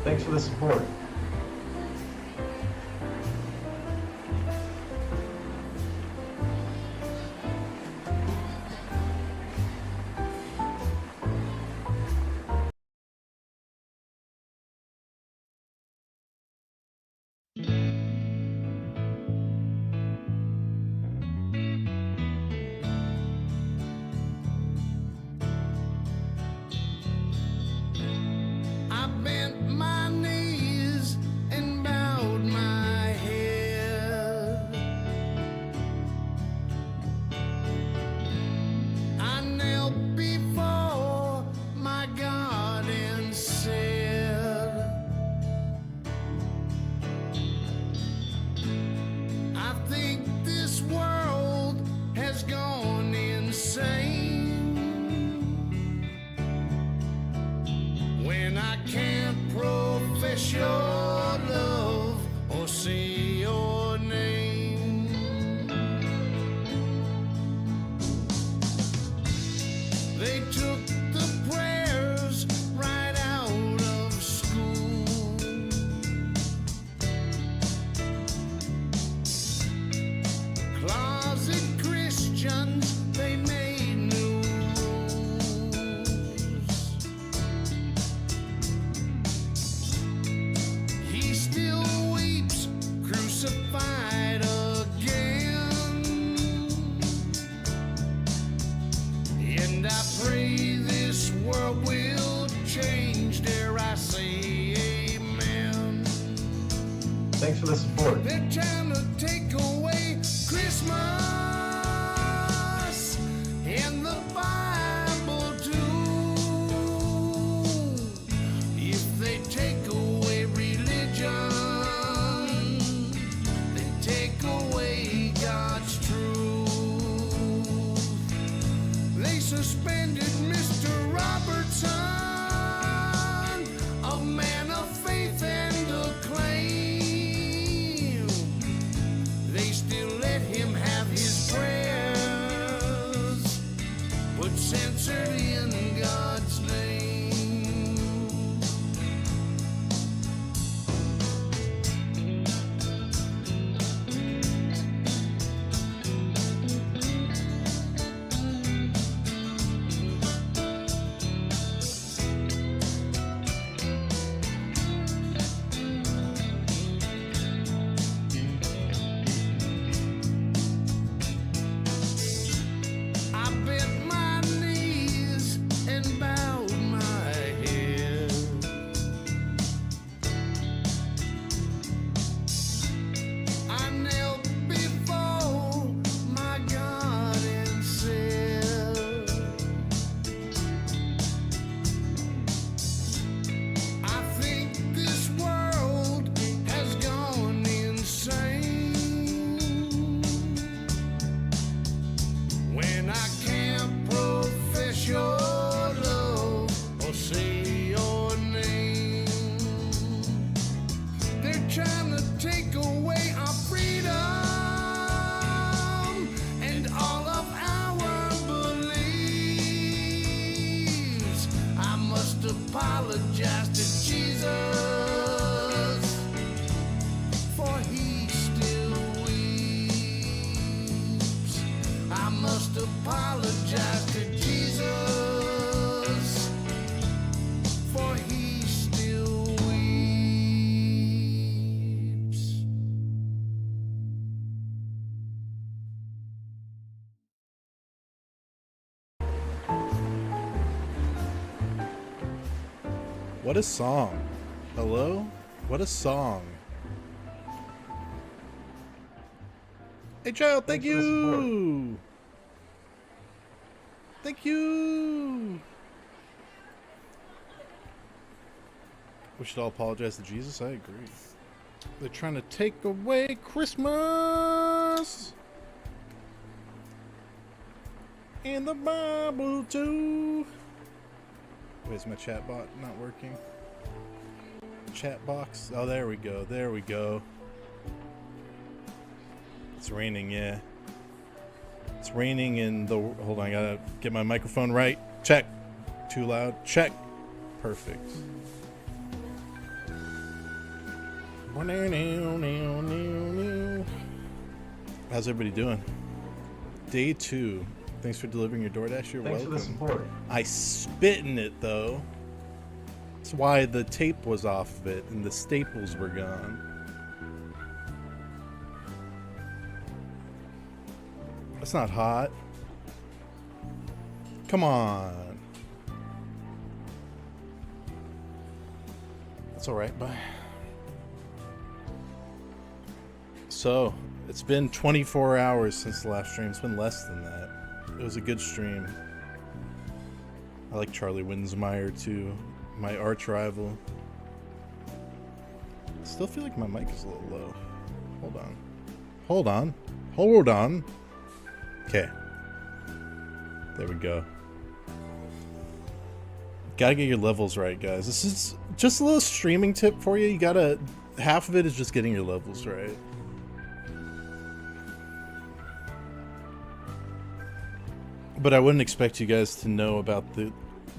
Thanks for the support. I bent my knees and bowed my head. I knelt before my God and said, I think this world has gone insane when I can't profess your love or say your name. They took the prayers right out of school. Closet Christians, they made new rules. He still weeps, crucified again. And I pray this world will change, dare I say amen. Thanks for the support. They're trying to take away Christmas and the Bible too. If they take away religion, they take away God's truth. They suspended Mr. Robertson, a man of faith and acclaim. They still let him have his prayers, but censored in God's name. I bent my knees and bowed my head. I knelt before my God and said, I think this world has gone insane when I can't profess your love or say your name. They're trying to take away our freedom and all of our beliefs. I must apologize to Jesus, for he still weeps. I must apologize to Jesus, for he still weeps. What a song. Hello? What a song. Hey, child, thank Thanks for the support. you. Thank you. We should all apologize to Jesus. I agree. They're trying to take away Christmas and the Bible too. Wait, is my chat bot not working? Chat box? Oh, there we go. There we go. It's raining, yeah. It's raining in the... Hold on, I gotta get my microphone right. Check. Too loud. Check. Perfect. How's everybody doing? Day 2. Thanks for delivering your DoorDash. You're Thanks welcome. for the support. I spit in it though. That's why the tape was off of it and the staples were gone. That's not hot. Come on. That's alright, bye. So, it's been 24 hours since the last stream. It's been less than that. It was a good stream. I like Charlie Winsmore too. My arch rival. I still feel like my mic is a little low. Hold on. Hold on. Hold on. Okay. There we go. Gotta get your levels right, guys. This is just a little streaming tip for you. You gotta... half of it is just getting your levels right. But I wouldn't expect you guys to know about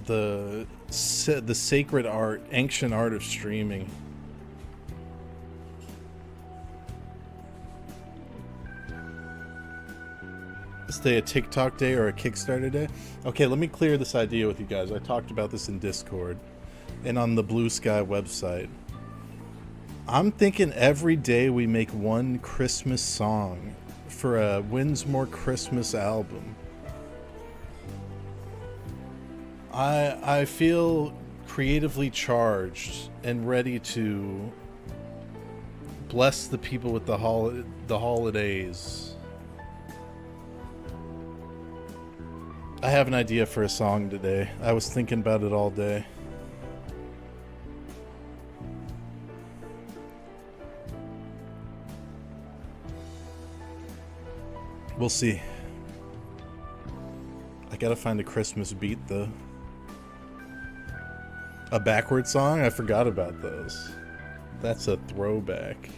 the sacred art, ancient art of streaming. This day a TikTok day or a Kickstarter day? Okay, let me clear this idea with you guys. I talked about this in Discord and on the Blue Sky website. I'm thinking every day we make one Christmas song for a Winsmore Christmas album. I feel creatively charged and ready to bless the people with the holidays. I have an idea for a song today. I was thinking about it all day. We'll see. I gotta find a Christmas beat though. A backward song? I forgot about those. That's a throwback.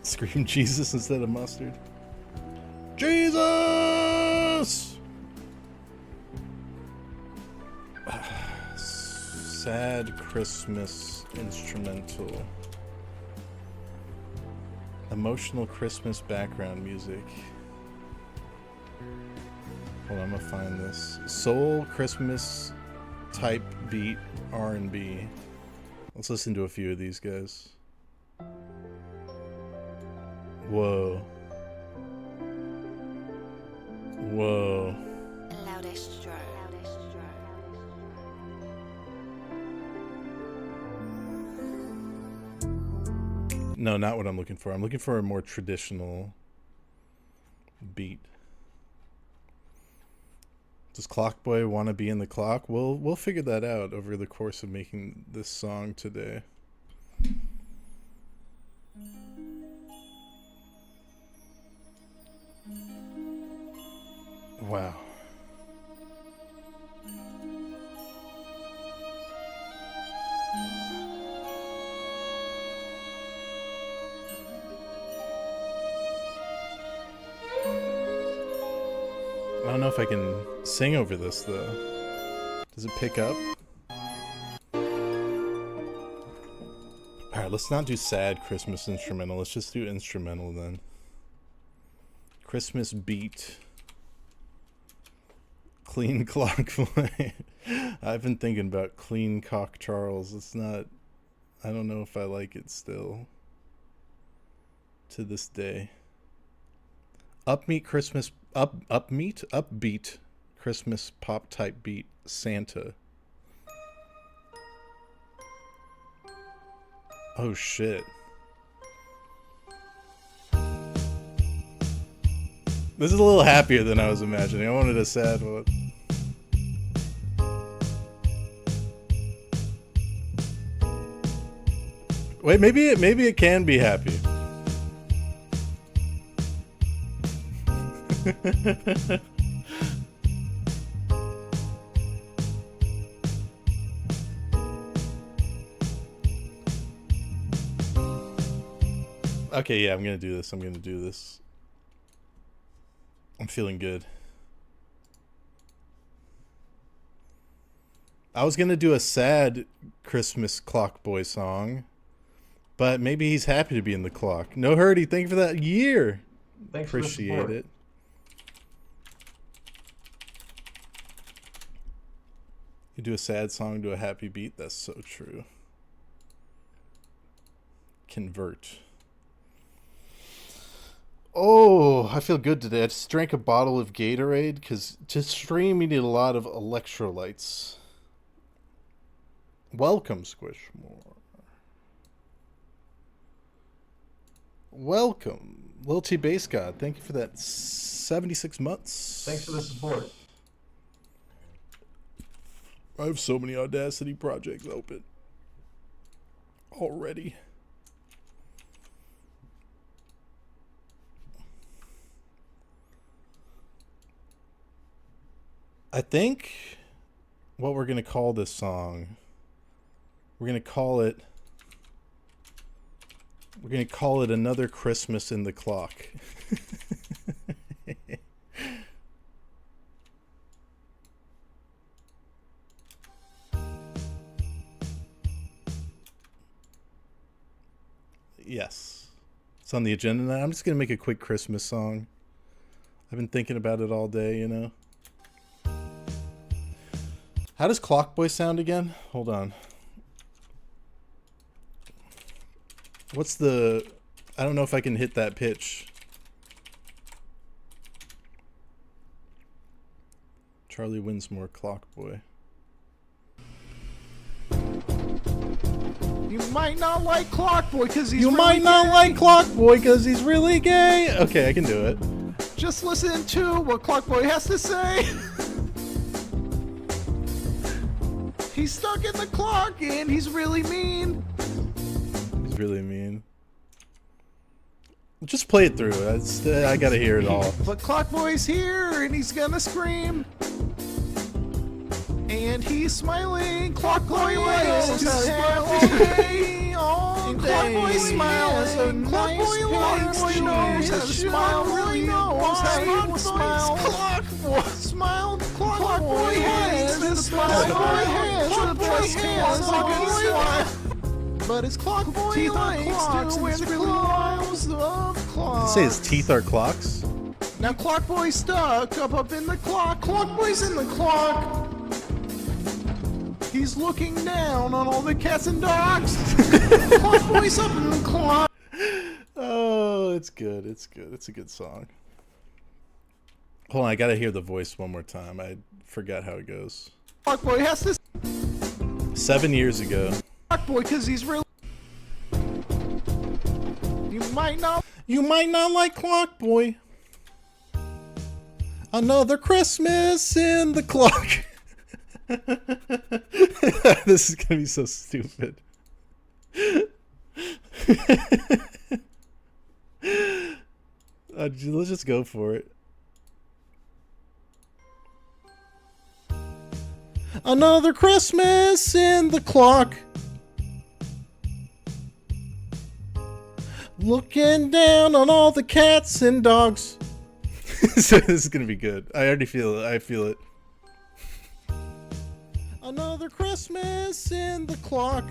Scream Jesus instead of mustard. Jesus! Sad Christmas instrumental. Emotional Christmas background music. Hold on, I'm gonna find this. Soul Christmas type beat R&B. Let's listen to a few of these guys. Whoa. Whoa. Loudest stroke. No, not what I'm looking for. I'm looking for a more traditional beat. Does Clockboy want to be in the clock? We'll figure that out over the course of making this song today. Wow. I don't know if I can sing over this though. Does it pick up? Alright, let's not do sad Christmas instrumental. Let's just do instrumental then. Christmas beat. Clean Clock Boy. I've been thinking about Clean Cock Charles. It's not... I don't know if I like it still. To this day. Upbeat Christmas pop type beat. Santa. Oh shit. This is a little happier than I was imagining. I wanted a sad one. Wait, maybe it can be happy. Okay, yeah, I'm gonna do this. I'm feeling good. I was gonna do a sad Christmas Clock Boy song, But maybe he's happy to be in the clock. No hurdy, thank you for that year. Thanks for the Appreciate support. it. You do a sad song to a happy beat. That's so true. Convert. Oh, I feel good today. I just drank a bottle of Gatorade because to stream you need a lot of electrolytes. Welcome, Squishmore. Welcome, Lil T Bass God. Thank you for that 76 months. Thanks for the support. I have so many Audacity projects open already. I think what we're going to call this song, we're going to call it Another Christmas in the Clock. Yes. It's on the agenda now. I'm just going to make a quick Christmas song. I've been thinking about it all day, you know. How does Clockboy sound again? Hold on. What's the... I don't know if I can hit that pitch. Charlie Winsmore, Clockboy. You might not like Clockboy because he's You really might not gay. like Clockboy because he's really gay. Okay, I can do it. Just listen to what Clockboy has to say. He's stuck in the clock and he's really mean. He's really mean. Just play it through. I gotta hear it all. But Clockboy's here and he's gonna scream. And he's smiling. Clockboy likes to happy all day. Clockboy smiles. Clockboy likes to knows how to smile. Really knows how to smile. Clockboy smile. Clockboy has the smile. Clockboy has a good smile. But his Clockboy likes to wear the clothes of clocks. Say his teeth are clocks. Now Clockboy's stuck up in the clock. Clockboy's in the clock. He's looking down on all the cats and dogs. Clockboy's up in the clock. Oh, it's good. It's good. It's a good song. Hold on, I gotta hear the voice one more time. I forgot how it goes. Clockboy has to 7 years ago. Clockboy because he's real. You might not like Clockboy. Another Christmas in the clock. This is gonna be so stupid. Let's just go for it. Another Christmas in the clock. Looking down on all the cats and dogs. So this is gonna be good. I already feel it. I feel it. Another Christmas in the clock.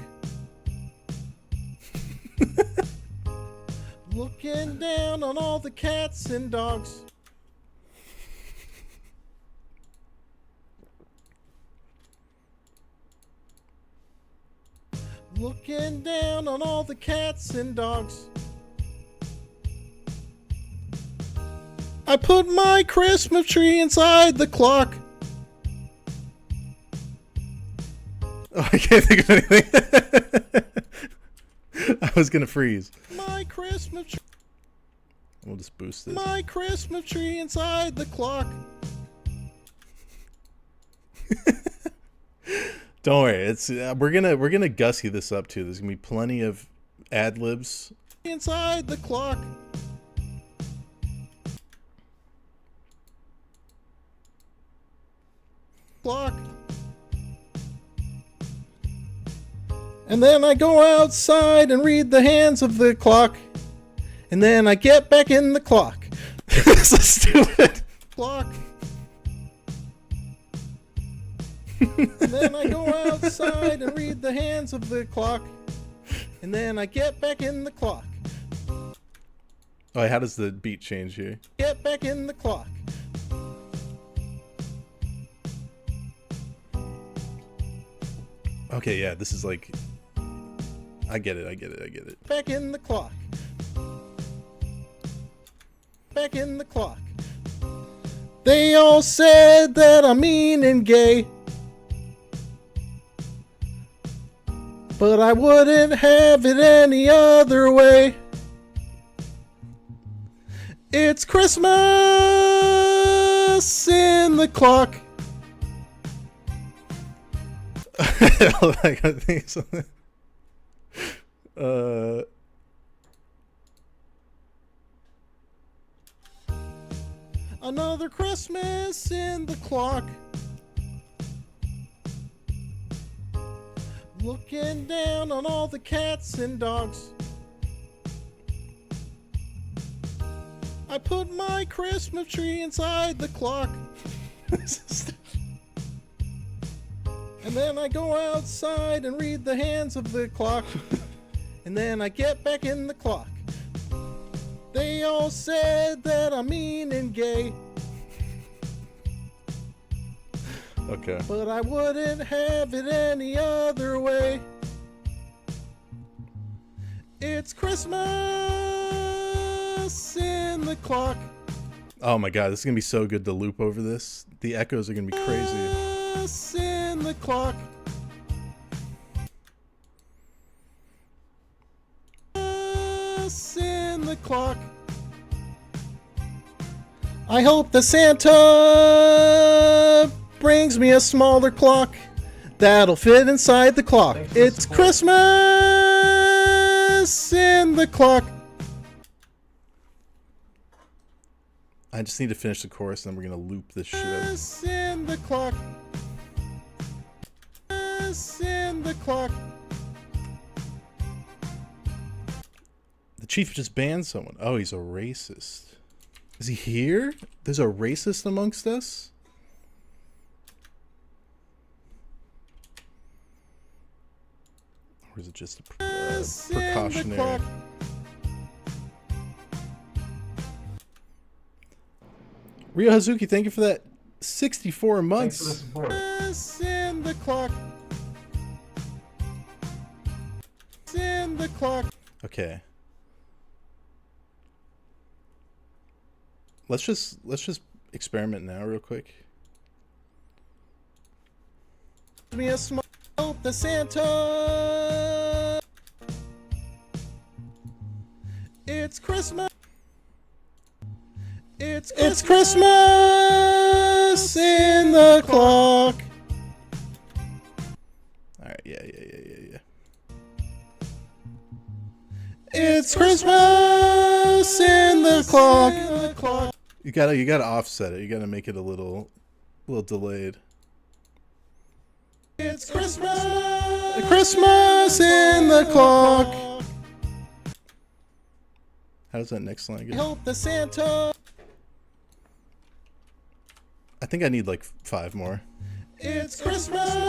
Looking down on all the cats and dogs. Looking down on all the cats and dogs. I put my Christmas tree inside the clock. Oh, I can't think of anything. I was gonna freeze. My Christmas tree. We'll just boost this. My Christmas tree inside the clock. Don't worry, it's we're gonna gussy this up too. There's gonna be plenty of ad libs inside the clock. Clock. And then I go outside and read the hands of the clock. And then I get back in the clock. This is stupid. Clock. And then I go outside and read the hands of the clock. And then I get back in the clock. Oh, how does the beat change here? Get back in the clock. Okay, yeah, this is like... I get it. Back in the clock. Back in the clock. They all said that I'm mean and gay, but I wouldn't have it any other way. It's Christmas in the clock. I think something. Another Christmas in the clock. Looking down on all the cats and dogs. I put my Christmas tree inside the clock. And then I go outside and read the hands of the clock. And then I get back in the clock. They all said that I'm mean and gay. Okay. But I wouldn't have it any other way. It's Christmas in the clock. Oh my god, this is gonna be so good to loop over this. The echoes are gonna be crazy. Christmas in the clock. In the clock. I hope the Santa brings me a smaller clock that'll fit inside the clock. It's Christmas in the clock. I just need to finish the chorus and then we're gonna loop this shit out. In the clock. In the clock. The chief just banned someone. Oh, he's a racist. Is he here? There's a racist amongst us? Or is it just a precautionary? Rio Hazuki, thank you for that 64 months. Thanks for the support. In the clock. In the clock. Okay. Let's just experiment now real quick. Me a small the Santa. It's Christmas. It's Christmas in the clock. All right, yeah. It's Christmas in the clock. You gotta offset it. You gotta make it a little delayed. It's Christmas in the clock. How does that next line go? Help the Santa. I think I need like 5 more. It's Christmas in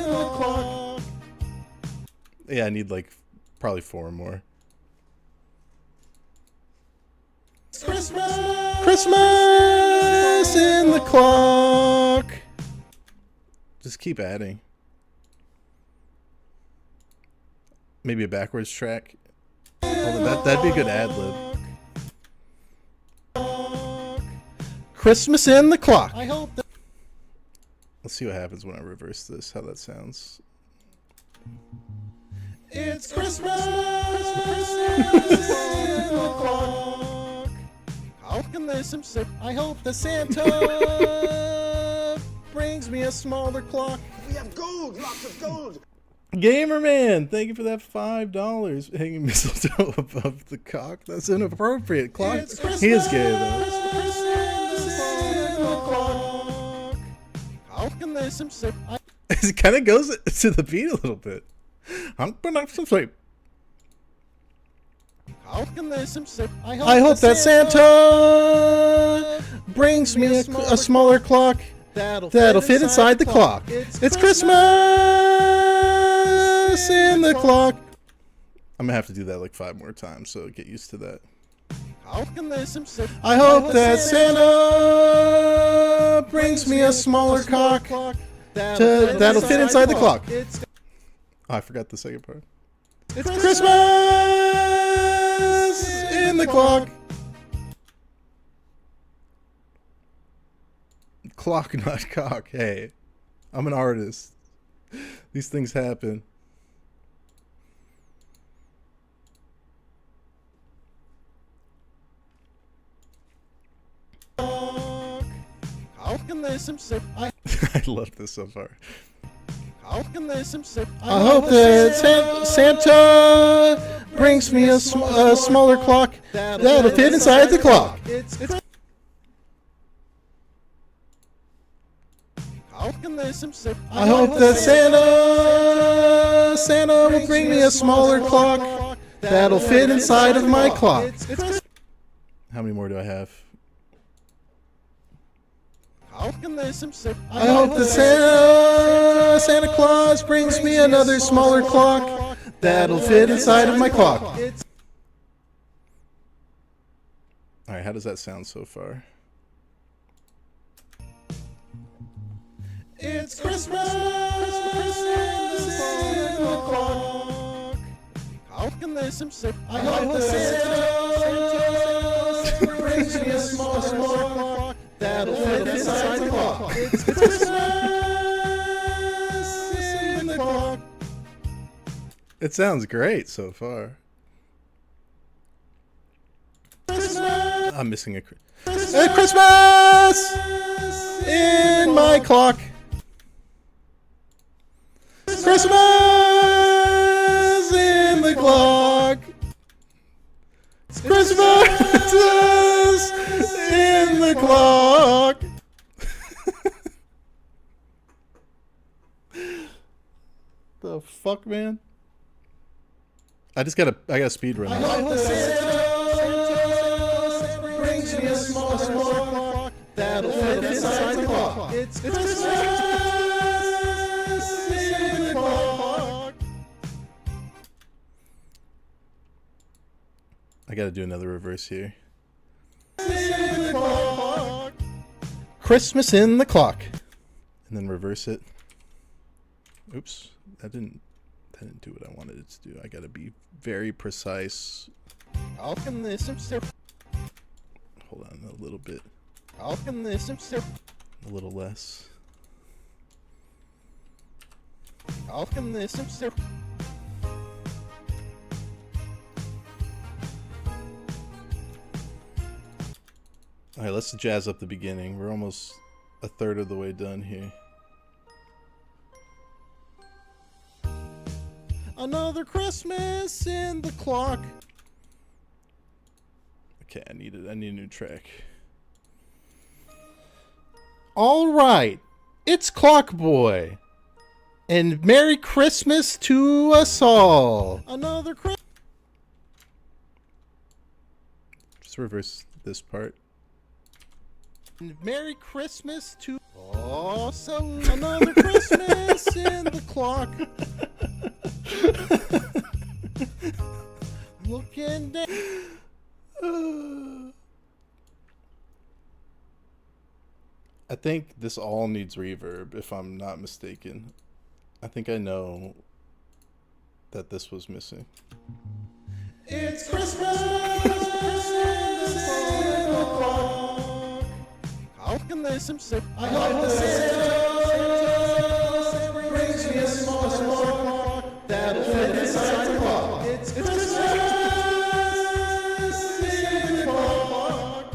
the clock. Yeah, I need like probably 4 more. Christmas in the clock. Just keep adding. Maybe a backwards track. That'd be a good ad lib. Christmas in the clock. I hope that. Let's see what happens when I reverse this. How that sounds. It's Christmas in the clock. How can there's some sick? I hope the Santa brings me a smaller clock. We have gold, lots of gold. Gamerman, thank you for that $5. Hanging mistletoe above the cock. That's inappropriate. Clock. He is gay though. How can there's some sick? It kind of goes to the beat a little bit. I'm gonna have some sleep. How can there's some sick? I hope that Santa brings me a smaller clock that'll fit inside the clock. It's Christmas clock. I'm gonna have to do that like 5 more times, so get used to that. I hope that Santa brings me a smaller cock that'll fit inside the clock. Oh, I forgot the second part. It's Christmas in the clock. Clock, not cock. Hey, I'm an artist. These things happen. I love this so far. I hope that Santa brings me a smaller clock that'll fit inside the clock. I hope that Santa will bring me a smaller clock that'll fit inside of my clock. How many more do I have? I hope that Santa Claus brings me another smaller clock that'll fit inside of my clock. Alright, how does that sound so far? It's Christmas in the clock. I hope that Santa brings me a smaller clock that'll fit inside the clock. It's Christmas in the clock. It sounds great so far. I'm missing a Christmas in my clock. Christmas in the clock. Christmas in the clock. The fuck, man? I gotta speed run. I hope that Santa brings me a smaller clock that'll fit inside the clock. It's Christmas in the clock. I gotta do another reverse here. Christmas in the clock, and then reverse it. Oops, that didn't do what I wanted it to do. I gotta be very precise. Hold on a little bit. A little less. Alright, let's jazz up the beginning. We're almost a third of the way done here. Another Christmas in the clock. Okay, I need a new track. Alright, it's Clock Boy. And Merry Christmas to us all. Another Christmas. Just reverse this part. Merry Christmas to also another Christmas in the clock. Looking down. I think this all needs reverb, if I'm not mistaken. I think I know that this was missing. It's Christmas in the clock. I hope that Santa brings me a smaller clock that'll fit inside the clock. It's Christmas in the clock.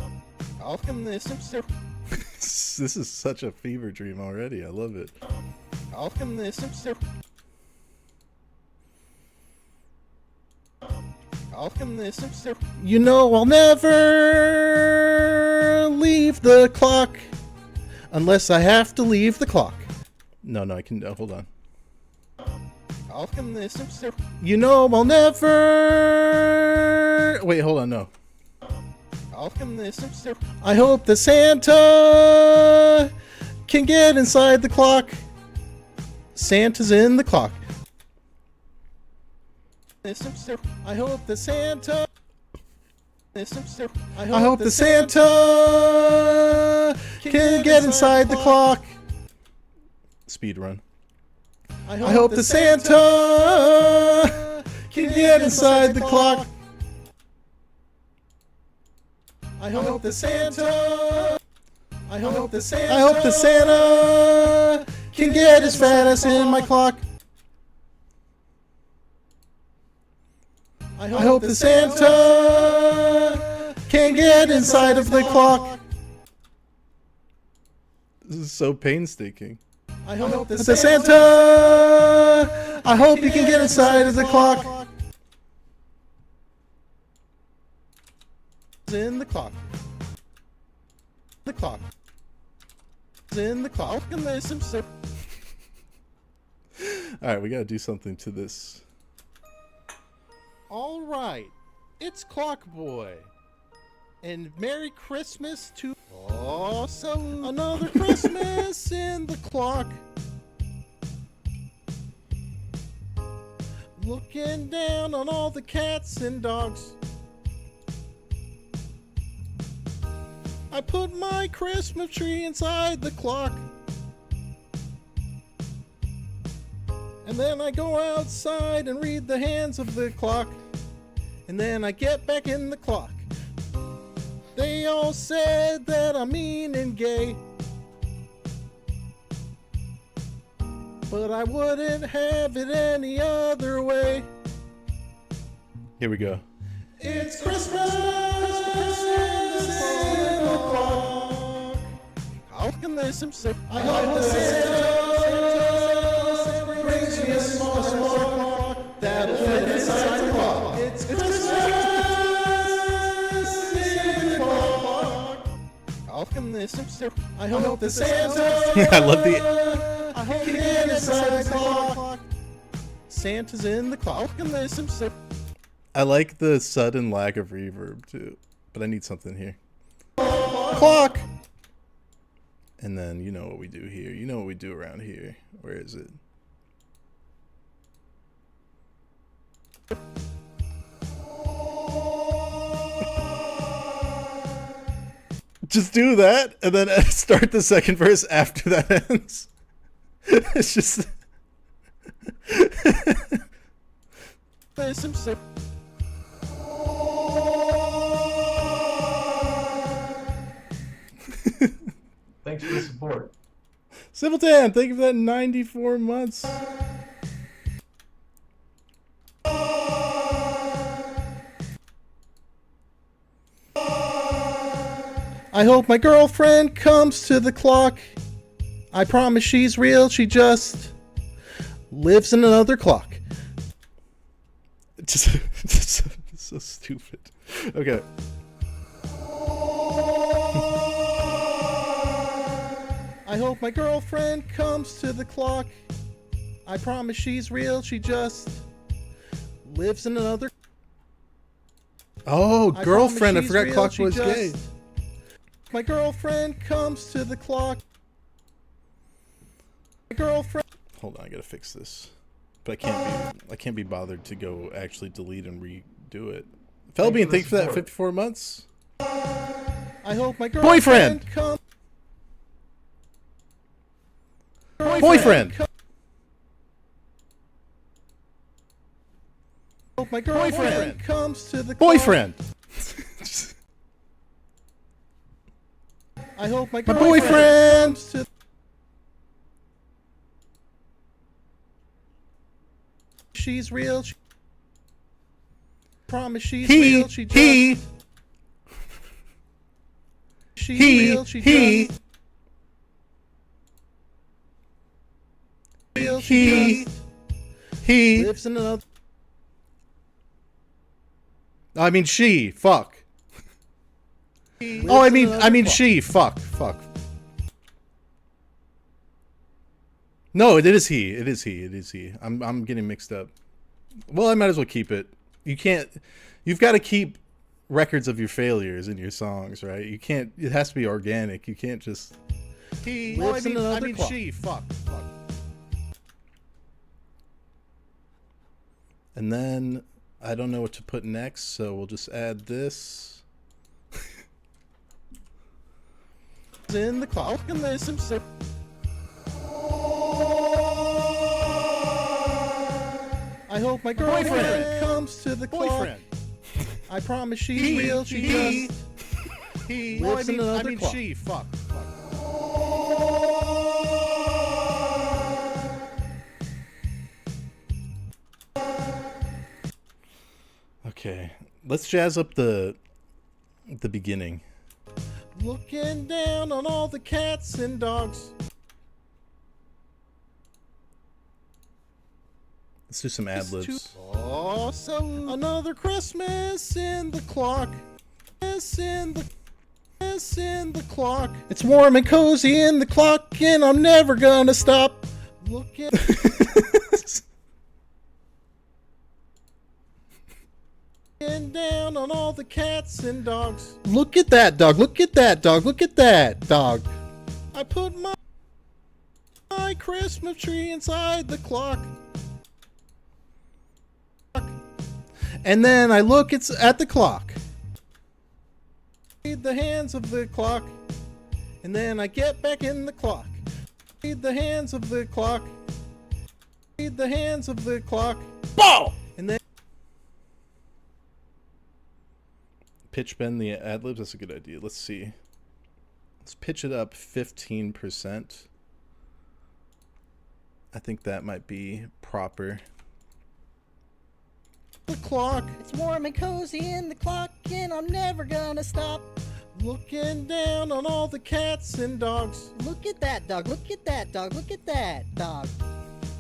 This is such a fever dream already. I love it. You know I'll never leave the clock unless I have to leave the clock. No, I can. Hold on. You know I'll never. Wait, hold on. No. I hope that Santa can get inside the clock. Santa's in the clock. I hope the Santa. I hope the Santa can get inside the clock. Speed run. I hope the Santa can get inside the clock. I hope the Santa. I hope the Santa can get his fat ass in my clock. I hope the Santa can get inside of the clock. This is so painstaking. I hope the Santa. I hope you can get inside of the clock. In the clock. The clock. In the clock. And there's some stuff. All right, we gotta do something to this. All right, it's Clock Boy, and Merry Christmas to another Christmas in the clock. Looking down on all the cats and dogs. I put my Christmas tree inside the clock. And then I go outside and read the hands of the clock. And then I get back in the clock. They all said that I'm mean and gay. But I wouldn't have it any other way. Here we go. It's Christmas in the clock. How can there's some sick? I hope the Santa brings me a small clock that'll fit inside the clock. It's Christmas in the clock. How can there's some sick? I hope the Santa. I love the. I hope you get inside the clock. Santa's in the clock and there's some sick. I like the sudden lack of reverb too, but I need something here. Clock! And then you know what we do here. You know what we do around here. Where is it? Just do that, and then start the second verse after that ends. It's just... There's some sick. Thanks for the support. Simpleton, thank you for that 94 months. I hope my girlfriend comes to the clock. I promise she's real, she just lives in another clock. Just so stupid. Okay. I hope my girlfriend comes to the clock. I promise she's real, she just lives in another... Oh, girlfriend, I forgot real, Clock was just... gay. My girlfriend comes to the clock. My girlfriend... Hold on, I gotta fix this. But I can't be bothered to go actually delete and redo it. Felbean, thanks for that 54 months. I hope my Boyfriend! Boyfriend! Hope my girlfriend comes to the Boyfriend! I hope my boyfriend comes to... She's real. Promise she's real. She just... She's real. She just... Real. She just... He lives in another... I mean she, fuck. Oh, I mean she, fuck. No, it is he. It is he. I'm getting mixed up. Well, I might as well keep it. You've got to keep records of your failures in your songs, right? You can't, it has to be organic. You can't just... He Well, lives in another clock. she, fuck. And then I don't know what to put next, so we'll just add this. In the clock, and there's some sip. I hope my girlfriend comes to the boyfriend. I promise she's real. She just lives in another clock. She. Fuck. Okay, let's jazz up the beginning. Looking down on all the cats and dogs. Let's do some ad-libs. Awesome. Another Christmas in the clock. In the clock. It's warm and cozy in the clock, and I'm never gonna stop looking. Down on all the cats and dogs. Look at that dog. Look at that dog. Look at that dog. I put my Christmas tree inside the clock. And then I look at the clock. Read the hands of the clock. And then I get back in the clock. Read the hands of the clock. Read the hands of the clock. Ball! And then pitch bend the ad-libs. That's a good idea. Let's see. Let's pitch it up 15%. I think that might be proper. The clock. It's warm and cozy in the clock, and I'm never gonna stop looking down on all the cats and dogs. Look at that dog. Look at that dog. Look at that dog.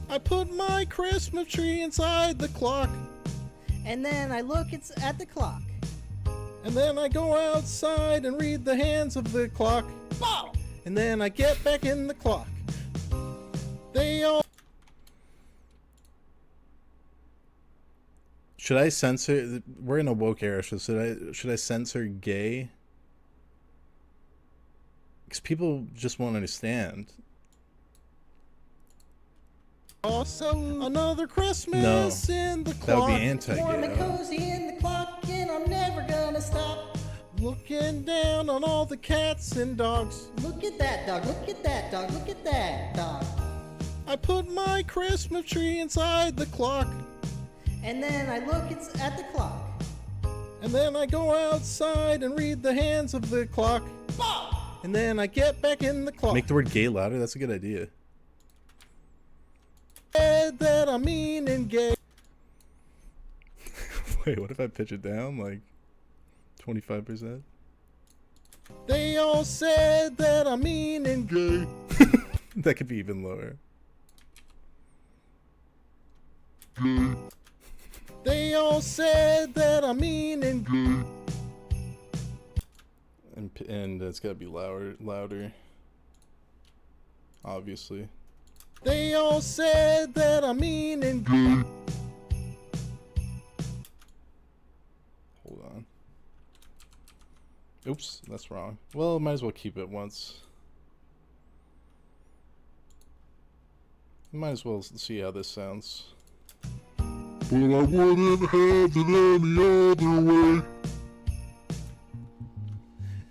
I put my Christmas tree inside the clock. And then I look at the clock. And then I go outside and read the hands of the clock. Bow! And then I get back in the clock. They all... Should I censor... We're in a woke era, so should I censor gay? Because people just won't understand. Awesome. Another Christmas in the clock. That would be anti-gay. Warm and cozy in the clock, and I'm never gonna stop looking down on all the cats and dogs. Look at that dog. Look at that dog. Look at that dog. I put my Christmas tree inside the clock. And then I look at the clock. And then I go outside and read the hands of the clock. Bow! And then I get back in the clock. Make the word gay louder. That's a good idea. That I'm mean and gay. Wait, what if I pitch it down like 25%? They all said that I'm mean and gay. That could be even lower. They all said that I'm mean and gay. And it's gotta be louder. Obviously. They all said that I'm mean and gay. Hold on. Oops, that's wrong. Well, might as well keep it once. Might as well see how this sounds. But I wouldn't have it any other way.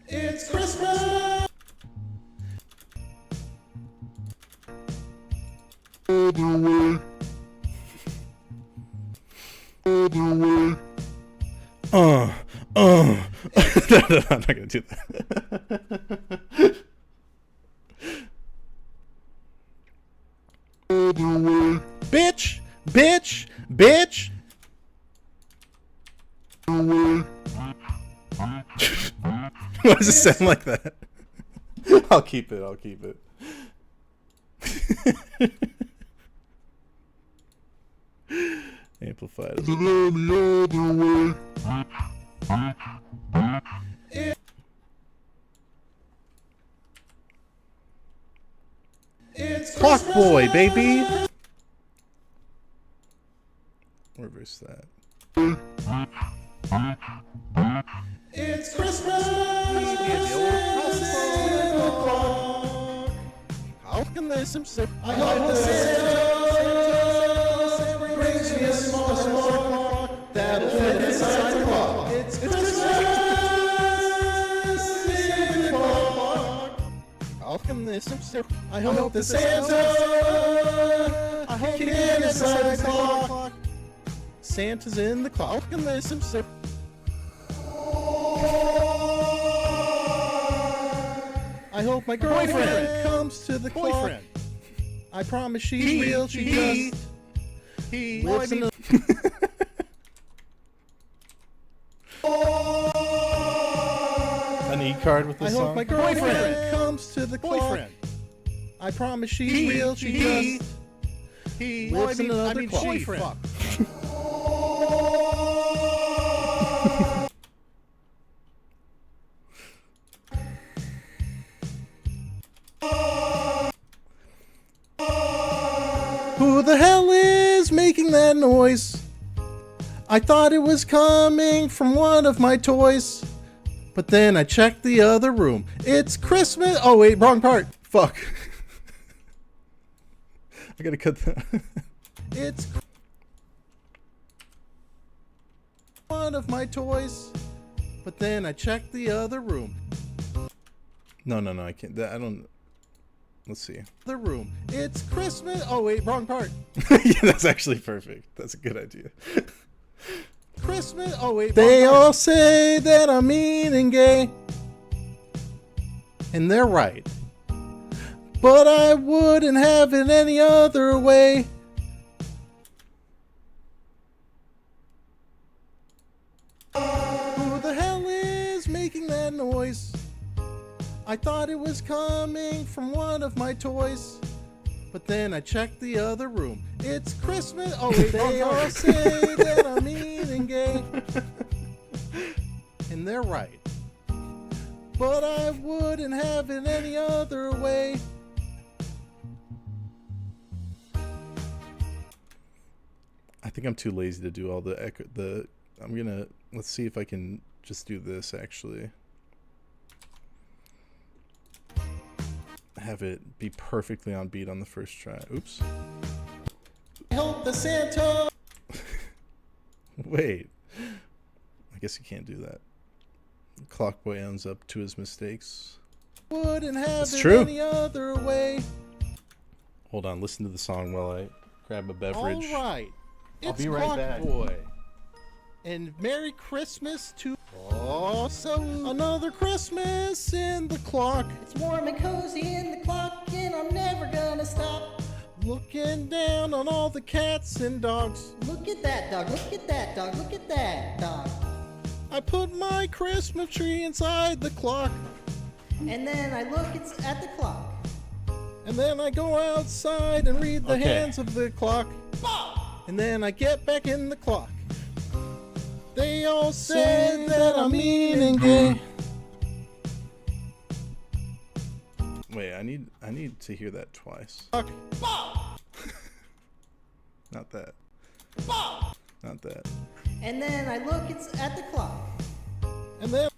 It's Christmas! Other way. Other way. No, I'm not gonna do that. Other way. Bitch! Bitch! Bitch! Why does it sound like that? I'll keep it. Amplified. It's Clock Boy, baby! Reverse that. It's Christmas! How can they some I hope the Santa brings me a small clock that'll I hope the Santa can get inside the clock. Santa's in the clock and listen. I hope my girlfriend comes to the clock. I promise she's real. She just lives in the. An E-card with the I song? hope my girlfriend comes to the clock. I promise she's real. She just lives in another clock. Fuck. Who the hell is making that noise? I thought it was coming from one of my toys. But then I checked the other room. It's Christmas. Oh, wait, wrong part. Fuck. I gotta cut that. It's one of my toys. But then I checked the other room. No, I can't. I don't. Let's see. The room. It's Christmas. Oh, wait, wrong part. Yeah, that's actually perfect. That's a good idea. Christmas. Oh, wait. They all say that I'm mean and gay. And they're right. But I wouldn't have it any other way. Who the hell is making that noise? I thought it was coming from one of my toys. But then I checked the other room. It's Christmas. Oh, wait, they all say that I'm mean and gay. And they're right. But I wouldn't have it any other way. I think I'm too lazy to do all the echo. I'm gonna. Let's see if I can just do this actually. Have it be perfectly on beat on the first try. Oops. Help the Santa. Wait. I guess you can't do that. Clockboy owns up to his mistakes. Wouldn't have That's it true. any other way. Hold on, listen to the song while I grab a beverage. All right. I'll It's be right back. Clockboy. And Merry Christmas to also another Christmas in the clock. It's warm and cozy in the clock, and I'm never gonna stop. Looking down on all the cats and dogs. Look at that dog, look at that dog, look at that dog. I put my Christmas tree inside the clock. And then I look at the clock. And then I go outside and read the Okay. hands of the clock. And then I get back in the clock. They all said that I'm mean and gay. Wait, I need to hear that twice. Clock. Not that. Not that. And then I look at the clock. And then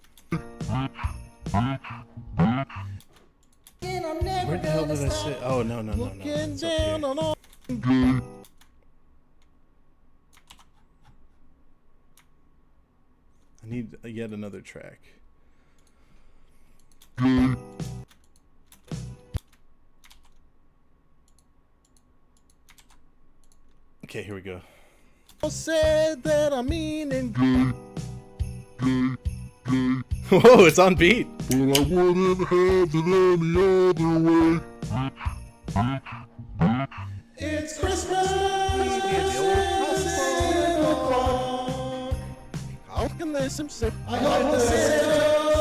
And I'm never Where the hell gonna did I stop. say? Oh no. looking It's up down here. on all. I need yet another track. Okay, here we go. Said that I'm mean and Whoa, it's on beat. But I wouldn't have it any other way. it's Christmas. in the clock. How can this sick? I hope the Santa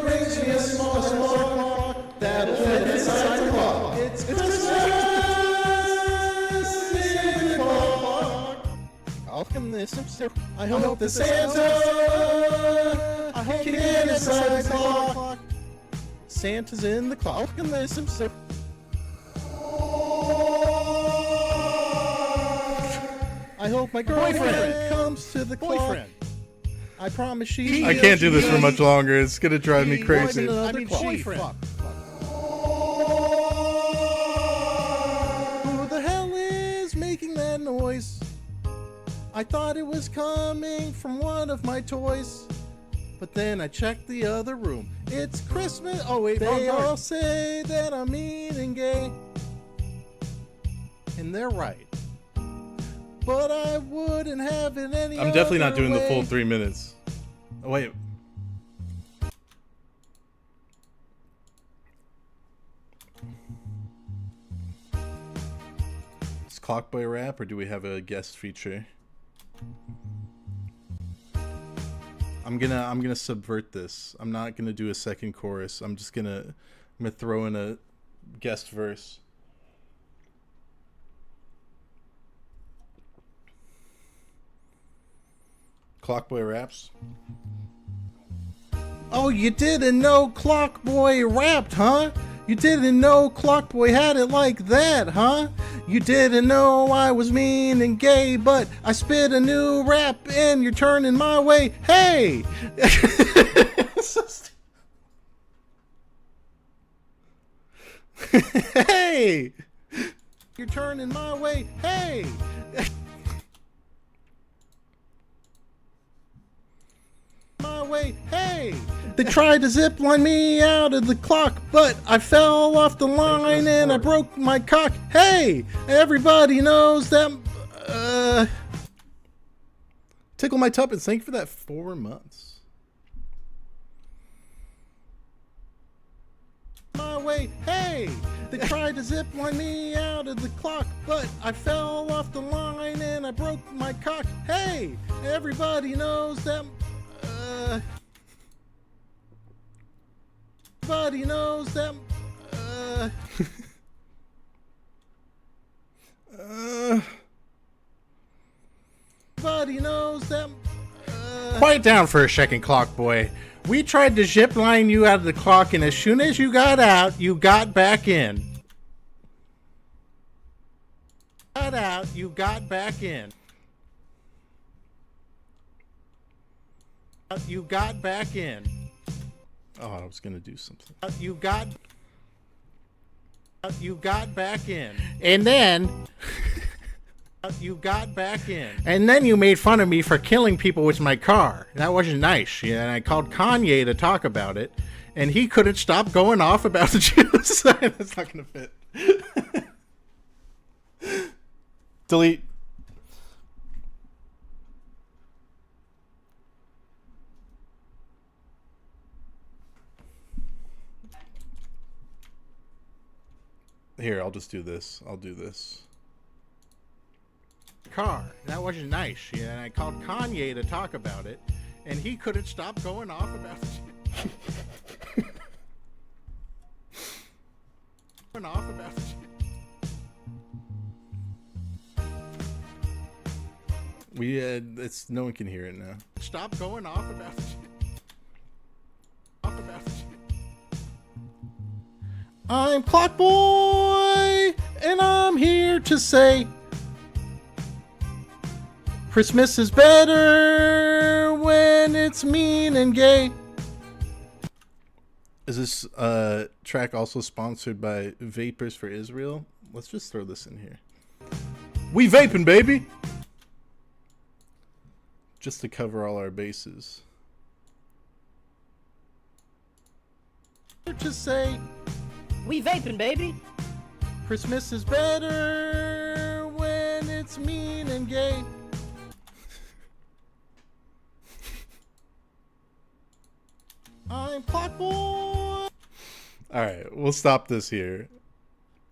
brings me a small clock that'll fit inside the clock. It's Christmas in the clock. How can this sick? I hope the Santa can get inside the clock. Santa's in the clock. How can this sick? I hope my girlfriend comes to the clock. I promise she. I can't do this for much longer. It's gonna drive me crazy. I mean, boyfriend. Who the hell is making that noise? I thought it was coming from one of my toys. But then I checked the other room. It's Christmas. Oh wait, they all say that I'm mean and gay. And they're right. But I wouldn't have it any other way. I'm definitely not doing the full 3 minutes. Oh, wait. Is Clockboy rap or do we have a guest feature? I'm gonna subvert this. I'm not gonna do a second chorus. I'm gonna throw in a guest verse. Clockboy raps. Oh, you didn't know Clockboy rapped, huh? You didn't know Clockboy had it like that, huh? You didn't know I was mean and gay, but I spit a new rap and you're turning my way. Hey! Hey! You're turning my way. Hey! My way. Hey! They tried to zip line me out of the clock, but I fell off the line and I broke my cock. Hey! Everybody knows that. Tickle my tuppence. Thank you for that 4 months. My way. Hey! They tried to zip line me out of the clock, but I fell off the line and I broke my cock. Hey! Everybody knows that. Everybody knows that. Everybody knows that. Quiet down for a second, Clockboy. We tried to zip line you out of the clock, and as soon as you got out, you got back in. Got out, you got back in. You got back in. Oh, I was gonna do something. You got back in. And then you got back in. And then you made fun of me for killing people with my car. That wasn't nice. Yeah, and I called Kanye to talk about it, and he couldn't stop going off about the Jews. That's not gonna fit. Delete. Here, I'll just do this. I'll do this. Car. That wasn't nice. Yeah, and I called Kanye to talk about it, and he couldn't stop going off about it. Going off about it. It's no one can hear it now. Stop going off about it. Off about it. I'm Clockboy, and I'm here to say Christmas is better when it's mean and gay. Is this track also sponsored by Vapors for Israel? Let's just throw this in here. We vaping, baby! Just to cover all our bases. To say We vaping, baby. Christmas is better when it's mean and gay. I'm Clockboy. Alright, we'll stop this here.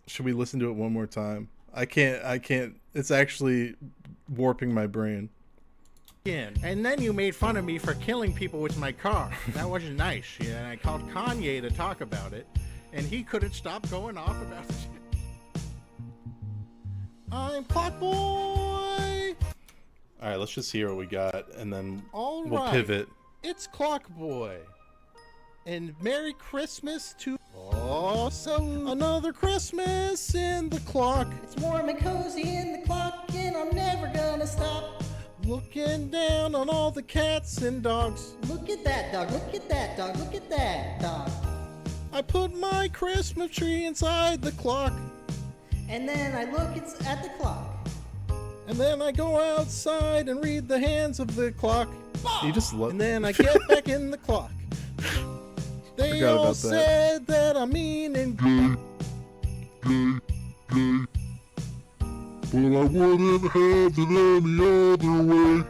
Should we listen to it one more time? I can't. It's actually warping my brain. And then you made fun of me for killing people with my car. That wasn't nice. Yeah, and I called Kanye to talk about it, and he couldn't stop going off about it. I'm Clockboy. All right, let's just hear what we got, and then we'll pivot. It's Clockboy, and Merry Christmas to awesome another Christmas in the clock. It's warm and cozy in the clock, and I'm never gonna stop. Looking down on all the cats and dogs. Look at that dog, look at that dog, look at that dog. I put my Christmas tree inside the clock. And then I look at the clock. And then I go outside and read the hands of the clock. You just love. And then I get back in the clock. They Forgot all about that. said that I'm mean and Gay, gay. But I wouldn't have it any other way.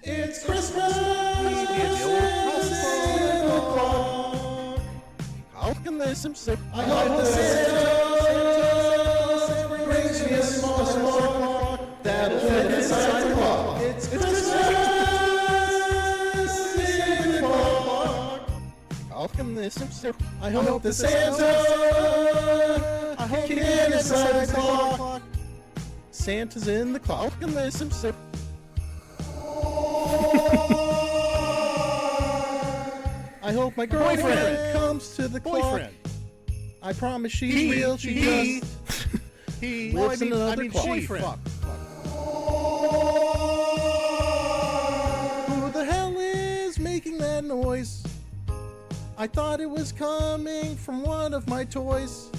it's Christmas. How can this sick? I hope the Santa brings me a small clock that'll fit inside the clock. It's Christmas in the clock. How can this sick? I hope the Santa can get inside the clock. Santa's in the clock. How can this sick? I hope my girlfriend comes to the clock. I promise she's real. She just lives in another clock. Who the hell is making that noise? I thought it was coming from one of my toys.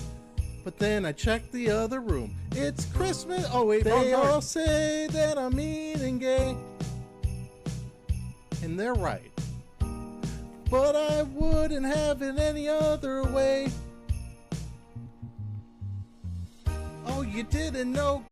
But then I checked the other room. It's Christmas. Oh wait, they all say that I'm mean and gay. And they're right. But I wouldn't have it any other way. Oh, you didn't know.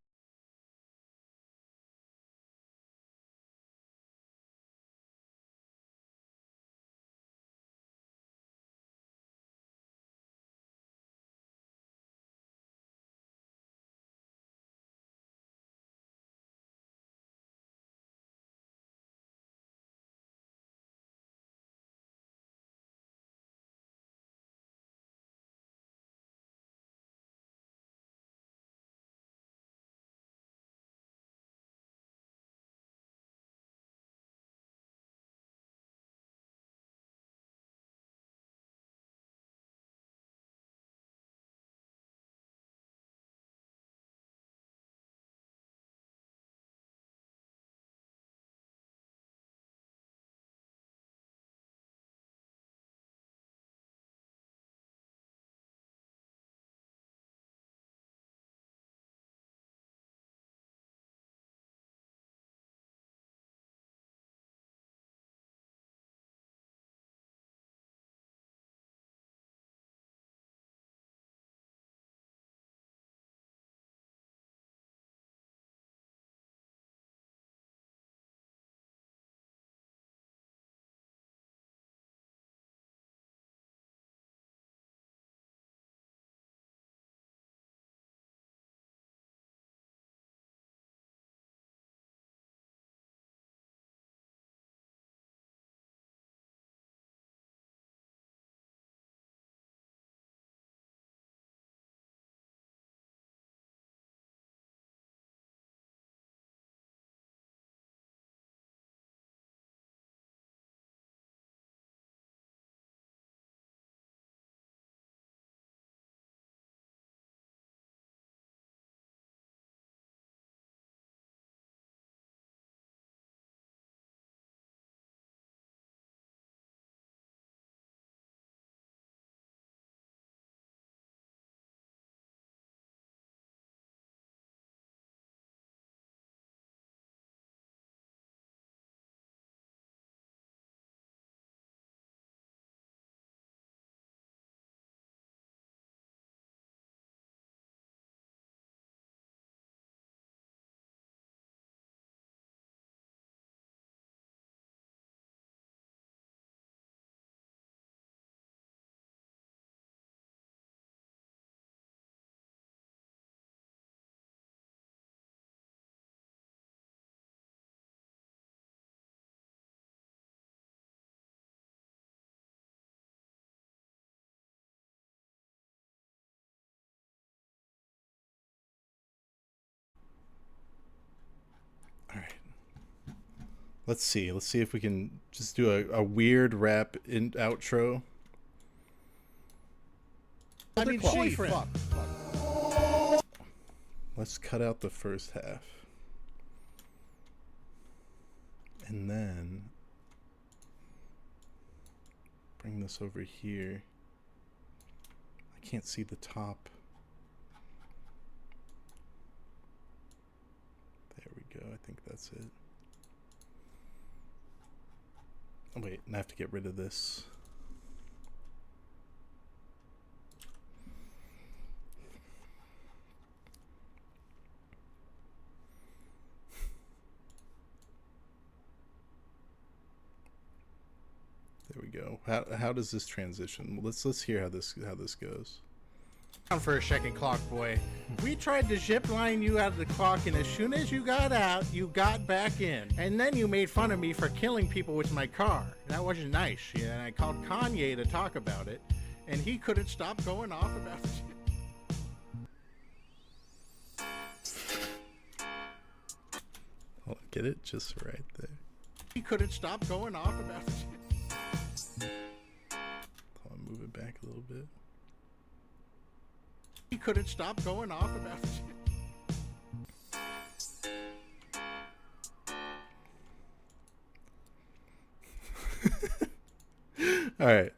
All right. Let's see. Let's see if we can just do a weird rap in outro. I mean, boyfriend. Let's cut out the first half. And then bring this over here. I can't see the top. There we go. I think that's it. Wait, I have to get rid of this. There we go. How does this transition? Let's hear how this goes. For a second, clock boy. We tried to zip line you out of the clock, and as soon as you got out, you got back in. And then you made fun of me for killing people with my car. That wasn't nice. Yeah, and I called Kanye to talk about it, and he couldn't stop going off about it. I'll get it just right there. He couldn't stop going off about it. I'll move it back a little bit. He couldn't stop going off about it. All right.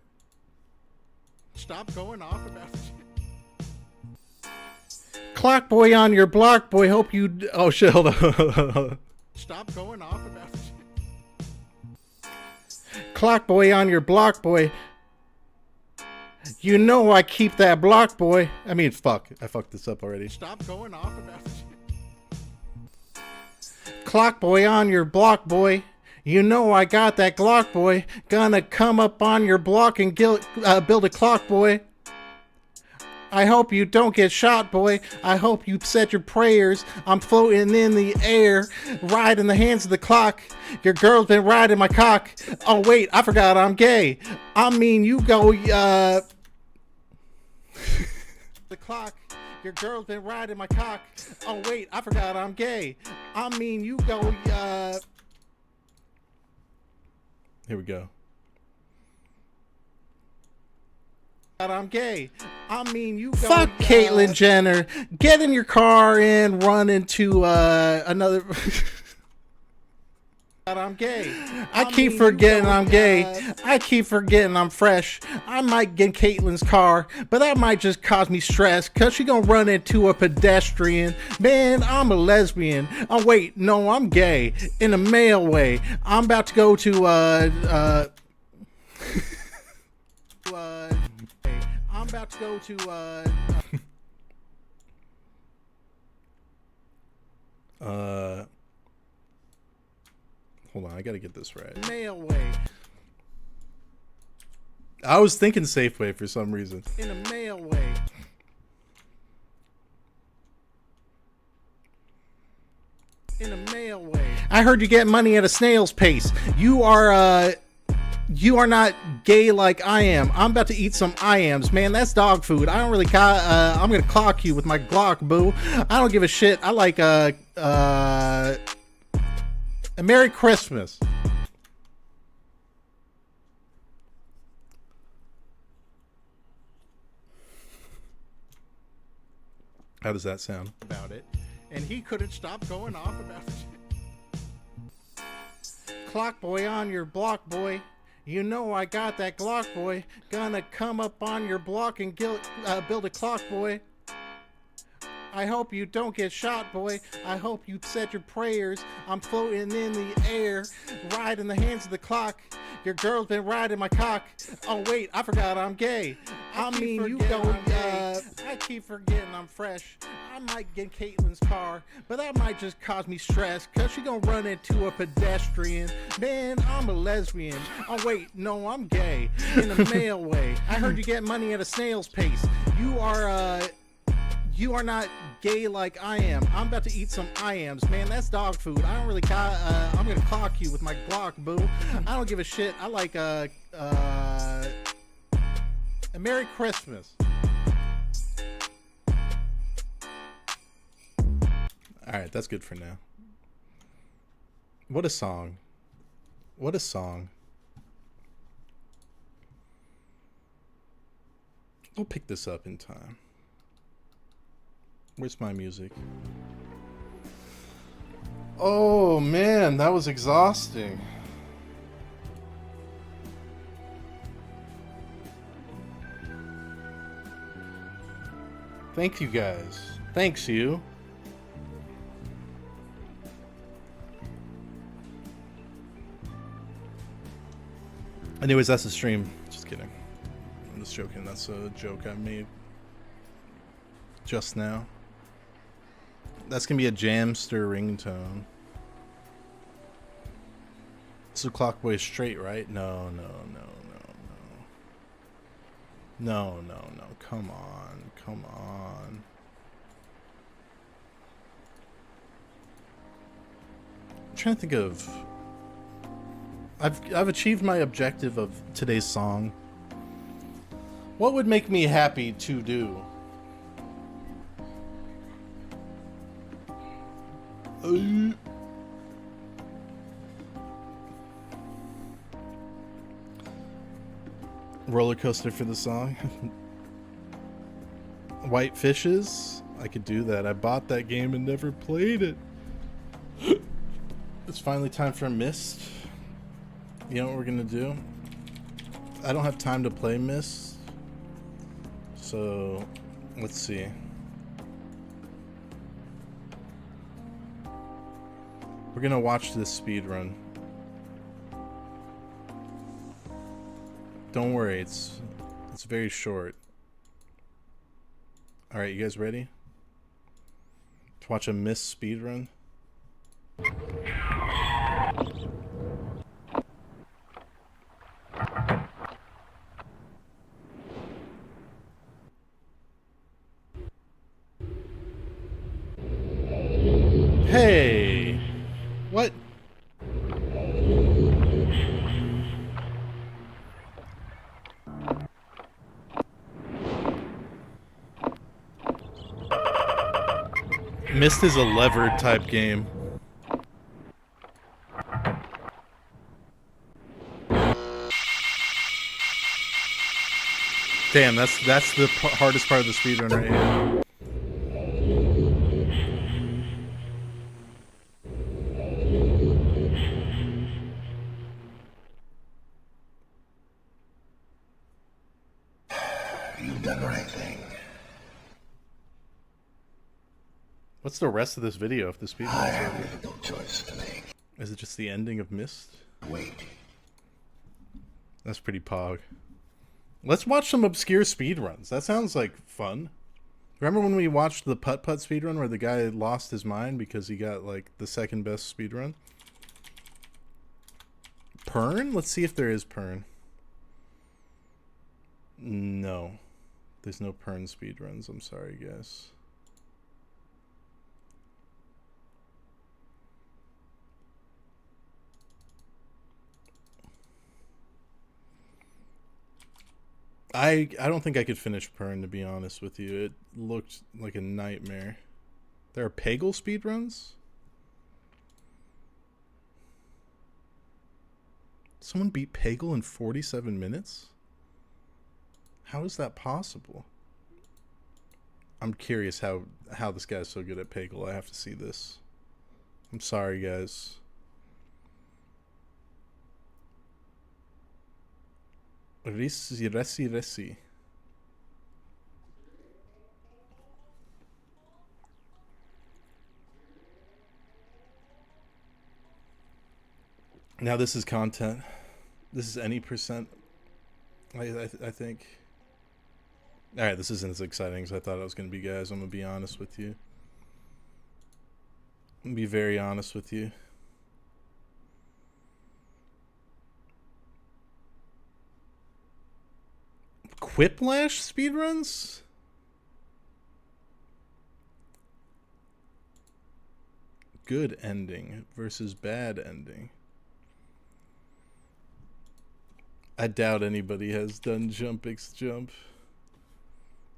Stop going off about it. Clock boy on your block, boy. Hope you. Oh shit! Hold on. Stop going off about it. Clock boy on your block, boy. You know I keep that block, boy. I mean, fuck. I fucked this up already. Stop going off about it. Clock boy on your block, boy. You know I got that Glock, boy. Gonna come up on your block and build a clock, boy. I hope you don't get shot, boy. I hope you said your prayers. I'm floating in the air, riding the hands of the clock. Your girl's been riding my cock. Oh, wait, I forgot I'm gay. I mean, you go, the clock. Your girl's been riding my cock. Oh, wait, I forgot I'm gay. I mean, you go, Here we go. I'm gay. I mean, you go. Fuck Caitlyn Jenner. Get in your car and run into another. I'm gay. I keep forgetting I'm gay. I keep forgetting I'm fresh. I might get Caitlyn's car, but that might just cause me stress, cause she gonna run into a pedestrian. Man, I'm a lesbian. Oh wait, no, I'm gay. In a male way. I'm about to go to I'm about to go to Hold on, I gotta get this right. male way. I was thinking Safeway for some reason. In a male way. In a male way. I heard you get money at a snail's pace. You are not gay like I am. I'm about to eat some I-ams. Man, that's dog food. I don't really I'm gonna clock you with my Glock, boo. I don't give a shit. I like a Merry Christmas. How does that sound? About it, and he couldn't stop going off about it. Clock boy on your block, boy. You know I got that Glock, boy. Gonna come up on your block and build a clock, boy. I hope you don't get shot, boy. I hope you said your prayers. I'm floating in the air, riding the hands of the clock. Your girl's been riding my cock. Oh wait, I forgot I'm gay. I mean, you go. I keep forgetting I'm fresh. I might get Caitlyn's car, but that might just cause me stress, cause she gonna run into a pedestrian. Man, I'm a lesbian. Oh wait, no, I'm gay. In a male way. I heard you get money at a snail's pace. You are not gay like I am. I'm about to eat some I-ams. Man, that's dog food. I don't really I'm gonna clock you with my Glock, boo. I don't give a shit. I like a Merry Christmas. Alright, that's good for now. What a song. What a song. We'll pick this up in time. Where's my music? Oh man, that was exhausting. Thank you guys. Thanks you. Anyways, that's the stream. Just kidding. I'm just joking. That's a joke I made just now. That's gonna be a Jamster ringtone. So Clockboy straight, right? No. No. Come on. I'm trying to think of. I've achieved my objective of today's song. What would make me happy to do? Roller coaster for the song. White Fishes? I could do that. I bought that game and never played it. It's finally time for Myst. You know what we're gonna do? I don't have time to play Myst. So, let's see. We're gonna watch this speed run. Don't worry, it's very short. All right, you guys ready to watch a Myst speed run? Hey, what? Myst is a lever type game. Damn, that's the hardest part of the speedrun right here. You've done the right thing. What's the rest of this video if the speedrun I is have over? a difficult choice to make. Is it just the ending of Myst? Wait. That's pretty pog. Let's watch some obscure speedruns. That sounds like fun. Remember when we watched the putt-putt speedrun where the guy lost his mind because he got like the second best speedrun? Pern? Let's see if there is Pern. No. There's no Pern speedruns. I'm sorry, guys. I don't think I could finish Pern, to be honest with you. It looked like a nightmare. There are Peggle speedruns? Someone beat Peggle in 47 minutes? How is that possible? I'm curious how this guy's so good at Peggle. I have to see this. I'm sorry, guys. Resi. Now this is content. This is any percent. I think. All right, this isn't as exciting as I thought it was going to be, guys. I'm going to be honest with you. I'm going to be very honest with you. Quiplash speedruns? Good ending versus bad ending. I doubt anybody has done Jumpix Jump.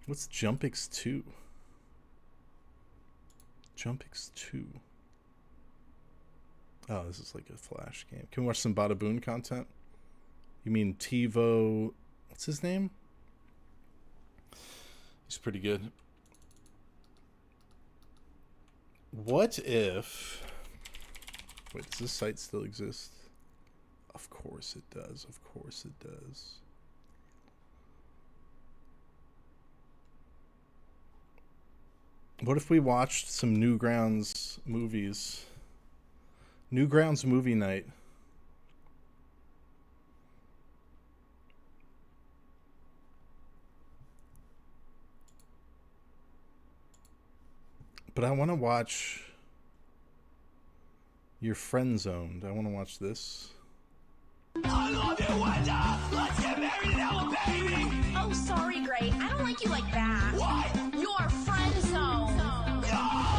What's Jumpix 2? Jumpix 2. Oh, this is like a Flash game. Can we watch some Bada Boon content? You mean TiVo... What's his name? He's pretty good. What if... Wait, does this site still exist? Of course it does. Of course it does. What if we watched some Newgrounds movies? Newgrounds movie night. But I want to watch Your Friend Zoned. I want to watch this. I love you, Wanda! Let's get married now, baby! Oh, sorry, Gray. I don't like you like that. What? Your friend zone. No,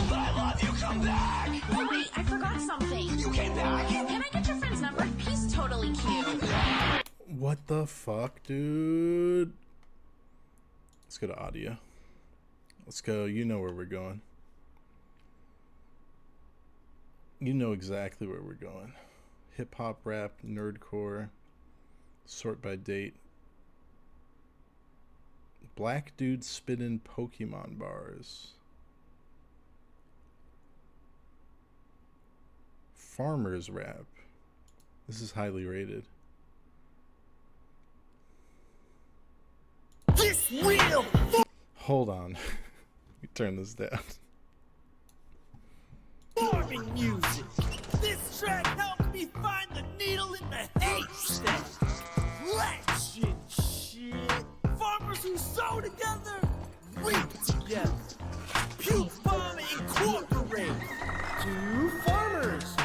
but I love you! Come back! Oh, wait, I forgot something. You came back? Can I get your friend's number? He's totally cute. What the fuck, dude? Let's go to audio. Let's go. You know where we're going. You know exactly where we're going. Hip hop, rap, nerdcore, sort by date. Black dude spitting Pokemon bars. Farmers rap. This is highly rated. This real! Hold on. Let me turn this down. Farming music! This track helped me find the needle in the haystack! Legend shit! Farmers who sow together, reap together! Puke Bomb Incorporated! Two farmers,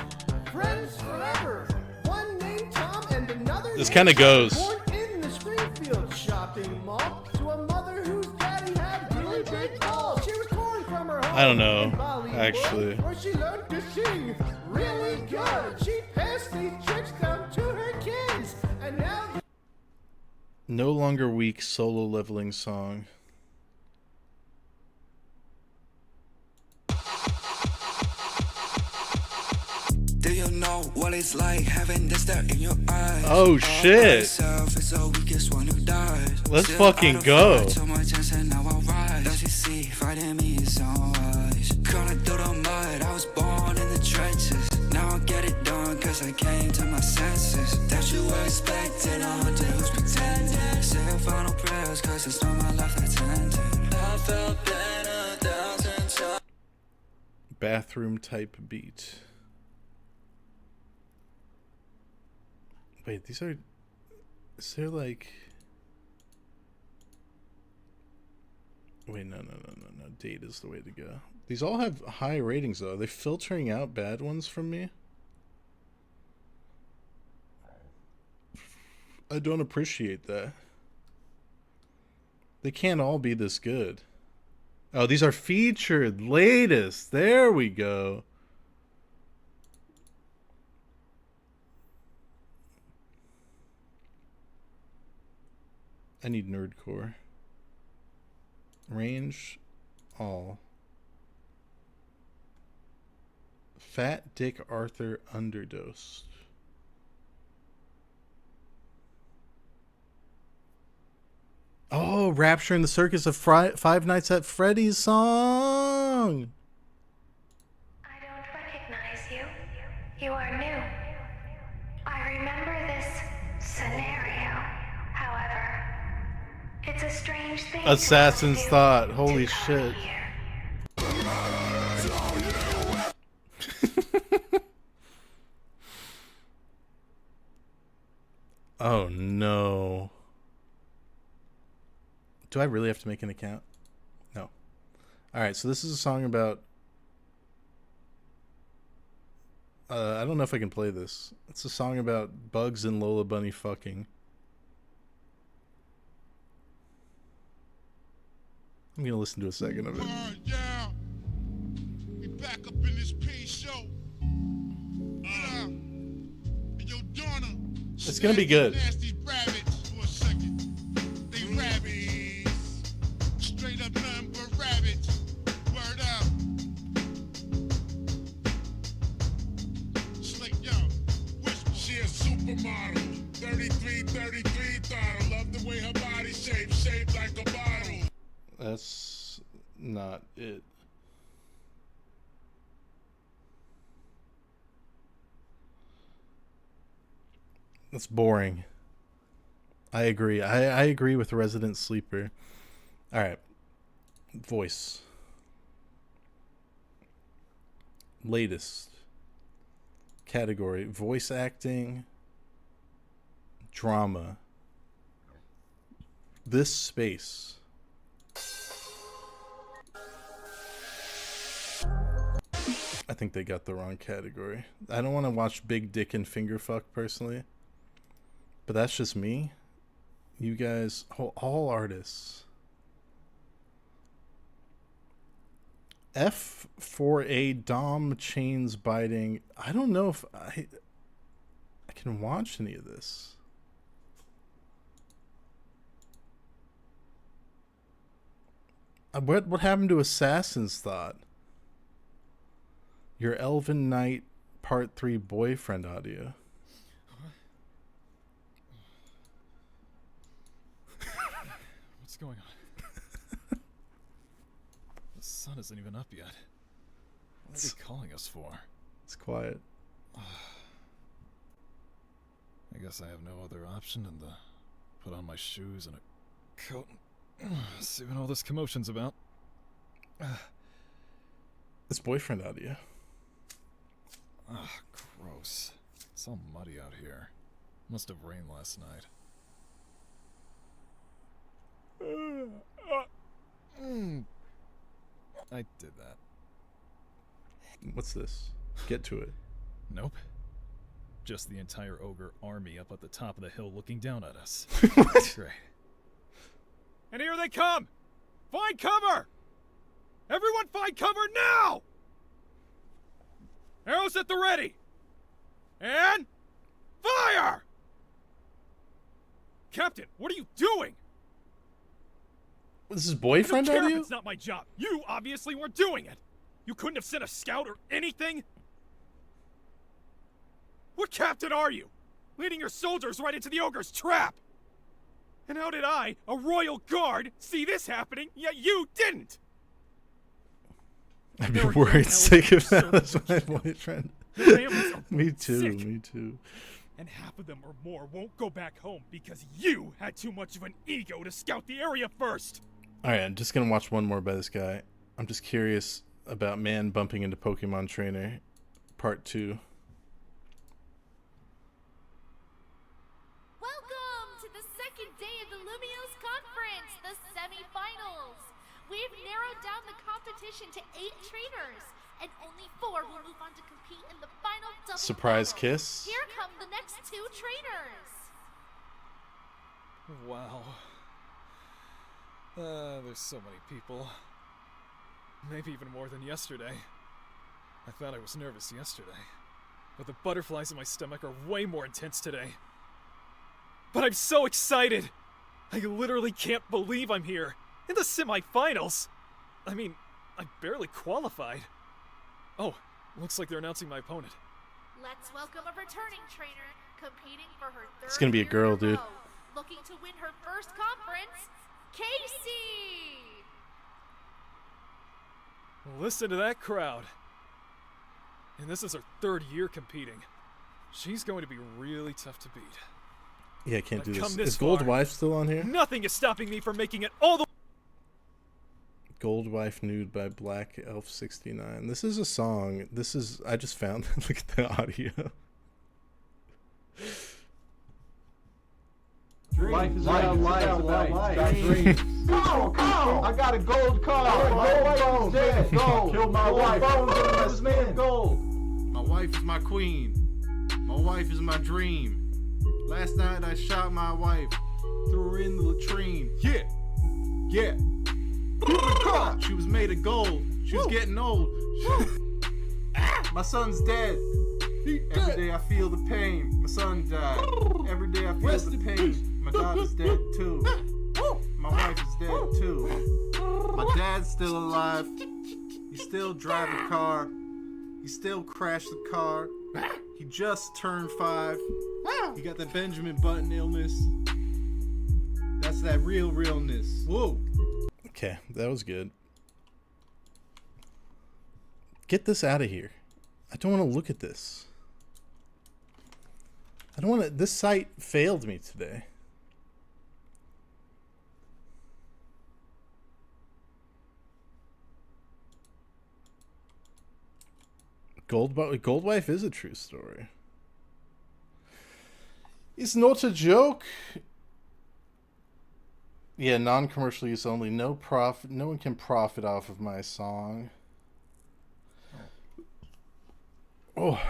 friends forever. One named Tom and another. This named kinda John, goes. Born in the Springfield shopping mall to a mother whose daddy had really big balls. She was torn from her home. I don't know, in Bollywood, actually. where she learned to sing really good. She passed these tricks down to her kids, and now. No Longer Weak solo leveling song. Do you know what it's like having this there in your eyes? Oh shit! It's the weakest one who dies. Let's Still fucking out of go. fight, so much chance and now I rise. Does you see, fighting me is so wise. Crawling through the mud, I was born in the trenches. Now I get it done, cause I came to my senses. That you were expecting, a hunter who's pretending. Say your final prayers, cause it's not my life that's ending. I felt pain 1,000 times. Bathroom type beat. Wait, these are... Is there like... Wait, no. Date is the way to go. These all have high ratings, though. Are they filtering out bad ones from me? I don't appreciate that. They can't all be this good. Oh, these are featured. Latest. There we go. I need nerdcore. Range, all. Fat Dick Arthur underdosed. Oh, Rapture in the Circus of Five Nights at Freddy's song. I don't recognize you. You are new. I remember this scenario. However, it's a strange thing. Assassin's to Thought. to Holy come shit. here. Oh no. Do I really have to make an account? No. Alright, so this is a song about... I don't know if I can play this. It's a song about Bugs and Lola Bunny fucking. I'm gonna listen to a second of it. Yeah. We back up in this P show. Yo, Donna. It's gonna be good. Nasty rabbits for a second. They rabbits. Straight up nothing but rabbits. Word up. Slick, yo. Winsmore. She a supermodel. 33 throttle. Love the way her body shaped like a bottle. That's not it. That's boring. I agree. I agree with Resident Sleeper. Alright. Voice. Latest. Category. Voice acting. Drama. This space. I think they got the wrong category. I don't want to watch big dick and finger fuck personally, but that's just me. You guys, all artists. F for a dom chains biting. I don't know if I can watch any of this. What happened to Assassin's Thought? Your Elven Knight Part 3 boyfriend audio. What's going on? The sun isn't even up yet. What are they calling us for? It's quiet. I guess I have no other option than to put on my shoes and a coat and see what all this commotion's about. It's boyfriend audio. Ugh, gross. It's all muddy out here. Must have rained last night. I did that. What's this? Get to it. Nope. Just the entire ogre army up at the top of the hill looking down at us. What? Great. And here they come! Find cover! Everyone find cover now! Arrows at the ready! And... fire! Captain, what are you doing? This is boyfriend I don't care audio? if it's not my job. You obviously weren't doing it. You couldn't have sent a scout or anything? What captain are you? Leading your soldiers right into the ogre's trap! And how did I, a royal guard, see this happening, yet you didn't? I'd be worried sick of that as my boyfriend. Me too, sick. me too. And half of them or more won't go back home because you had too much of an ego to scout the area first. Alright, I'm just gonna watch one more by this guy. I'm just curious about man bumping into Pokemon Trainer, Part 2. Welcome to the second day of the Lumios Conference, the semifinals. We've narrowed down the competition to 8 trainers, and only 4 will move on to compete in the final double Surprise battle. kiss. Here come the next 2 trainers. Wow. There's so many people. Maybe even more than yesterday. I thought I was nervous yesterday, but the butterflies in my stomach are way more intense today. But I'm so excited! I literally can't believe I'm here! In the semifinals! I mean, I barely qualified. Oh, looks like they're announcing my opponent. Let's welcome a returning trainer competing for her 3rd It's gonna be a year girl, in a dude. row, looking to win her first conference, Casey! Listen to that crowd. And this is her 3rd year competing. She's going to be really tough to beat. Yeah, I can't I've do come this. this Is Gold far. Wife still on here? Nothing is stopping me from making it all the Gold Wife Nude by Black Elf 69. This is a song. This is, I just found, look at the audio. Life is about life. Dreams. Go! I got a gold car. My wife is dead. Gold. Killed my wife. This man. Gold. My wife is my queen. My wife is my dream. Last night I shot my wife. Threw her in the latrine. Yeah. Yeah. She was made of gold. She was getting old. My son's dead. Every day I feel the pain. My son died. Every day I feel the pain. My daughter's dead too. My wife is dead too. My dad's still alive. He still drive a car. He still crashed the car. He just turned 5. He got the Benjamin Button illness. That's that realness. Whoa. Okay, that was good. Get this out of here. I don't want to look at this. I don't want to. This site failed me today. Gold Wife is a true story. It's not a joke. Yeah, non-commercial use only. No profit. No one can profit off of my song. Oh.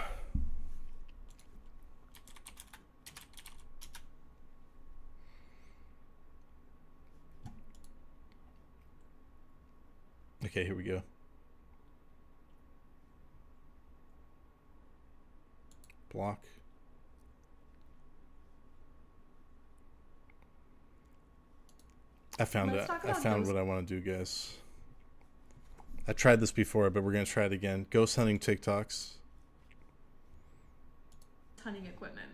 Okay, here we go. Block. I found it. I found what I want to do, guys. I tried this before, but we're going to try it again. Ghost hunting TikToks. Hunting equipment.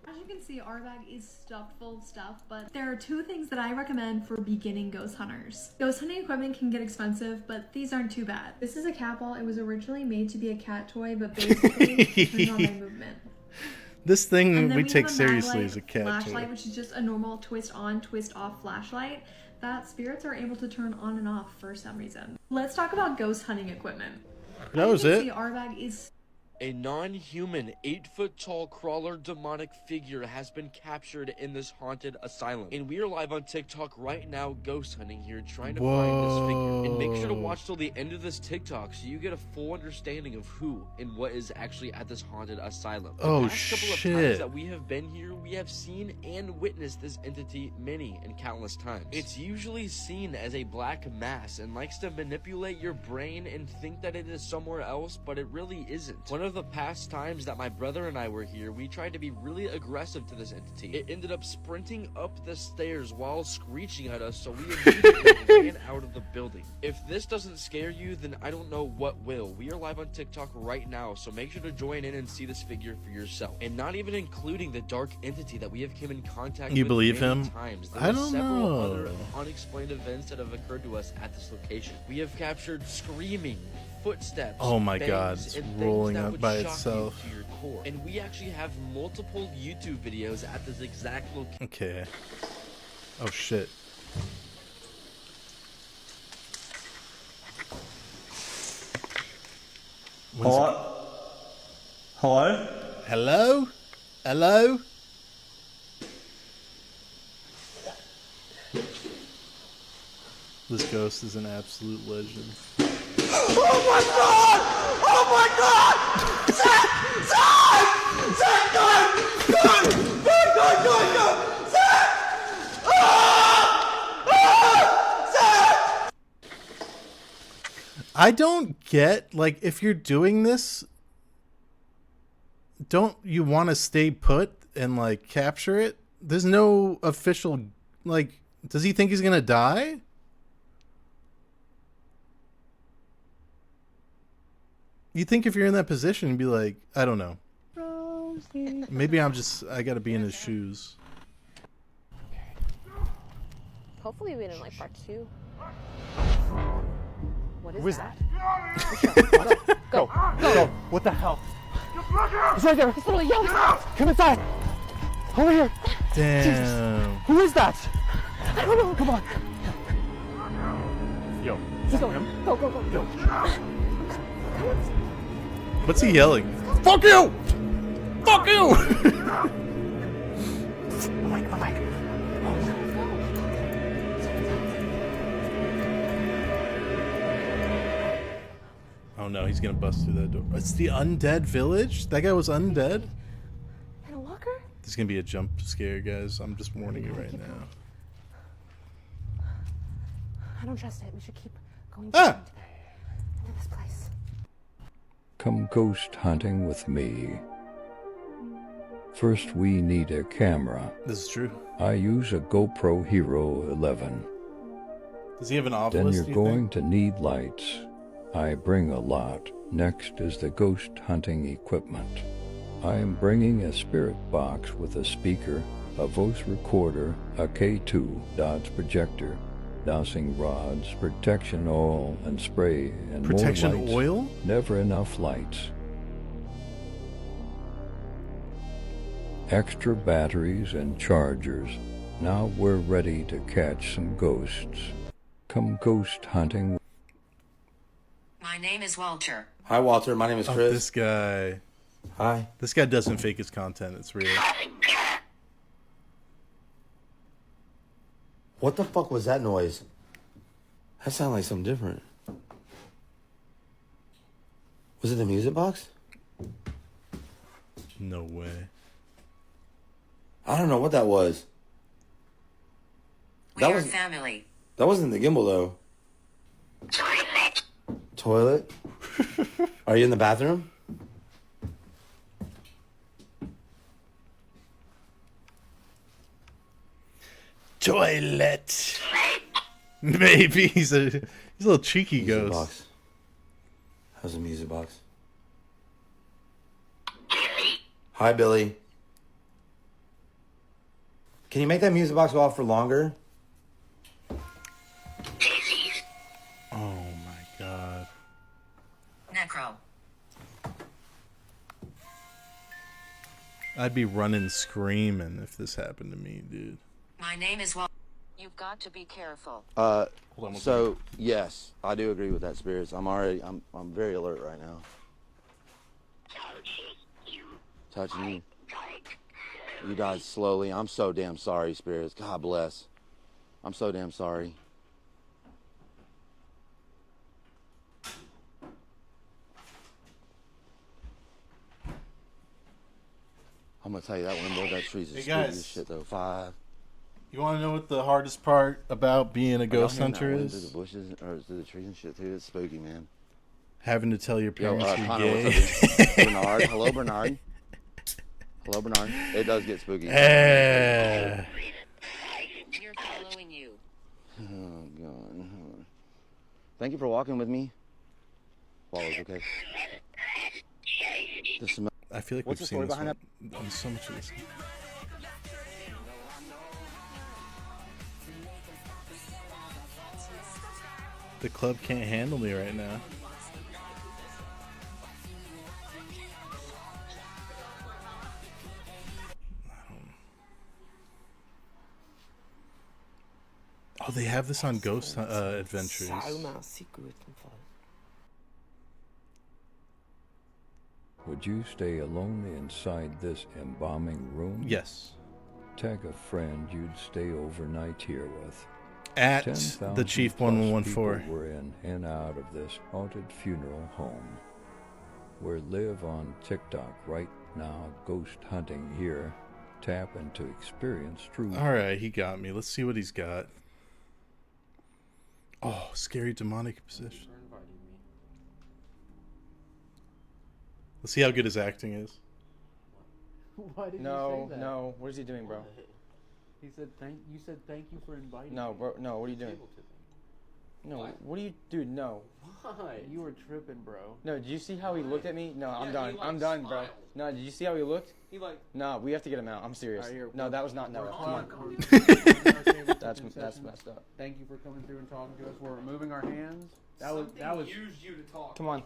As you can see, our bag is stuffed full of stuff, but there are two things that I recommend for beginning ghost hunters. Ghost hunting equipment can get expensive, but these aren't too bad. This is a cat ball. It was originally made to be a cat toy, but basically turns on my movement. This thing we take seriously as a cat flashlight, toy. which is just a normal twist on, twist off flashlight that spirits are able to turn on and off for some reason. Let's talk about ghost hunting equipment. That was it. Our bag is A non-human, 8-foot-tall crawler demonic figure has been captured in this haunted asylum. And we are live on TikTok right now, ghost hunting here, trying to find this figure. And make sure to watch till the end of this TikTok so you get a full understanding of who and what is actually at this haunted asylum. The past couple of times that we have been here, we have seen and witnessed this entity many and countless times. It's usually seen as a black mass and likes to manipulate your brain and think that it is somewhere else, but it really isn't. One of the past times that my brother and I were here, we tried to be really aggressive to this entity. It ended up sprinting up the stairs while screeching at us, so we immediately ran out of the building. If this doesn't scare you, then I don't know what will. We are live on TikTok right now, so make sure to join in and see this figure for yourself. And not even including the dark entity that we have come in contact with believe many him? times. I don't several know. other unexplained events that have occurred to us at this location. We have captured screaming, footsteps, Oh my bangs, god, it's and things rolling that up would by shock itself. you to your core. And we actually have multiple YouTube videos at this exact location. Okay. Oh shit. Hello? Hello? Hello? Hello? This ghost is an absolute legend. Oh my god! Oh my god! Zach! Zach! Zach, go! Go! Go, go, go, go! Zach! Ah! Ah! Zach! I don't get, like, if you're doing this, don't you want to stay put and, like, capture it? There's no official, like, does he think he's gonna die? You think if you're in that position, you'd be like, I don't know. Maybe I gotta be in his shoes. Hopefully we didn't like part 2. What is Who is that? Go. Go. What the hell? It's right there. It's literally yelling. Come inside. Over here. Damn. Jesus. Who is that? I don't know. Come on. Yo. Just go. Go, go, go. Go. What's he yelling? Fuck you! Fuck you! Oh my god. Oh no, he's gonna bust through that door. It's the undead village? That guy was undead? In a locker? There's gonna be a jump scare, guys. I'm just warning you right now. I don't trust it. We should keep going Ah! into this place. Come ghost hunting with me. First, we need a camera. This is true. I use a GoPro Hero 11. Does he have an off Then list, you're do you going think? to need lights. I bring a lot. Next is the ghost hunting equipment. I am bringing a spirit box with a speaker, a voice recorder, a K2 Dodge projector, dowsing rods, protection oil and spray, and Protection more lights. oil? Never enough lights. Extra batteries and chargers. Now we're ready to catch some ghosts. Come ghost hunting. My name is Walter. Hi, Walter. My name is Oh, Chris. this guy. Hi. This guy doesn't fake his content. It's real. What the fuck was that noise? That sounded like something different. Was it the music box? No way. I don't know what that was. We That are was family. that wasn't the gimbal though. Toilet? Are you in the bathroom? Toilet. Maybe he's a little cheeky Music ghost. box. How's the music box? Hi, Billy. Can you make that music box go off for longer? Oh my god. Necro. I'd be running screaming if this happened to me, dude. My name is Wal. You've got to be careful. Hold on one So yes, I do agree with that, Spirits. I'm very alert right now. Touching you. You died slowly. I'm so damn sorry, Spirits. God bless. I'm so damn sorry. I'm gonna tell you that one, boy. That tree's Hey, as spooky guys. as shit, though. 5. You want to know what the hardest part about being a Are y'all ghost hearing that hunter wind is? through the bushes or through the trees and shit too. It's spooky, man. Having to tell your Yo, parents you're Connor, gay. what's up, dude? Bernard. Hello, Bernard. Hello, Bernard. It does get spooky. Eh. You're following you. Oh, God. Thank you for walking with me. Follows, okay. The smell. I feel like What's we've the seen story this behind one on so much of this. The club can't handle me right now. Oh, they have this on Ghost Adventures. Would you stay alone inside this embalming room? Yes. Tag a friend you'd stay overnight here with. At 10,000 the Chief plus 1114. people were in and out of this haunted funeral home. We're live on TikTok right now, ghost hunting here. Tap into experience true. Alright, he got me. Let's see what he's got. Oh, scary demonic possession. Let's see how good his acting is. Why did No, you say that? no. What is he doing, bro? He said you said thank you for inviting No, me. bro. No, what are you doing? No, what are you, dude? No. Why? You were tripping, bro. No, did you see how he looked at me? No, I'm Yeah, done. he, like, I'm done, bro. smiled. No, did you see how he looked? He like. No, we have to get him out. I'm serious. Alright, here, No, that was not Noah. Come on. That's That's messed up. Thank you for coming through and talking to us. We're removing our hands. That was used you to talk. Come on.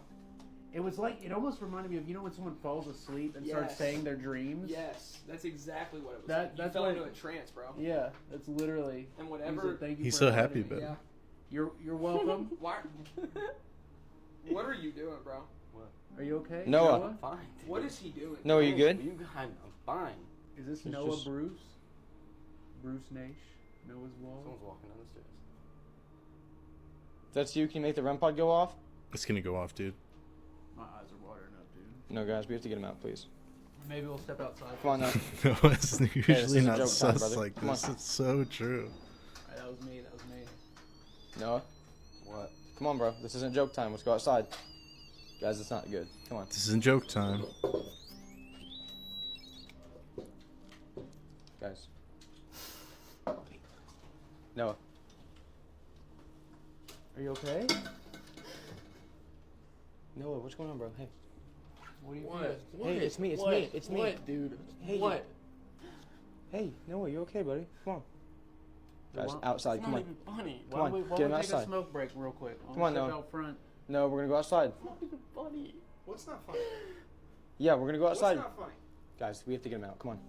It was like it almost reminded me of when someone falls asleep and starts Yes. saying their dreams. Yes, that's exactly what it was. That- You that's fell what- into a trance, bro. Yeah, that's literally. And He whatever. said, thank you He's for so happy inviting me." about it. Yeah. You're welcome. Why? What are you doing, bro? Are you okay? Noah. Fine. What is he doing? Noah, you good? I'm fine. Is this It's Noah just- Bruce? Bruce Nash? Noah's Wall? Someone's walking down the stairs. If that's you, can you make the REM pod go off? It's gonna go off, dude. My eyes are watering up, dude. No, guys, we have to get him out, please. Maybe we'll step outside. Come on now. No, it's this usually is a not joke time, sus brother. like Come on. this. It's so true. Alright, that was me. That was me. Noah? What? Come on, bro. This isn't joke time. Let's go outside. Guys, it's not good. Come on. This isn't joke time. Guys. Noah. Are you okay? Noah, what's going on, bro? Hey. What do you What? feel? Hey, it's me, it's What? me, it's me. What, dude? Hey, What? Hey, Noah, you okay, buddy? Come on. Guys, Why- outside, it's come not on. even funny. Come Why on, don't we get him take outside. a smoke break real quick? I Come wanna on, step Noah. out front. No, we're gonna go outside. It's not even funny. What's not funny? Yeah, we're gonna go outside. What's not funny? Guys, we have to get him out. Come on.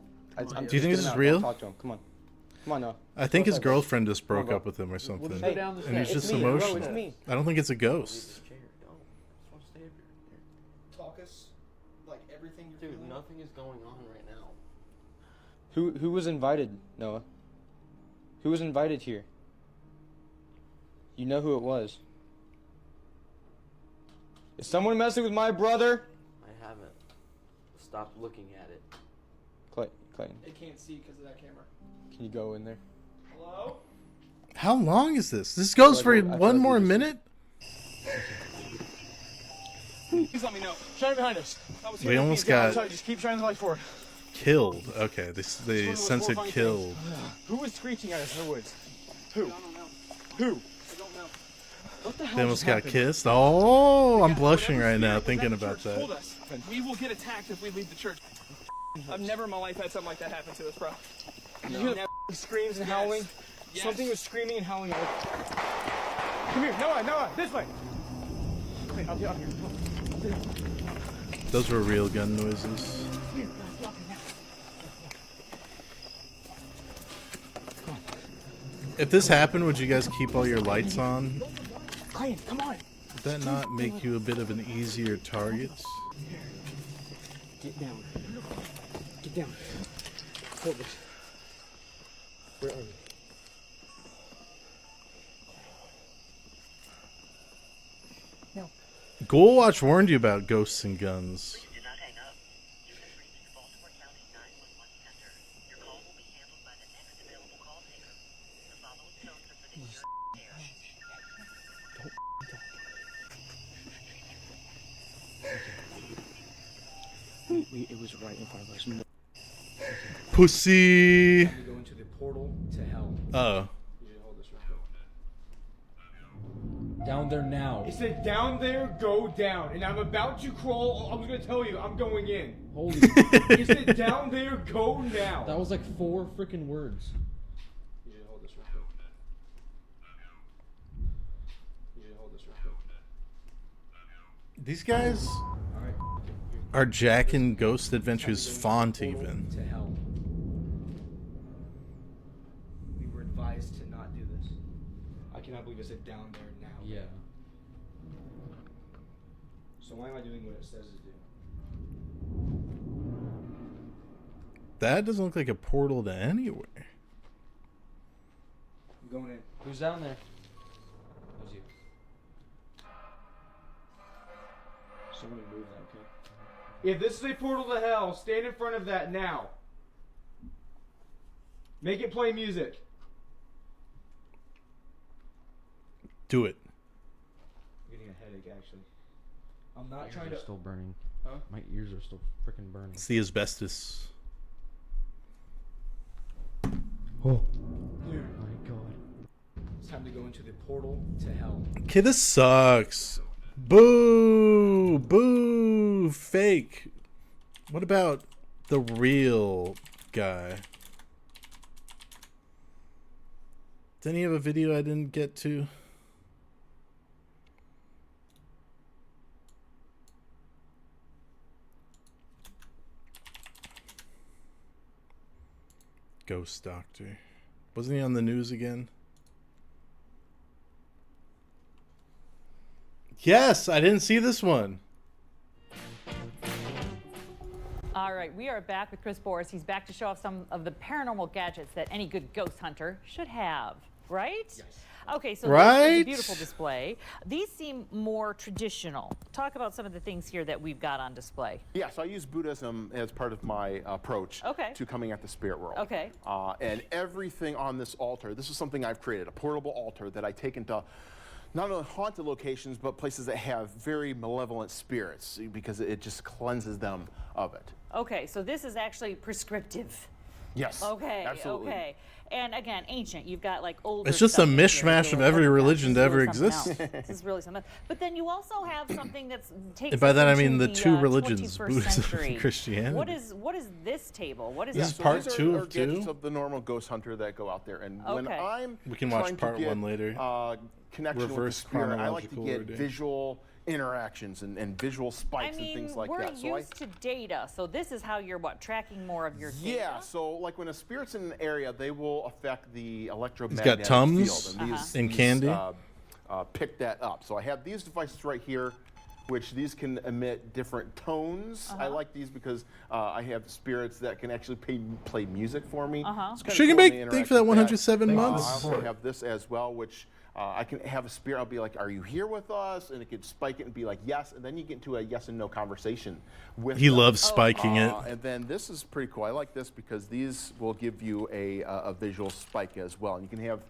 Do you think this is real? Talk to him. Come on. Come on, Noah. I think his Outside. girlfend just Come on, broke bro. up with him or something. just go down the And he's stairs. just It's me, bro, it's emotional. me. I don't think it's a ghost. Just want to stay up here. Talk us like everything you're Dude, feeling. nothing is going on right now. Who was invited, Noah? Who was invited here? You know who it was. Is someone messing with my brother? I haven't. stop looking at it. Clayton, It can't see because of that camera. can you go in there? Hello? How long is this? This goes for one more minute? Please let me know. Shine behind us. We almost got Just keep shining the light forward. killed. Okay, they censored killed. Who was screeching at us in the woods? Who? Who? I don't know. What the hell? They almost got kissed. Oh, I'm blushing right now thinking about that. Told us we will get attacked if we leave the church. I've never in my life had something like that happen to us, bro. You hear the screams and howling? Yes. Something was screaming and howling. Come here, Noah, this way. Wait, I'll get up here. Those were real gun noises. If this happened, would you guys keep all your lights on? Clayton, come on. Would that not make you a bit of an easier target? Get down. Get down. Hold this. Where are we? No. Ghoul Watch warned you about ghosts and guns. It was right in front of us. Pussy. Time to go into the portal to hell. Oh. Down there now. It said down there, go down. And I'm about to crawl. I was going to tell you, I'm going in. Holy. It said down there, go now. That was like 4 freaking words. You should hold this real quick. You should hold this real quick. These guys are Jack and Ghost Adventures font even. To hell. We were advised to not do this. I cannot believe it said down there now. Yeah. So why am I doing what it says to do? That doesn't look like a portal to anywhere. I'm going in. Who's down there? That was you. Somebody move that, okay? If this is a portal to hell, stand in front of that now. Make it play music. Do it. I'm getting a headache, actually. I'm not My trying ears to. are still burning. Huh? My ears are still freaking burning. It's the asbestos. Oh. Dude. My God. It's time to go into the portal to hell. Okay, this sucks. Boo! Boo! Fake. What about the real guy? Didn't he have a video I didn't get to? Ghost Doctor. Wasn't he on the news again? Yes, I didn't see this one. All right, we are back with Chris Boris. He's back to show off some of the paranormal gadgets that any good ghost hunter should have, right? Yes. Okay, so this is a beautiful display. These seem more traditional. Talk about some of the things here that we've got on display. Yeah, so I use Buddhism as part of my approach to coming at the spirit world. Okay. And everything on this altar, this is something I've created, a portable altar that I take into not only haunted locations, but places that have very malevolent spirits, because it just cleanses them of it. Okay, so this is actually prescriptive. Yes. Okay, absolutely. okay. And again, ancient, you've got like older It's just a stuff in here. mishmash of You're every like, religion to this is ever really something exist. else. This is really something. But then you also have something that's takes And by us that I into mean the two 21st religions, Buddhism century. and Christianity. What is this table? What is Yeah, this? so part these two are of two? gadgets of the normal ghost hunter that go out there. And when Okay. I'm We can watch trying part to get, one later. Connection with the Reverse spirit, I like to chronological get order. visual interactions and visual spikes I mean, and things like we're that. So used to data, so this is how you're tracking more of your data. yeah, so like when a spirit's in an area, they will affect the electromagnetic He's got Tums field. And these, and candy. Pick that up. So I have these devices right here, which these can emit different tones. I like these because I have spirits that can actually play music for me. It's kinda Sugar cool when Bake, they thanks for that interact with 107 months. I also have this as well, which I can have a spirit. I'll be like, "Are you here with us?" And it could spike it and be like, "Yes." And then you get into a yes and no conversation with. He them. loves spiking it. And then this is pretty cool. I like this because these will give you a visual spike as well. And you can have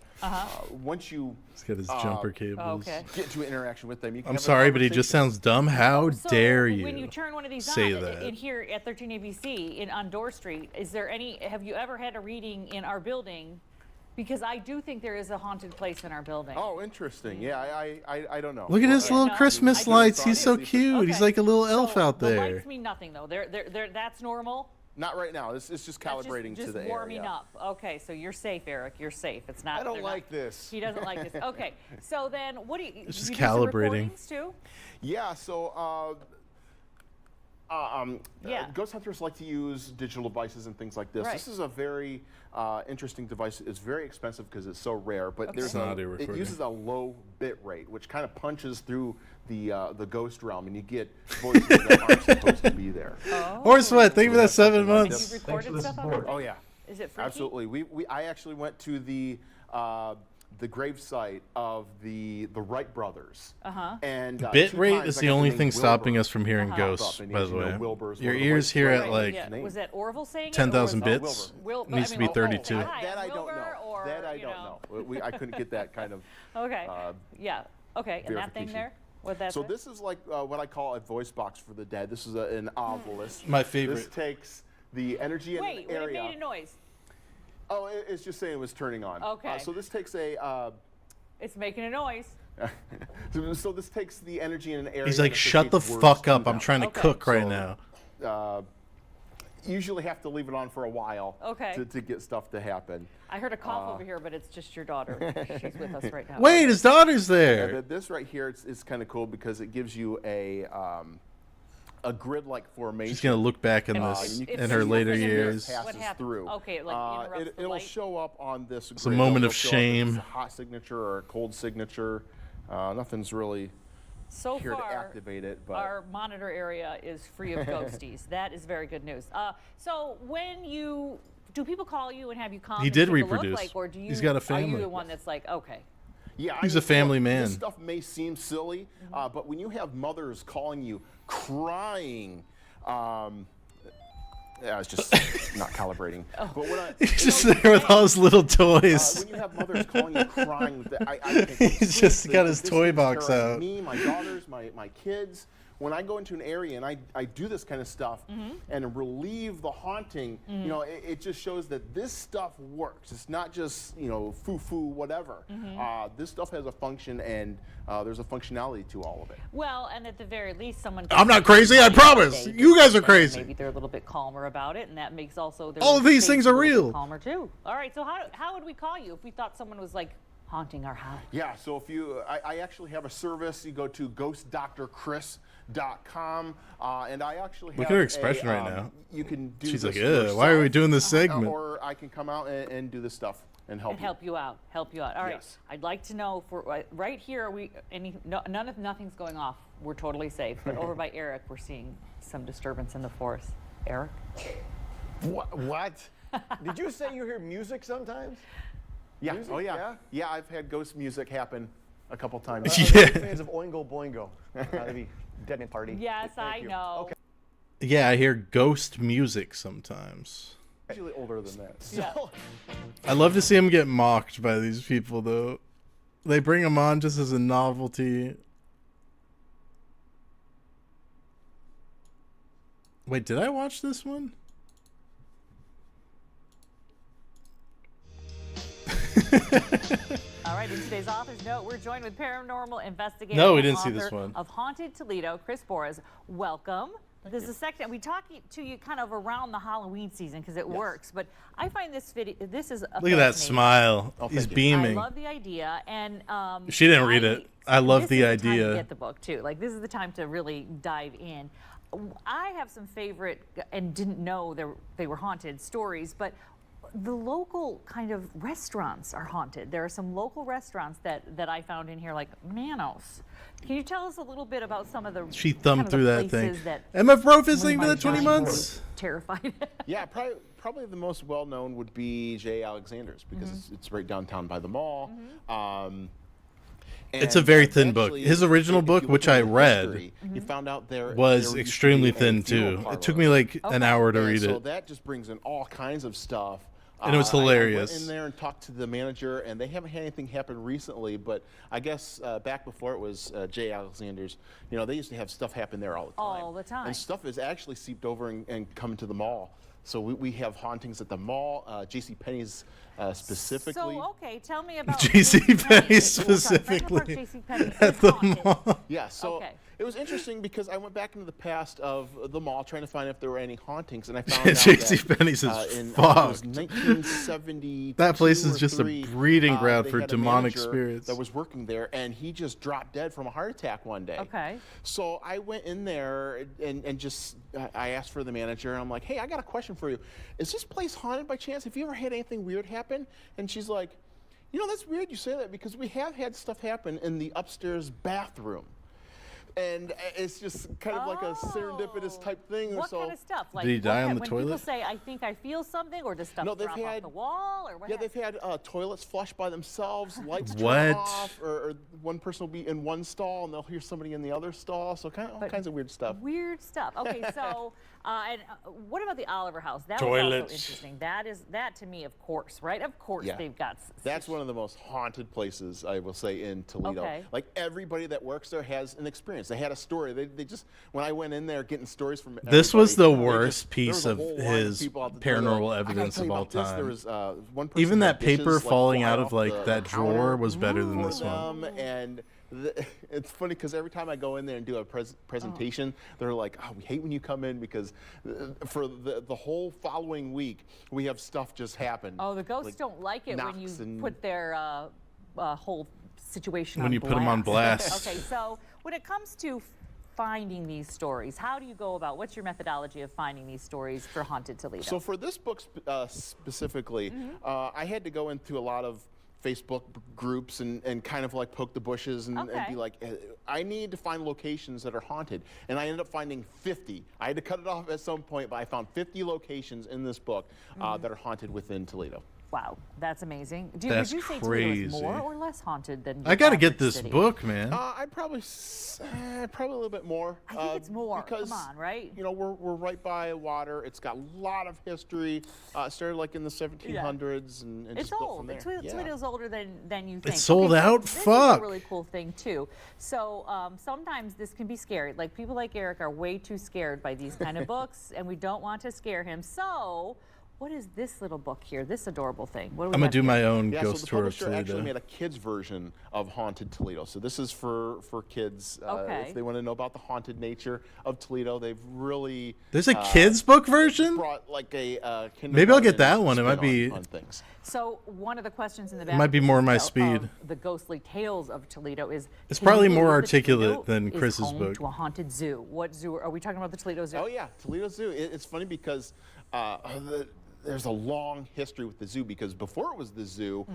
once you. He's got his jumper cables. Get to an interaction with them. You can I'm have a sorry, but he just conversation. sounds dumb. How dare you? When you turn one of these say on that? in here at 13 ABC on Dorr Street, is there any? Have you ever had a reading in our building? Because I do think there is a haunted place in our building. Oh, interesting. Yeah, I don't know. Look at his little Christmas lights. He's so cute. He's like a little elf out The there. lights mean nothing though. That's normal. Not right now. It's just calibrating just to the warming area. up. Okay, so you're safe, Eric. You're safe. It's not. I don't they're like not- this. He doesn't like this. Okay, so then what do you? It's just you do some calibrating. recordings too? Yeah. So. Ghost hunters like to use digital devices and things like this. Right. This is a very interesting device. It's very expensive because it's so rare, but It's an audio it recording. uses a low bit rate, which kind of punches through the ghost realm, and you get voices that aren't supposed to be there. Horse sweat. Thank you for that 7 months. You've recorded stuff on that? Oh yeah. Is it freaky? Absolutely. I actually went to the gravesite of the Wright brothers. And Bit 2 rate times is I the got only name thing stopping Wilbur us from hearing pop ghosts, up, and by as the you know, way. Wilbur's Your one of the ears Wright here at brothers. like Yeah. Was that Orville saying it? 10,000 or was bits. Wil- Needs to be 32. That I don't know. That I don't know. I couldn't get that kind of. Okay. Yeah. Okay. And that thing verification. there? What that? So this is like what I call a voice box for the dead. This is an ovilist. My favorite. This takes the energy in Wait, an when it area. made a noise. Oh, it's just saying it was turning on. Okay. So this takes a. It's making a noise. So this takes the energy in an area. He's like, and shut the associates words fuck to up. I'm them. trying to cook right now. Usually have to leave it on for a while Okay. to get stuff to happen. I heard a cough over here, but it's just your daughter. She's with us right now. Wait, his daughter's Yeah, there. this right here is kind of cool because it gives you a grid-like formation. She's gonna look back in this in her later years. Passes through. Okay, like interrupts the it'll light. show up on this. It's a grid. moment It'll of show up if shame. it's a hot signature or a cold signature. Nothing's really So here to far, activate it, but our monitor area is free of ghosties. That is very good news. So when you do, people call you and have you come? He and did take a look, reproduce. like, or do you? He's got a Are you family. the one that's like, okay? yeah, He's a family look, man. This stuff may seem silly, but when you have mothers calling you crying. Yeah, it's just not calibrating. But when He's just there with all his little toys. when you have mothers calling you crying, I think He's just got his this toy is box terrorizing out. Me, my daughters, my kids. When I go into an area and I do this kind of stuff and relieve the haunting, you know, it just shows that this stuff works. It's not just, you know, foo-foo, whatever. This stuff has a function and there's a functionality to all of it. Well, and at the very least, someone. I'm not crazy, I promise. You guys are crazy. Maybe they're a little bit calmer about it, and that makes also their All of these face things a are little bit real. Calmer too. All right. So how would we call you if we thought someone was like haunting our house? Yeah, so if you, I actually have a service. You go to ghostdrchris.com, and I actually have Look at her expression right now. You can do She's this like, "Ugh, why are we doing this segment?" Or I can come out and do this stuff and help And help you out. Help you out. All right. Yes. I'd like to know for right here. Are we nothing's going off. We're totally safe. But over by Eric, we're seeing some disturbance in the forest. Eric. What? Did you say you hear music sometimes? Yeah. Music? Oh yeah. Yeah, I've had ghost music happen a couple times. Are you fans of Oingo Boingo? That'd be Dead Man Party. Yes, Thank I you. know. Okay. Yeah, I hear ghost music sometimes. Actually older than that. Yeah. I love to see him get mocked by these people, though. They bring him on just as a novelty. Wait, did I watch this one? All right, in today's author's note, we're joined with paranormal investigator No, we and didn't see author this one. of Haunted Toledo, Chris Boras. Welcome. This is a section we talk to you kind of around the Halloween season because it works. But I find this video. This is a Look at that fascinating- smile. Oh, He's thank you. beaming. I love the idea, and She didn't read it. I love this the is time to idea. get the book too. Like this is the time to really dive in. I have some favorite and didn't know they were haunted stories, but the local kind of restaurants are haunted. There are some local restaurants that I found in here, like Manos. Can you tell us a little bit about some of the She thumbed kind of through the that thing. places that MF Bro one visiting of for my that 20 giant months? were terrified. Yeah, probably the most well-known would be J. Alexander's because it's right downtown by the mall. It's a very thin book. His original book, which I read, history, you found out there was used to extremely be a thin funeral too. parlor. It took me like an hour to And read so it. that just brings in all kinds of stuff. And it was I went hilarious. in there and talked to the manager, and they haven't had anything happen recently, but I guess back before it was Jay Alexander's, you know, they used to have stuff happen there all the time. All the time. And stuff has actually seeped over and come to the mall. So we have hauntings at the mall, JCPenney's specifically. So, okay, tell me about JCPenney specifically JCPenney at the mall. Yeah, so Okay. it was interesting because I went back into the past of the mall trying to find if there were any hauntings, and I found out JCPenney's that is in it was fucked. 1972 That place is or just a three, breeding ground they for had a demonic manager spirits. that was working there, and he just dropped dead from a heart attack one day. Okay. So I went in there and just I asked for the manager, and I'm like, hey, I got a question for you. Is this place haunted by chance? Have you ever had anything weird happen? And she's like, you know, that's weird you say that because we have had stuff happen in the upstairs bathroom. And it's just kind of like a serendipitous type thing. What so, kind of stuff? Like, Did he die on the when toilet? people say, I think I feel something, or does stuff No, they've drop had- off the wall, or what? Yeah, they've had toilets flush by themselves, lights turn What? off, or one person will be in one stall and they'll hear somebody in the other stall. So all kinds of weird stuff. Weird stuff. Okay, so what about the Oliver House? That was Toilets. also interesting. That to me, of course, right? Of course, Yeah. they've got. That's one of the most haunted places, I will say, in Toledo. Okay. Like, everybody that works there has an experience. They had a story. They just, when I went in there getting stories from This was the everybody, they worst just- piece there of was a whole line his people out the door. They're paranormal like, "I gotta evidence tell of you all about this." There time. was, one person Even had that paper dishes, like, falling out flying of off like the that counter drawer was better than for this one. them, and it's funny because every time I go in there and do a presentation, they're like, "Oh, we hate when you come in because for the whole following week we have stuff just happen." Oh, the ghosts like don't like it when you knocks and- put their whole situation When on you put 'em on blast. Okay, so when it comes to finding these stories, how do you go about? What's your methodology of finding these stories for Haunted Toledo? So for this book specifically, I had to go into a lot of Facebook groups and kind of like poke the bushes and be like, I need to find locations that are haunted. And I ended up finding 50. I had to cut it off at some point, but I found 50 locations in this book that are haunted within Toledo. Wow, that's amazing. That's would you say Toledo is crazy. more or less haunted than? I got to get average this city? book, man. I'd probably a little bit more. I think it's more. Because, Come on, right? You know, we're right by water. It's got a lot of history. It started like in the 1700s and It's just built old. from there. Toledo's older than you think. It's sold so out? This Fuck. is a really cool thing too. So sometimes this can be scary. Like people like Eric are way too scared by these kind of books, and we don't want to scare him. So. What is this little book here? This adorable thing. What do we I'm gonna have do here? my own Yeah, ghost so the tour of publisher actually Toledo. made a kids version of Haunted Toledo. So this is for kids. Okay. If they want to know about the haunted nature of Toledo, they've really There's a kids book version? brought like a Maybe I'll get that kindergarten one. It might spin be. on things. So one of the questions in the back might be of more this my of speed. The ghostly tales of Toledo is. It's can probably you more believe that articulate Toledo than is Chris's home book. To a haunted zoo. What zoo are we talking about? The Toledo Zoo? Oh yeah, Toledo Zoo. It's funny because there's a long history with the zoo because before it was the zoo,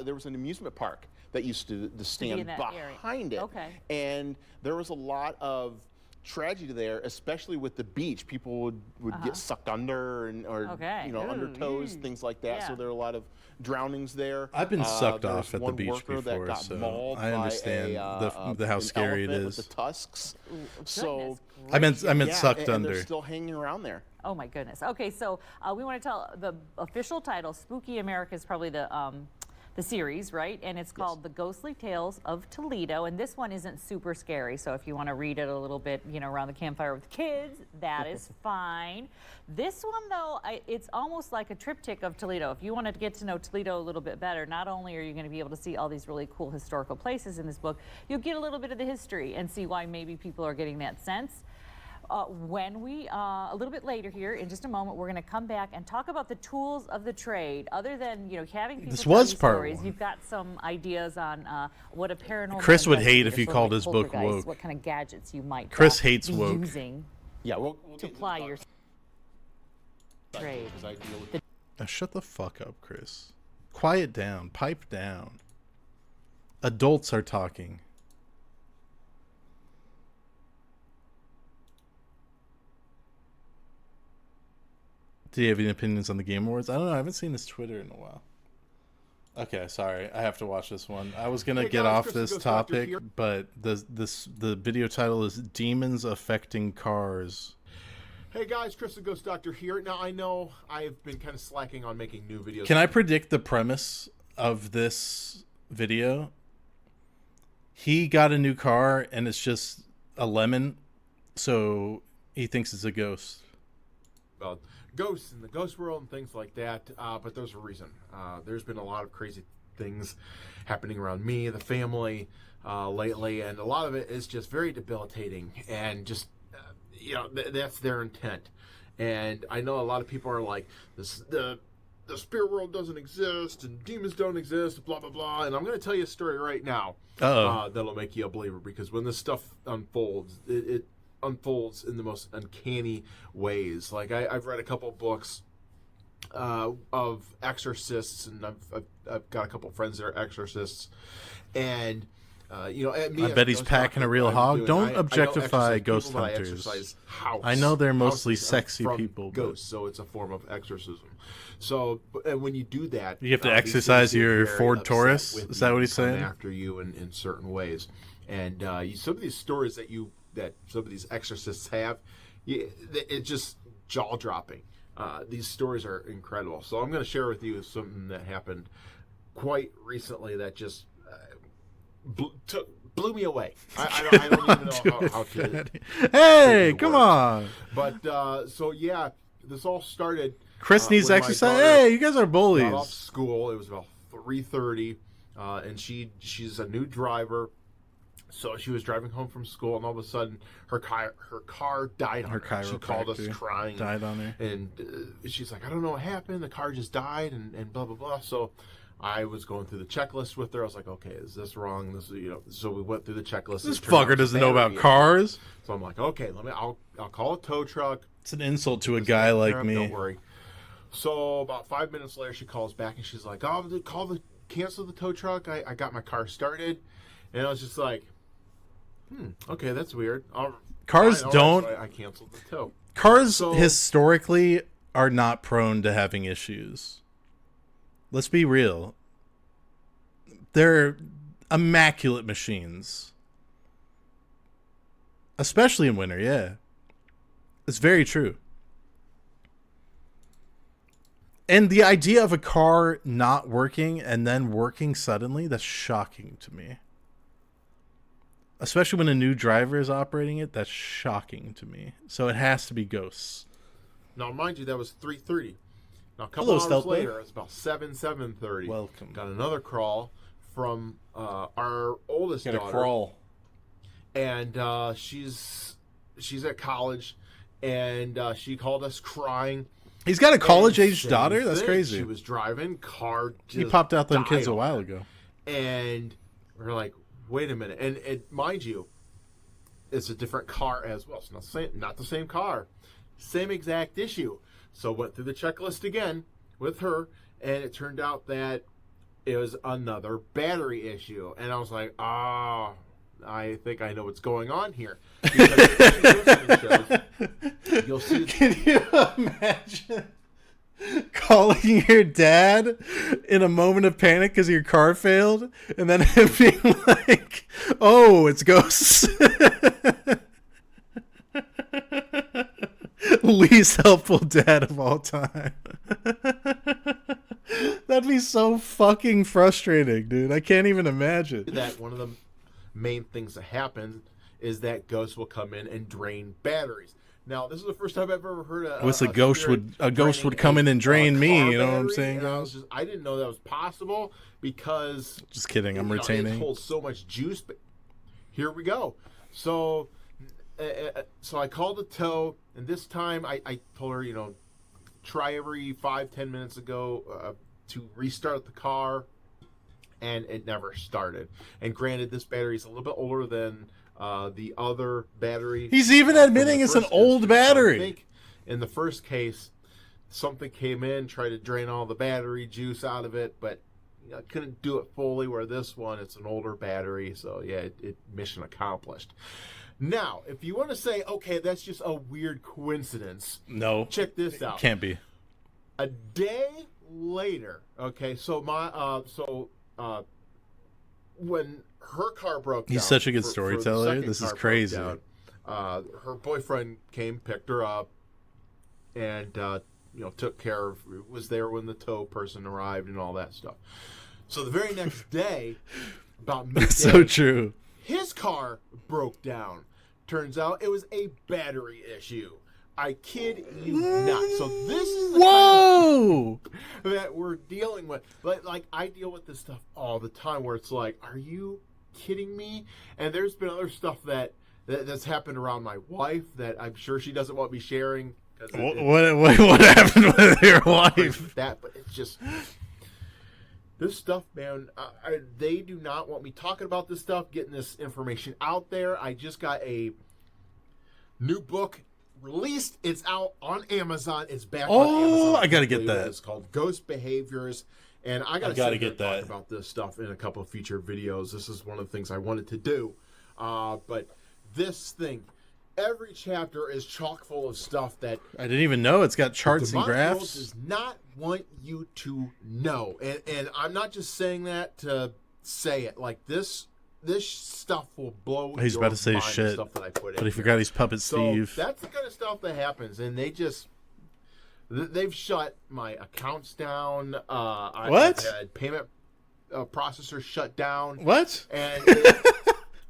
there was an amusement park that used to stand in that area. behind it. Okay. And there was a lot of tragedy there, especially with the beach. People would get sucked under or Okay. you know, under toes, things like that. Yeah. So there are a lot of drownings there. I've been sucked There off was at the one beach worker that before, got so mauled I by understand how an scary it elephant is. with the tusks. So goodness I meant yeah, sucked and under. they're still hanging around there. Oh my goodness. Okay, so we want to tell the official title. Spooky America is probably the series, right? And it's called The Ghostly Tales of Toledo. And this one isn't super scary. So if you want to read it a little bit, you know, around the campfire with kids, that is fine. This one, though, it's almost like a triptych of Toledo. If you want to get to know Toledo a little bit better, not only are you going to be able to see all these really cool historical places in this book, you'll get a little bit of the history and see why maybe people are getting that sense. When we, a little bit later here, in just a moment, we're going to come back and talk about the tools of the trade. Other than, you know, having people This tell was you part stories, one. you've got some ideas on what a paranormal Chris would hate if investigator, he sort of called like his book poltergeist, woke. What kind of gadgets you might Chris hates be woke. using Yeah, we'll to apply your trade. Because I deal with Now shut the fuck up, Chris. Quiet down. Pipe down. Adults are talking. Do you have any opinions on the Game Awards? I don't know. I haven't seen his Twitter in a while. Okay, sorry. I have to watch this one. I was gonna Hey get guys, off Chris this the Ghost Doctor topic, here. but the video title is Demons Affecting Cars. Hey guys, Chris the Ghost Doctor here. Now I know I've been kind of slacking on making new videos. Can I predict the premise of this video? He got a new car and it's just a lemon, so he thinks it's a ghost. Well, ghosts in the ghost world and things like that, but there's a reason. There's been a lot of crazy things happening around me, the family, lately, and a lot of it is just very debilitating, and just, that's their intent. And I know a lot of people are like, the spirit world doesn't exist, and demons don't exist, blah, blah, blah, and I'm going to tell you a story right now that'll make you a believer, because when this stuff unfolds, it unfolds in the most uncanny ways. Like I've read a couple books of exorcists, and I've got a couple friends that are exorcists, and I bet he's packing a real hog. Don't objectify ghost hunters. I know they're mostly sexy people. Ghosts, so it's a form of exorcism. So, and when you do that, You have to exercise your Ford Taurus? Is that what he's saying? After you in certain ways, and some of these stories that some of these exorcists have, it's just jaw dropping. These stories are incredible. So I'm going to share with you something that happened quite recently that just blew me away. I don't even know how to. Hey, come on! But this all started. Chris needs when my exercise. daughter Hey, you guys are got bullies. off school. It was about 3:30, and she's a new driver. So she was driving home from school, and all of a sudden, her car died on her. She called us crying. Died on her. And she's like, I don't know what happened. The car just died, and blah, blah, blah. So I was going through the checklist with her. I was like, okay, is this wrong? So we went through the checklist. This fucker doesn't know about cars. So I'm like, okay, I'll call a tow truck. It's an insult to a guy like me. Don't worry. So about 5 minutes later, she calls back, and she's like, cancel the tow truck. I got my car started. And I was just like, okay, that's weird. Cars don't. I canceled the tow. Cars historically are not prone to having issues. Let's be real. They're immaculate machines. Especially in winter, yeah. It's very true. And the idea of a car not working and then working suddenly, that's shocking to me. Especially when a new driver is operating it, that's shocking to me. So it has to be ghosts. Now, mind you, that was 3:30. Now, a couple hours later, it's about 7:30. Welcome. Got another call from our oldest daughter. Crawl. And she's at college, and she called us crying. He's got a college-age daughter? That's crazy. She was driving, car just He popped out them died kids a on while her. ago. And we're like, wait a minute. And mind you, it's a different car as well. It's not the same car. Same exact issue. So went through the checklist again with her, and it turned out that it was another battery issue. And I was like, I think I know what's going on here. Because you'll see. Can you imagine calling your dad in a moment of panic because your car failed, and then him being like, "Oh, it's ghosts." Least helpful dad of all time. That'd be so fucking frustrating, dude. I can't even imagine. That one of the main things that happen is that ghosts will come in and drain batteries. Now, this is the first time I've ever heard a ghost would come in and drain me. You know what I'm saying? I didn't know that was possible because. Just kidding. I'm retaining. It holds so much juice, but here we go. So I called a tow, and this time I told her, try every 5-10 minutes ago to restart the car, and it never started. And granted, this battery is a little bit older than the other battery. He's even admitting it's an old battery. So I think in the first case, something came in, tried to drain all the battery juice out of it, but I couldn't do it fully. Where this one, it's an older battery, so yeah, it mission accomplished. Now, if you want to say, okay, that's just a weird coincidence. No. Check this out. Can't be. A day later, okay, so when her car broke down, He's such a good for the storyteller. second This is car broke crazy. down, her boyfriend came, picked her up, and took care of, was there when the tow person arrived and all that stuff. So the very next day, about midday, So true. his car broke down. Turns out it was a battery issue. I kid you not. So this is the Whoa! kind of that we're dealing with. Like I deal with this stuff all the time, where it's like, are you kidding me? And there's been other stuff that's happened around my wife that I'm sure she doesn't want me sharing. What happened with your wife? That, but it's just this stuff, man. They do not want me talking about this stuff, getting this information out there. I just got a new book released. It's out on Amazon. It's back on Amazon. I gotta get that. It's called Ghost Behaviors, and I gotta get that. Talk about this stuff in a couple of future videos. This is one of the things I wanted to do, but this thing. Every chapter is chock full of stuff that I didn't even know. It's got charts and the demonic world graphs. does not want you to know, and I'm not just saying that to say it. Like this stuff will blow. He's your about to say mind, shit, stuff that I put but in he forgot he's Puppet so Steve. That's the kind of stuff that happens, and they've shut my accounts down. What? I had payment processors shut down. What? And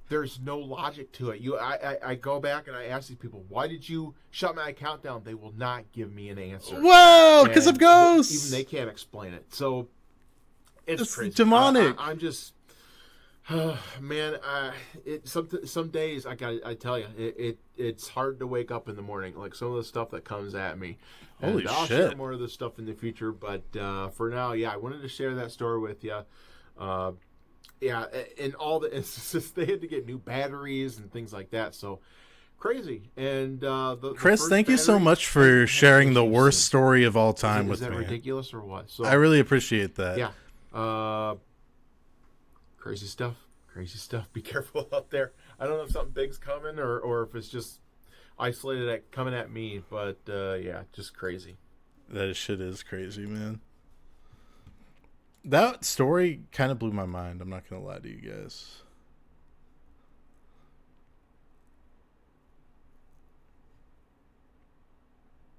there's no logic to it. I go back and I ask these people, why did you shut my account down? They will not give me an answer. Whoa, because of ghosts. Even they can't explain it. So it's crazy. Demonic. I'm just, man. Some days I tell you, it's hard to wake up in the morning. Like some of the stuff that comes at me. Holy and I'll shit. share more of this stuff in the future, but for now, I wanted to share that story with you. Yeah, in all the instances, they had to get new batteries and things like that. So crazy. And Chris, thank you so much for sharing the worst story of all time with me. Is that ridiculous or what? So I really appreciate that. Yeah. Crazy stuff. Crazy stuff. Be careful out there. I don't know if something big's coming or if it's just isolated coming at me. But yeah, just crazy. That shit is crazy, man. That story kind of blew my mind. I'm not going to lie to you guys.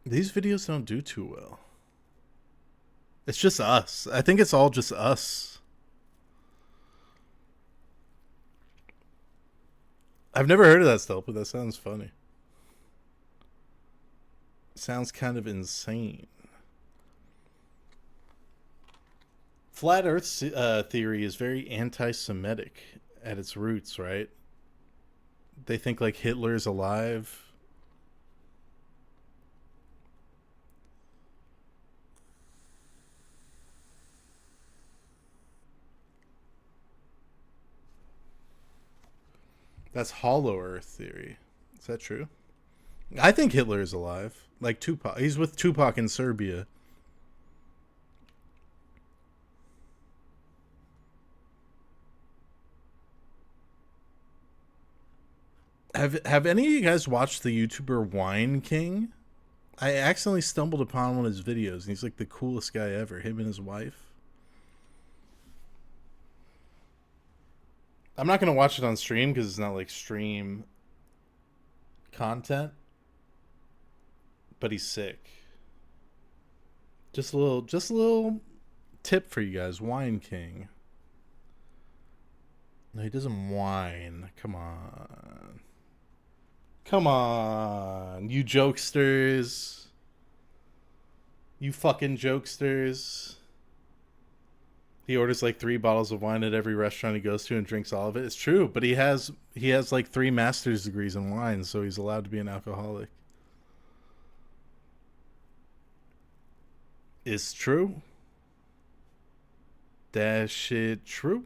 These videos don't do too well. It's just us. I think it's all just us. I've never heard of that stuff, but that sounds funny. Sounds kind of insane. Flat Earth theory is very anti-Semitic at its roots, right? They think like Hitler's alive. That's Hollow Earth theory. Is that true? I think Hitler is alive. Like Tupac. He's with Tupac in Serbia. Have any of you guys watched the YouTuber Wine King? I accidentally stumbled upon one of his videos, and he's like the coolest guy ever. Him and his wife. I'm not gonna watch it on stream because it's not like stream content. But he's sick. Just a little tip for you guys. Wine King. No, he doesn't whine. Come on. Come on, you jokesters. You fucking jokesters. He orders like 3 bottles of wine at every restaurant he goes to and drinks all of it. It's true, but he has like 3 master's degrees in wine, so he's allowed to be an alcoholic. It's true. That shit true.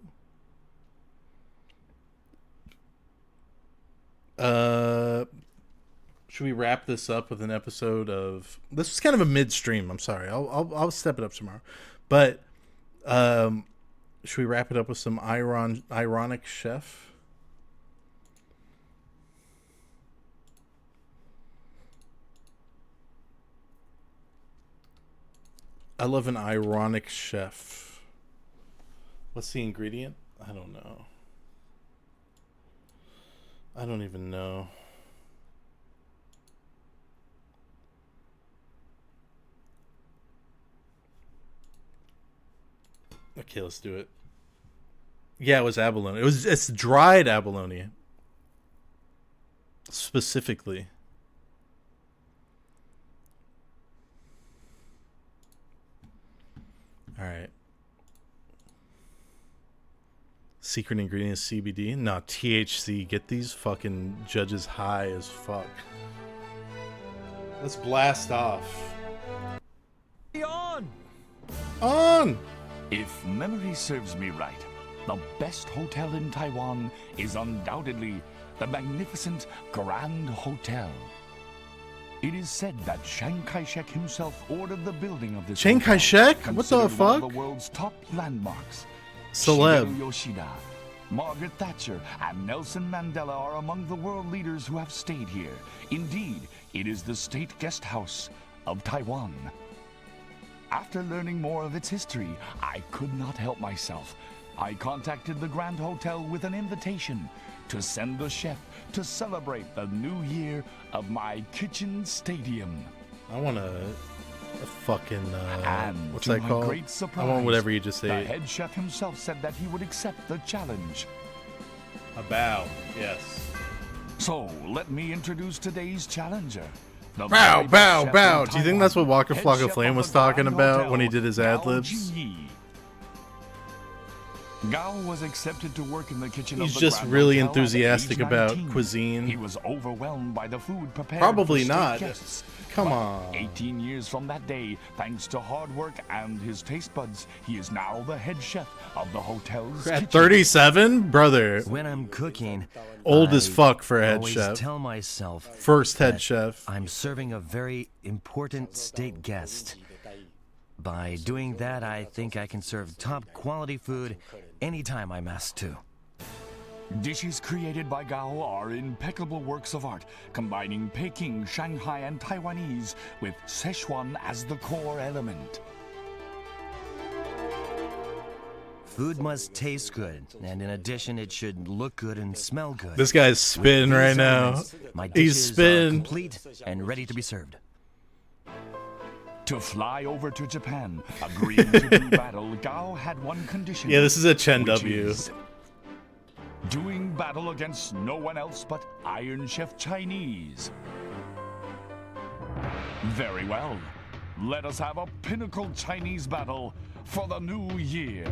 Should we wrap this up with an episode of... This was kind of a midstream. I'm sorry. I'll step it up tomorrow. But should we wrap it up with some ironic chef? I love an ironic chef. What's the ingredient? I don't know. I don't even know. Okay, let's do it. Yeah, it was abalone. It's dried abalone. Specifically. All right. Secret ingredient is CBD? No, THC. Get these fucking judges high as fuck. Let's blast off. On! If memory serves me right, the best hotel in Taiwan is undoubtedly the magnificent Grand Hotel. It is said that Chiang Kai-shek himself ordered the building of this Chiang hotel, Kai-shek? What the considered one fuck? of the world's top landmarks. Celeb. Shigeru Yoshida, Margaret Thatcher, and Nelson Mandela are among the world leaders who have stayed here. Indeed, it is the state guest house of Taiwan. After learning more of its history, I could not help myself. I contacted the Grand Hotel with an invitation to send the chef to celebrate the new year of my kitchen stadium. I want a fucking And what's to that my called? great surprise, I want whatever you just the ate. head chef himself said that he would accept the challenge. A bow, yes. So let me introduce today's challenger. The Bow, very bow, best chef bow. in Do you think that's what Taiwan, Waka head Flocka chef Flame of was the talking Grand about Hotel, when he did his Gao ad libs? Jinyi. Gao was accepted to work in the kitchen He's of the just Grand really Hotel at enthusiastic age about 19. cuisine. He was overwhelmed by the food prepared Probably for state not. guests. Come But on. 18 years from that day, thanks to hard work and his taste buds, he is now the head chef of the hotel's kitchen. At 37, brother. When I'm cooking, Old as I fuck for a head always chef. tell myself First head that chef. I'm serving a very important state guest. By doing that, I think I can serve top quality food anytime I'm asked to. Dishes created by Gao are impeccable works of art, combining Peking, Shanghai, and Taiwanese with Szechuan as the core element. Food must taste good, and in addition, it should look good and smell good. This guy's spitting With right these now. elements, my He's dishes are spitting. complete and ready to be served. To fly over to Japan, agreeing to do battle, Gao had one condition. Yeah, this is a Chen which W. is doing battle against no one else but Iron Chef Chinese. Very well. Let us have a pinnacle Chinese battle for the new year.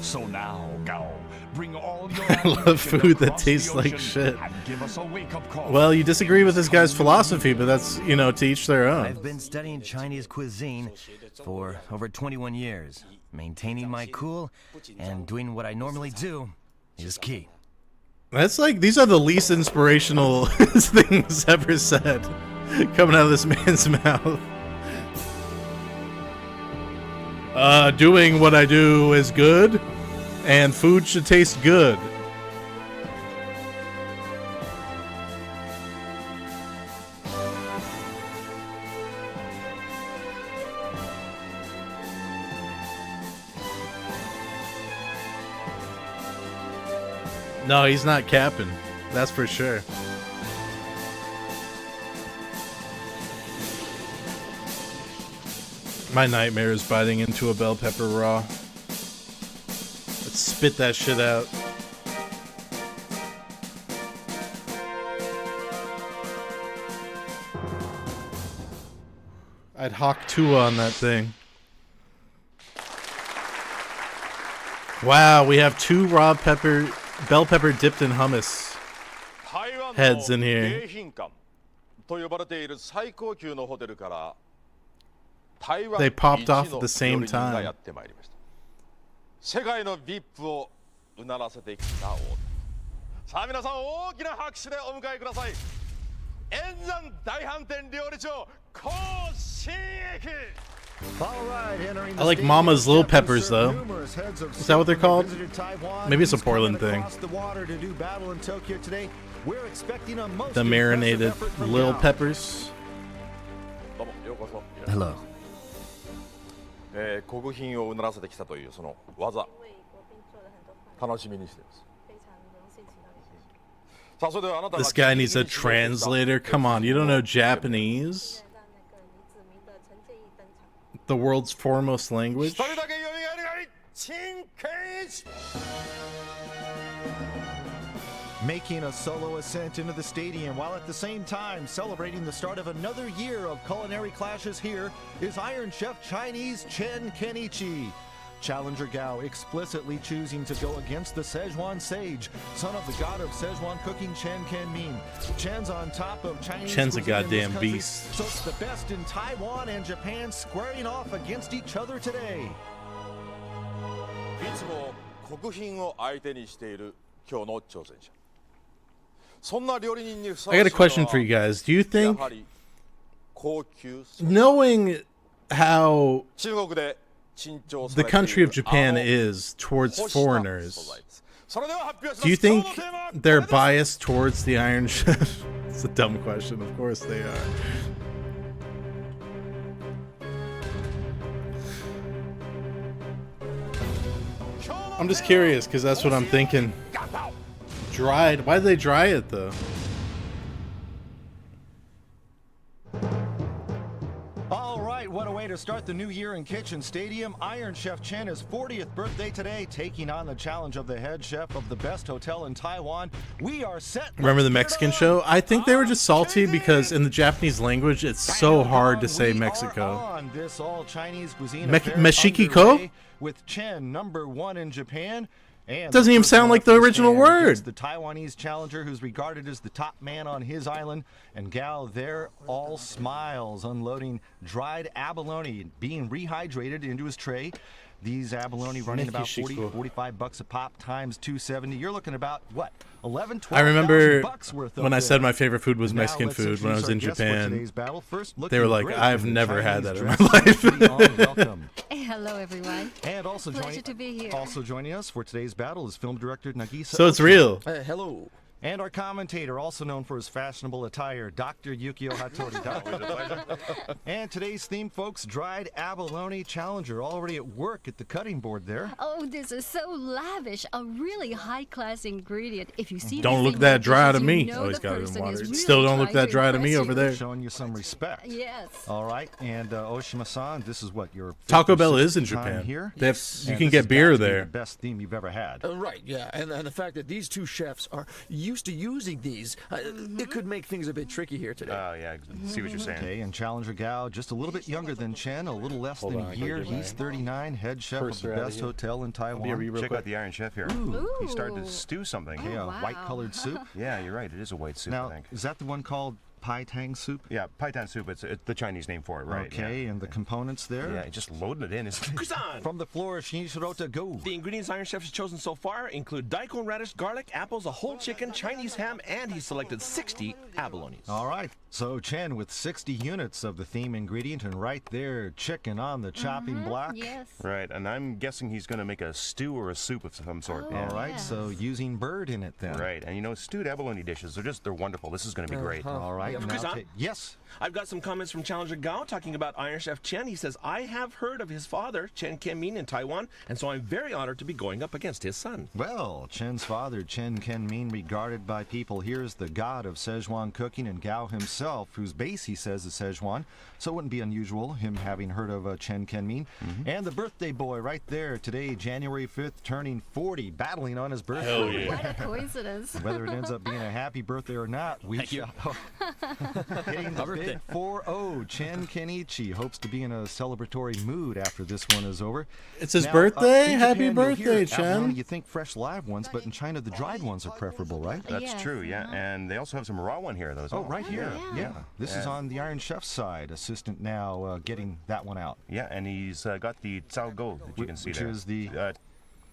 So now, Gao, bring all your I love ammunition food that across the tastes like ocean shit. and give us a wake-up call. Well, you disagree with this guy's philosophy, but that's, you know, to each their own. I've been studying Chinese cuisine for over 21 years. Maintaining my cool and doing what I normally do is key. That's like, these are the least inspirational things ever said coming out of this man's mouth. Doing what I do is good, and food should taste good. No, he's not capping. That's for sure. My nightmare is biting into a bell pepper raw. Let's spit that shit out. I'd hawk Tua on that thing. Wow, we have 2 raw pepper, bell pepper dipped in hummus heads in here. と呼ばれている最高級のホテルから台 They 湾 popped 一 off の at the same 料理人が time. やってまいりました。世界の VIP をうならせてきた王です。さあ皆さん大きな拍手でお迎えください。円山大飯店料理長高新駅。 I like Mama's Little Peppers, though. Is that what they're called? Maybe it's a Portland thing. The marinated Little Peppers. Hello. 国賓をうならせてきたというその技楽しみにしています。 This guy needs a translator. Come on, you don't know Japanese? The world's foremost language? Making a solo ascent into the stadium while at the same time celebrating the start of another year of culinary clashes here is Iron Chef Chinese Chen Kenichi. Challenger Gao explicitly choosing to go against the Szechuan sage, son of the god of Szechuan cooking Chen Kan-min. Chen's on top of Chinese Chen's a cuisine in this goddamn country, beast. So it's the best in Taiwan and Japan squaring off against each other today. いつも国賓を相手にしている今日の挑戦者。そんな料理人にふさわしい I got a question for you guys. Do you think, knowing how the country of Japan is towards foreigners, do you think they're biased towards the Iron Chef? It's a dumb question. Of course they are. I'm just curious because that's what I'm thinking. Dried? Why did they dry it though? What a way to start the new year in Kitchen Stadium. Iron Chef Chen is 40th birthday today, taking on the challenge of the head chef of the best hotel in Taiwan. We are set. Remember the Mexican show? I think they were just salty because in the Japanese language, it's so hard to say Mexico. On this all Chinese cuisine Mexikiko? With Chen #1 in Japan. And doesn't even sound like the original word. The Taiwanese challenger who's regarded as the top man on his island, and Gao there all smiles, unloading dried abalone being rehydrated into his tray. These abalone running about 40, 45 bucks a pop times 270. You're looking about what? 11, 12 I remember bucks worth when I of said my favorite food was Mexican food when I was in Japan. They were like, I've never had that in my life. Welcome. Hey, hello, everyone. And also Pleasure to be here. Also joining us for today's battle is film director Nagisa. So it's real. Hello. And our commentator, also known for his fashionable attire, Dr. Yukio Hattori. And today's theme, folks, dried abalone challenger, already at work at the cutting board there. Oh, this is so lavish. A really high-class ingredient. If you see don't look that dry to me. Oh, he's got it in water. Really still don't look that dry to me over there. Showing you some respect. Yes. All right. And Oshima-san, this is what your Taco Bell is in Japan. Here. They have, you can get beer there. The best theme you've ever had. Right. Yeah. And the fact that these two chefs are used to using these, it could make things a bit tricky here today. Oh, yeah, see what you're saying. Okay, and Challenger Gao, just a little bit younger than Chen, a little less than a year. He's 39, head chef of the best hotel in Taiwan. Check out the Iron Chef here. Ooh. He started to stew something. Okay, a white-colored soup. Yeah, you're right. It is a white soup, now, I think. Is that the one called Pai Tang soup? Yeah, Pai Tang soup. It's the Chinese name for it, right? Okay, and the components there? Yeah, just loading it in. Kusan! From the floor, Shinichirota, go. The ingredients Iron Chef has chosen so far include daikon radish, garlic, apples, a whole chicken, Chinese ham, and he selected 60 abalones. All right, so Chen with 60 units of the theme ingredient, and right there, chicken on the chopping block. Yes. Right, and I'm guessing he's going to make a stew or a soup of some sort. Oh, All right, so using bird in it then. Right, and you know, stewed abalone dishes, they're wonderful. This is going to be great. All right, yes. I've got some comments from Challenger Gao talking about Iron Chef Chen. He says, I have heard of his father, Chen Kan-min, in Taiwan, and so I'm very honored to be going up against his son. Well, Chen's father, Chen Kan-min, regarded by people here as the god of Szechuan cooking, and Gao himself, whose base he says is Szechuan, so it wouldn't be unusual, him having heard of Chen Kan-min. And the birthday boy right there, today, January 5th, turning 40, battling on his birthday. Hell yeah. What a coincidence. Whether it ends up being a happy birthday or not, we shall. Hitting the big 4-0, Chen Kenichi hopes to be in a celebratory mood after this one is over. It's his birthday? Happy birthday, Chen. You think fresh live ones, but in China the dried ones are preferable, right? That's true, yeah. And they also have some raw one here, though. Oh, right here. Yeah. This is on the Iron Chef's side. Assistant now getting that one out. Yeah, and he's got the Cao Go that you can see there. Which is the...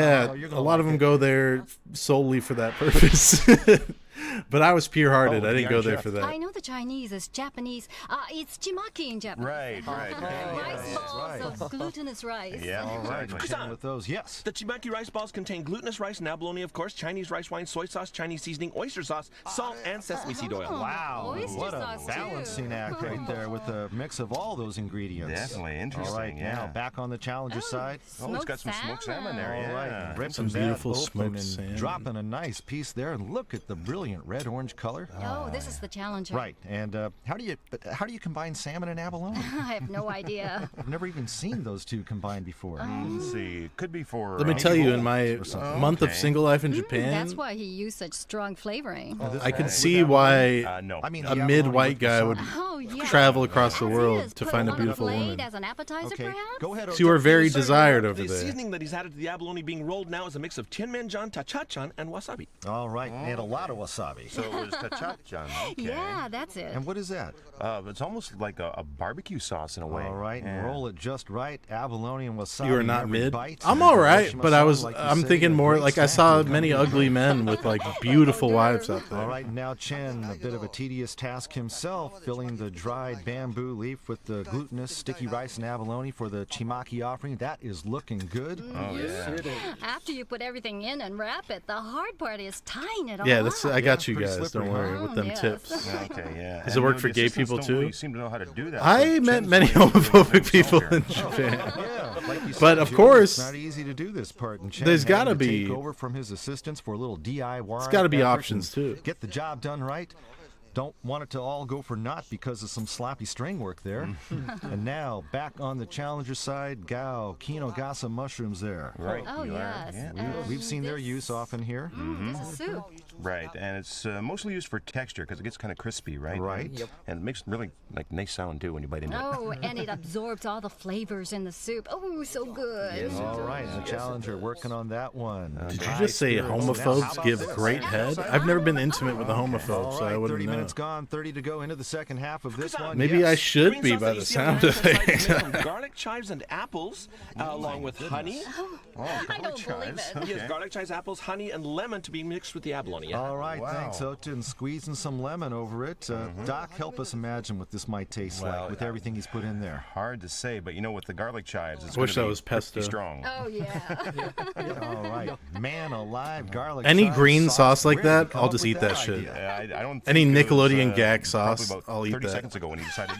Yeah, you're a gonna lot of like them it. go there solely for that purpose. But I was pure-hearted. Oh, I the didn't go Iron there Chef. for that. I know the Chinese is Japanese. It's chimaki in Japanese. Right. Rice balls of glutinous rice. Yeah, All right, exactly. Chen, with those, yes. The chimaki rice balls contain glutinous rice and abalone, of course, Chinese rice wine, soy sauce, Chinese seasoning, oyster sauce, salt, and sesame seed oil. Wow, Oyster what a sauce, too. balancing act right there with a mix of all those ingredients. Definitely interesting. All right, yeah. now back on the challenger side. Oh, it's got some smoked salmon there. All right, Yeah. ripping Some that beautiful open smoked and salmon. dropping a nice piece there, and look at the brilliant red-orange color. Oh, this is the challenger. Right, and how do you combine salmon and abalone? I have no idea. I've never even seen those two combined before. Let's see. Could be for. Let me tell you, in my month of single life in Japan, That's why he used such strong flavoring. I could see why no. I mean, a the mid-white guy would Oh, yeah. travel across the As world is, to put find a one on beautiful plate woman. As an appetizer, Okay, perhaps? go ahead. So you are very Sorry, desired the over there. seasoning that he's added to the abalone being rolled now is a mix of tianmenjian, tachachan, and wasabi. All right, and a lot of wasabi. So it was tachachan. Okay. Yeah, that's it. And what is that? It's almost like a barbecue sauce in a way. All right, and Yeah. roll it just right. Abalone and wasabi. You are not every mid. bite. I'm all right, Hiroshima but sauce, I'm say, thinking a more great like I snack saw to many accompany ugly men with like beautiful wives out there. All right, now Chen, a bit of a tedious task himself, filling the dried bamboo leaf with the glutinous sticky rice and abalone for the chimaki offering. That is looking good. Oh, yeah. After you put everything in and wrap it, the hard part is tying it all Yeah, up. I got you pretty guys. slippery, Don't worry huh? with them Yes. tips. Okay, yeah. Does it work for gay people too? You seem to know how to do that. I So met Chen's many going to do homophobic it people himself in here. Japan. Yeah, like you said, But of Jimmy, course, it's not easy to do this part. And Chen there's having gotta to be- take over from his assistants for a little DIY. There's gotta be effort options, and too. Get the job done right. Don't want it to all go for naught because of some sloppy string work there. And now, back on the challenger side, Gao, Kinogasa mushrooms there. Right. Oh, you are. yes. Yeah. We've seen their use often here. This is soup. Right, and it's mostly used for texture because it gets kind of crispy, right? Right. Yep. And it makes really like nice sound too when you bite into it. Oh, and it absorbs all the flavors in the soup. Oh, so good. All right, the challenger working on that one. Did you just say homophobes give great head? I've never been intimate with a homophobe, All so I right, wouldn't 30 know. minutes gone, 30 to go into the second half of this one. Maybe I should be by the sound of Green sauce that you things. see on the right is made from garlic chives and apples, along with honey. I don't believe it. Yes, garlic chives, apples, honey, and lemon to be mixed with the abalone. Yeah. All right, thanks, Ota, and squeezing some lemon over it. Doc, help us imagine what this might taste like with everything he's put in there. Hard to say, but you know, with the garlic chives, it's I wish gonna that be was pretty pesto. strong. Oh, yeah. All right, man alive, garlic. Any chives, green sauce like Where did you that, come I'll up just with eat that shit. idea? I don't. Any think it was, Nickelodeon gag probably sauce, about I'll eat 30 that. seconds ago when he decided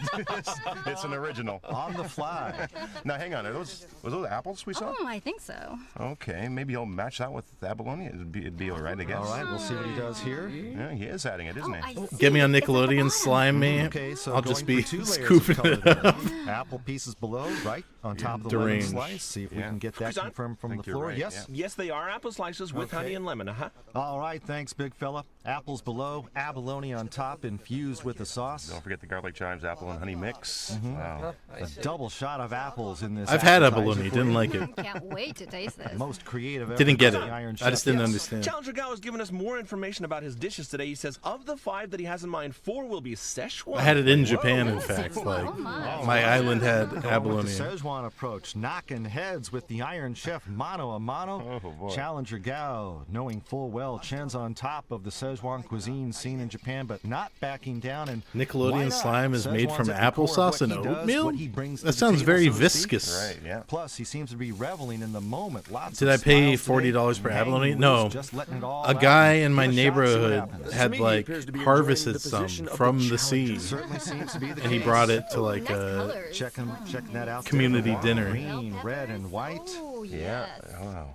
it's an original. On the fly. Now hang on, was those apples we saw? Oh, I think so. Okay, maybe he'll match that with abalone. It'd be all right, I guess. All right, we'll see what he does here. Yeah, he is adding it, isn't he? Get me on Nickelodeon, slime me. Okay, so I'll just going be for 2 layers of scooping color it there. up. Apple pieces below, right on top of the lemon Deranged. slice. See if we can get that Chris, confirmed from the think you're floor. right, Yes. Yes, they are apple slices with honey and lemon. All right, thanks, big fella. Apples below, abalone on top, infused with the sauce. Don't forget the garlic chives, apple and honey mix. Wow. A double shot of apples in this. I've had appetizer abalone, for didn't you. like it. Can't wait to taste this. Most creative. Didn't effort get of it. the Iron I just Chef. didn't understand. Challenger Gao has given us more information about his dishes today. He says of the 5 that he has in mind, 4 will be Szechuan. I had it in Whoa. Japan, in fact. Like my island had Going abalone. with the Szechuan approach, knocking heads with the Iron Chef mano a mano. Oh, boy. Challenger Gao, knowing full well Chen's on top of the Szechuan cuisine scene in Japan, but not backing down. And why Nickelodeon not? slime is made from Szechuan's at the core of applesauce what and he does, oatmeal? what he brings to That the sounds table, very so to speak. viscous. Right, yeah. Plus, he seems to be reveling in the moment. Lots Did of I pay smiles today. $40 per Hanging abalone? loose, No. just letting it all A out. guy in my Give a shot, see what neighborhood happens. had like harvested some from the sea, Certainly seems to be the and he case. brought it to like Nice a colors. Checking that out. community there. dinner. Green, red, and white. Oh, Yeah. yes. Wow.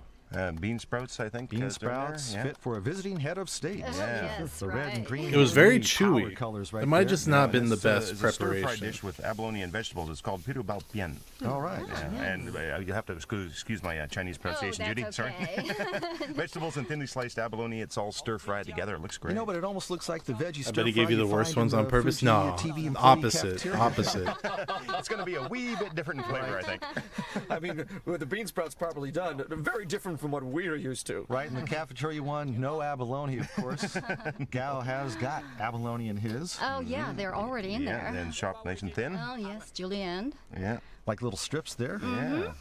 Bean sprouts, I think. Bean is in there, sprouts yeah. fit for a visiting head of state. Oh, yes, The red and right. green. It was very and green power chewy. colors right It might there. just not been the It's best it's a stir-fried preparation. dish with abalone and vegetables. It's called piru bao pian. All right. Yeah, and you have to excuse my Chinese pronunciation, Oh, Judy. that's Sorry. okay. Vegetables and thinly sliced abalone. It's all stir-fried together. It looks great. You know, but it almost looks like the veggie I bet he gave you the worst ones on purpose. No, opposite. It's going to be a wee bit different in flavor, I think. I mean, with the bean sprouts properly done, very different from what we're used to. Right in the cafeteria one, no abalone, of course. Gao has got abalone in his. Oh, yeah, they're already in Yeah, there. and then chopped nice and thin. Oh, yes, julienne. Yeah. Like little strips there. Yeah.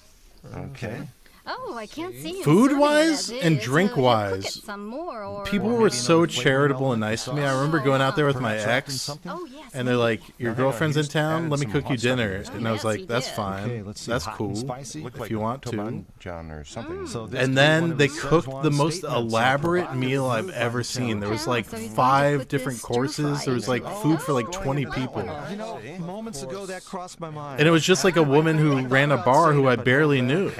Okay. Oh, I can't see him Food-wise serving it as and is. drink-wise, He'll cook it some more, or people were so charitable and nice to me. I remember going out there with my ex, and they're like, "Your girlfriend's in town. Let me cook you dinner." And I was like, "That's fine. That's cool. If you want to." John or something. And then they cooked the most elaborate meal I've ever seen. There was like 5 different courses. There was like food for like 20 people. You know, moments ago that crossed my mind. And it was just like a woman who ran a bar who I barely knew.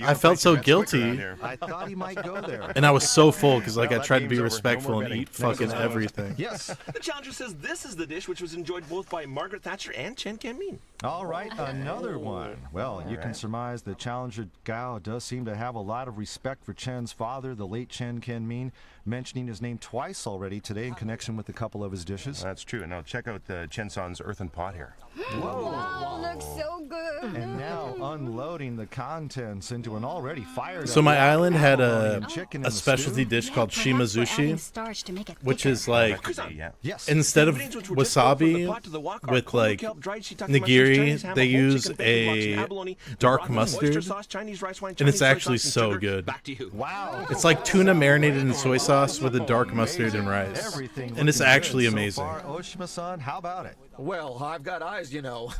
I felt so guilty. I thought he might go there. And I was so full because like I tried to be respectful and eat fucking everything. Yes. The challenger says this is the dish which was enjoyed both by Margaret Thatcher and Chen Kan-min. All right, another one. Well, you can surmise that challenger Gao does seem to have a lot of respect for Chen's father, the late Chen Kan-min, mentioning his name twice already today in connection with a couple of his dishes. That's true. Now check out Chen San's earthen pot here. Wow, looks so good. And now unloading the contents into an already fired So my island had a chicken in the specialty stew. dish called shimazushi, Starch to make it which thicker. is like Yes. instead of wasabi with like nigiri, they use a dark mustard, and it's actually so good. Wow. It's like tuna marinated in soy sauce with a dark mustard and rice, Everything and it's looking actually good so amazing. far. Oshima-san, how about it? Well, I've got eyes, you know.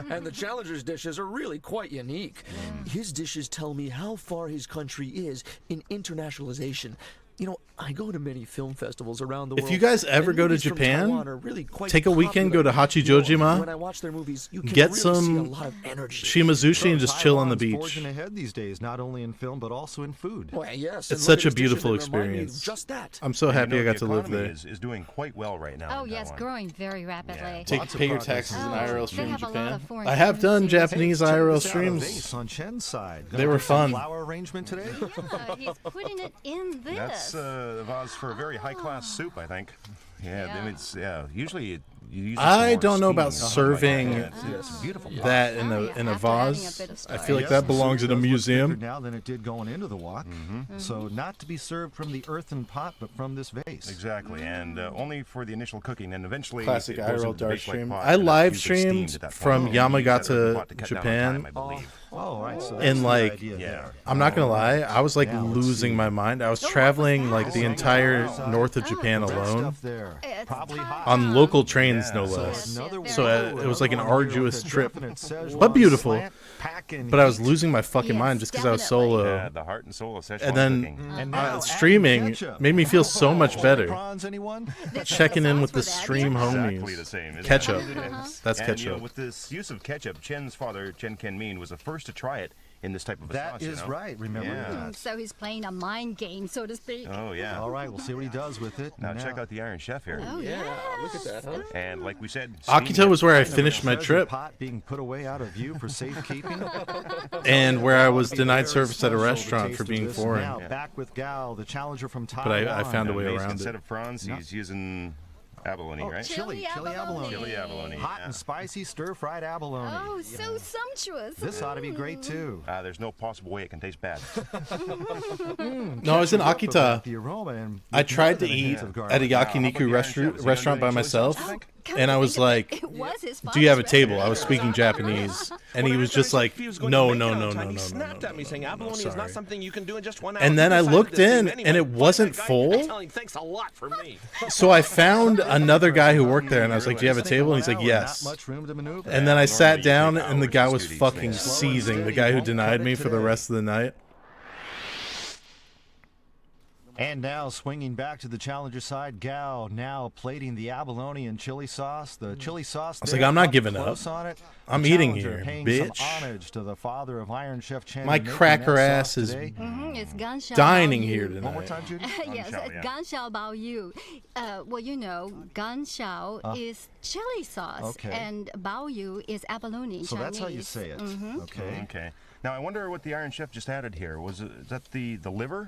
And the challenger's dishes are really quite unique. His dishes tell me how far his country is in internationalization. You know, I go to many film festivals around the world. If you guys ever and go to movies from Japan, Taiwan are really quite take a weekend, go popular. to Hachijojima, When I watch their movies, you can get really see a some lot of energy. shimazushi, and just chill on the Taiwan's beach. forging ahead these days, not only in film but also in food. Well, yes, It's and look such a at his dishes beautiful that remind me of experience. Just that. I'm so happy I got to live there. Is doing quite well right now. Oh yes, growing very rapidly. Pay your taxes in IRL they stream in have a lot Japan. of foreign I have done currency. Japanese Check IRL this out, a streams. vase on Chen's side. They were fun. Flower arrangement today. Yeah, he's putting it in this. That's a vase for a very high-class soup, I think. Yeah, I mean, it's usually you use I don't know about serving It's beautiful. that in a vase. I feel like that belongs in a museum. Now than it did going into the wok. So not to be served from the earthen pot, but from this vase. Exactly, and only for the initial cooking, and eventually Classic it goes IRL into the dark base-like stream. pot, I and that's live usually steamed streamed at that from point. And you use that earthen Yamagata, pot to cut down on Japan. time, I believe. Oh, right. So that's And the like, idea there. I'm not gonna lie, I was like losing my mind. I was traveling like the entire north of Japan alone on local trains, no less. So it was like an arduous trip, but beautiful. But I was losing my fucking mind just because I was solo. Yeah, the heart and soul of Szechuan And then cooking. streaming made me feel so much better. Anyone? Checking in with the stream Exactly homies. the same. isn't Ketchup. it? That's And, you know, ketchup. with this use of ketchup, Chen's father, Chen Kan-min, was the first to try it in this type of a That sauce. is right, remember that. So he's playing a mind game, so to speak. Oh, yeah. All right, we'll see what he does with it. Now check out the Iron Chef here. Oh, yeah. Look at that, huh? And like we said, Akita was where I finished my Treasure trip, pot being put away out of view for safekeeping. and where I was denied service at a Special, the restaurant taste for of being this. foreign. Now back with Gal, the challenger from But Taiwan. I found a way amazing. around Instead it. of prawns, he's using abalone, right? Chili abalone. Chili abalone. Hot yeah. and spicy stir-fried abalone. Oh, so sumptuous. This ought to be great too. There's no possible way it can taste bad. No, I was in Akita. The aroma and I tried to with eat hints of garlic. at a yakiniku restaurant by myself, and I was like, It was his "Do you have a father's table?" I was speaking Japanese, and he was just like, "No, no, no, no, no, He no, snapped no, at me no, saying no, abalone is sorry." not something you can do in just 1 hour. And then He I decided looked to in, steam and it anyway. wasn't Guy, full. I tell him, thanks a lot for me. So I found another guy who worked there, and I was like, "Do you have a table?" And he's like, Not "Yes." much room to maneuver. And then I sat normally you down, take and the hours guy to was do these fucking things. seizing. The guy who denied me for the rest of the night. And now swinging back to the challenger side, Gao now plating the abalone and chili sauce. The chili sauce. I was there, like, I'm not up giving up. close on it. I'm The eating challenger here, paying bitch. Some homage to the father of Iron Chef Chen. My in making cracker that ass sauce is today. It's Ganxiao dining Bao here Yu. One more tonight. time, Judy. Yes, Ganxiao, yeah. Ganxiao Bao Yu. Well, you know, Ganxiao is chili sauce, Okay. and Bao Yu is abalone in So that's how you Chinese. say it. Mhm. Okay. Okay. Now I wonder what the Iron Chef just added here. Is that the liver?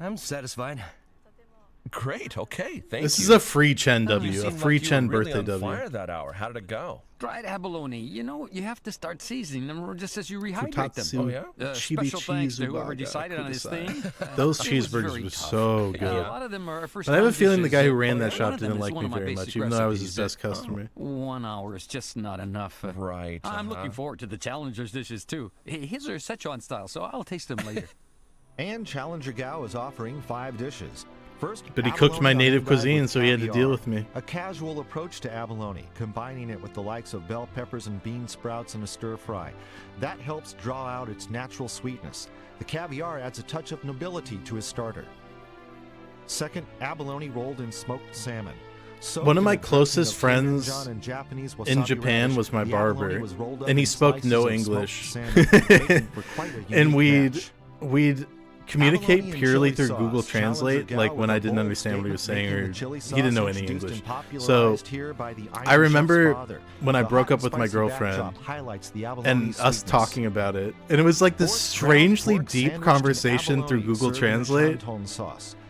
I'm satisfied. Great. Okay. Thank This you. is a free Chen You W, a seemed free like you Chen were really birthday on W. fire that hour. How did it go? Dried abalone. You know, you have to start seasoning them just as you rehydrate Futatsu them. chibi Special thanks to cheese whoever ubaga decided on this kudasai. thing. Those It was cheeseburgers very were tough. so good. A lot of them are first But I have a time feeling the guy who dishes. ran that One shop of them didn't is like one me of my very much, basic even though I was his recipes best that- customer. 1 hour is just not enough. Right. I'm looking forward to the Challenger's dishes too. His are Szechuan style, so I'll taste them later. And Challenger Gao is offering 5 dishes. First, But he cooked my abalone native onion bread cuisine, with so he had to caviar. deal with me. A casual approach to abalone, combining it with the likes of bell peppers and bean sprouts in a stir fry. That helps draw out its natural sweetness. The caviar adds a touch of nobility to his starter. Second, abalone rolled in smoked salmon. Soaked One of in my a dressing closest of friends Parmesan and Japanese in wasabi Japan relish, was my the abalone barber, was rolled up and he in spoke slices no of smoked English. salmon, making for quite a And unique we'd match. communicate Abalone and purely chili through sauce. Google Translate, Challenger like Gao when was I a didn't bold understand what he was statement, saying, making or the chili he didn't know sauce any introduced English. and So popularized here by the Iron I remember Chef's father. when I The broke hot up with my spicy girlfriend, backdrop highlights the abalone and us sweetness. talking about it, and it was like this strangely deep conversation through Google Translate.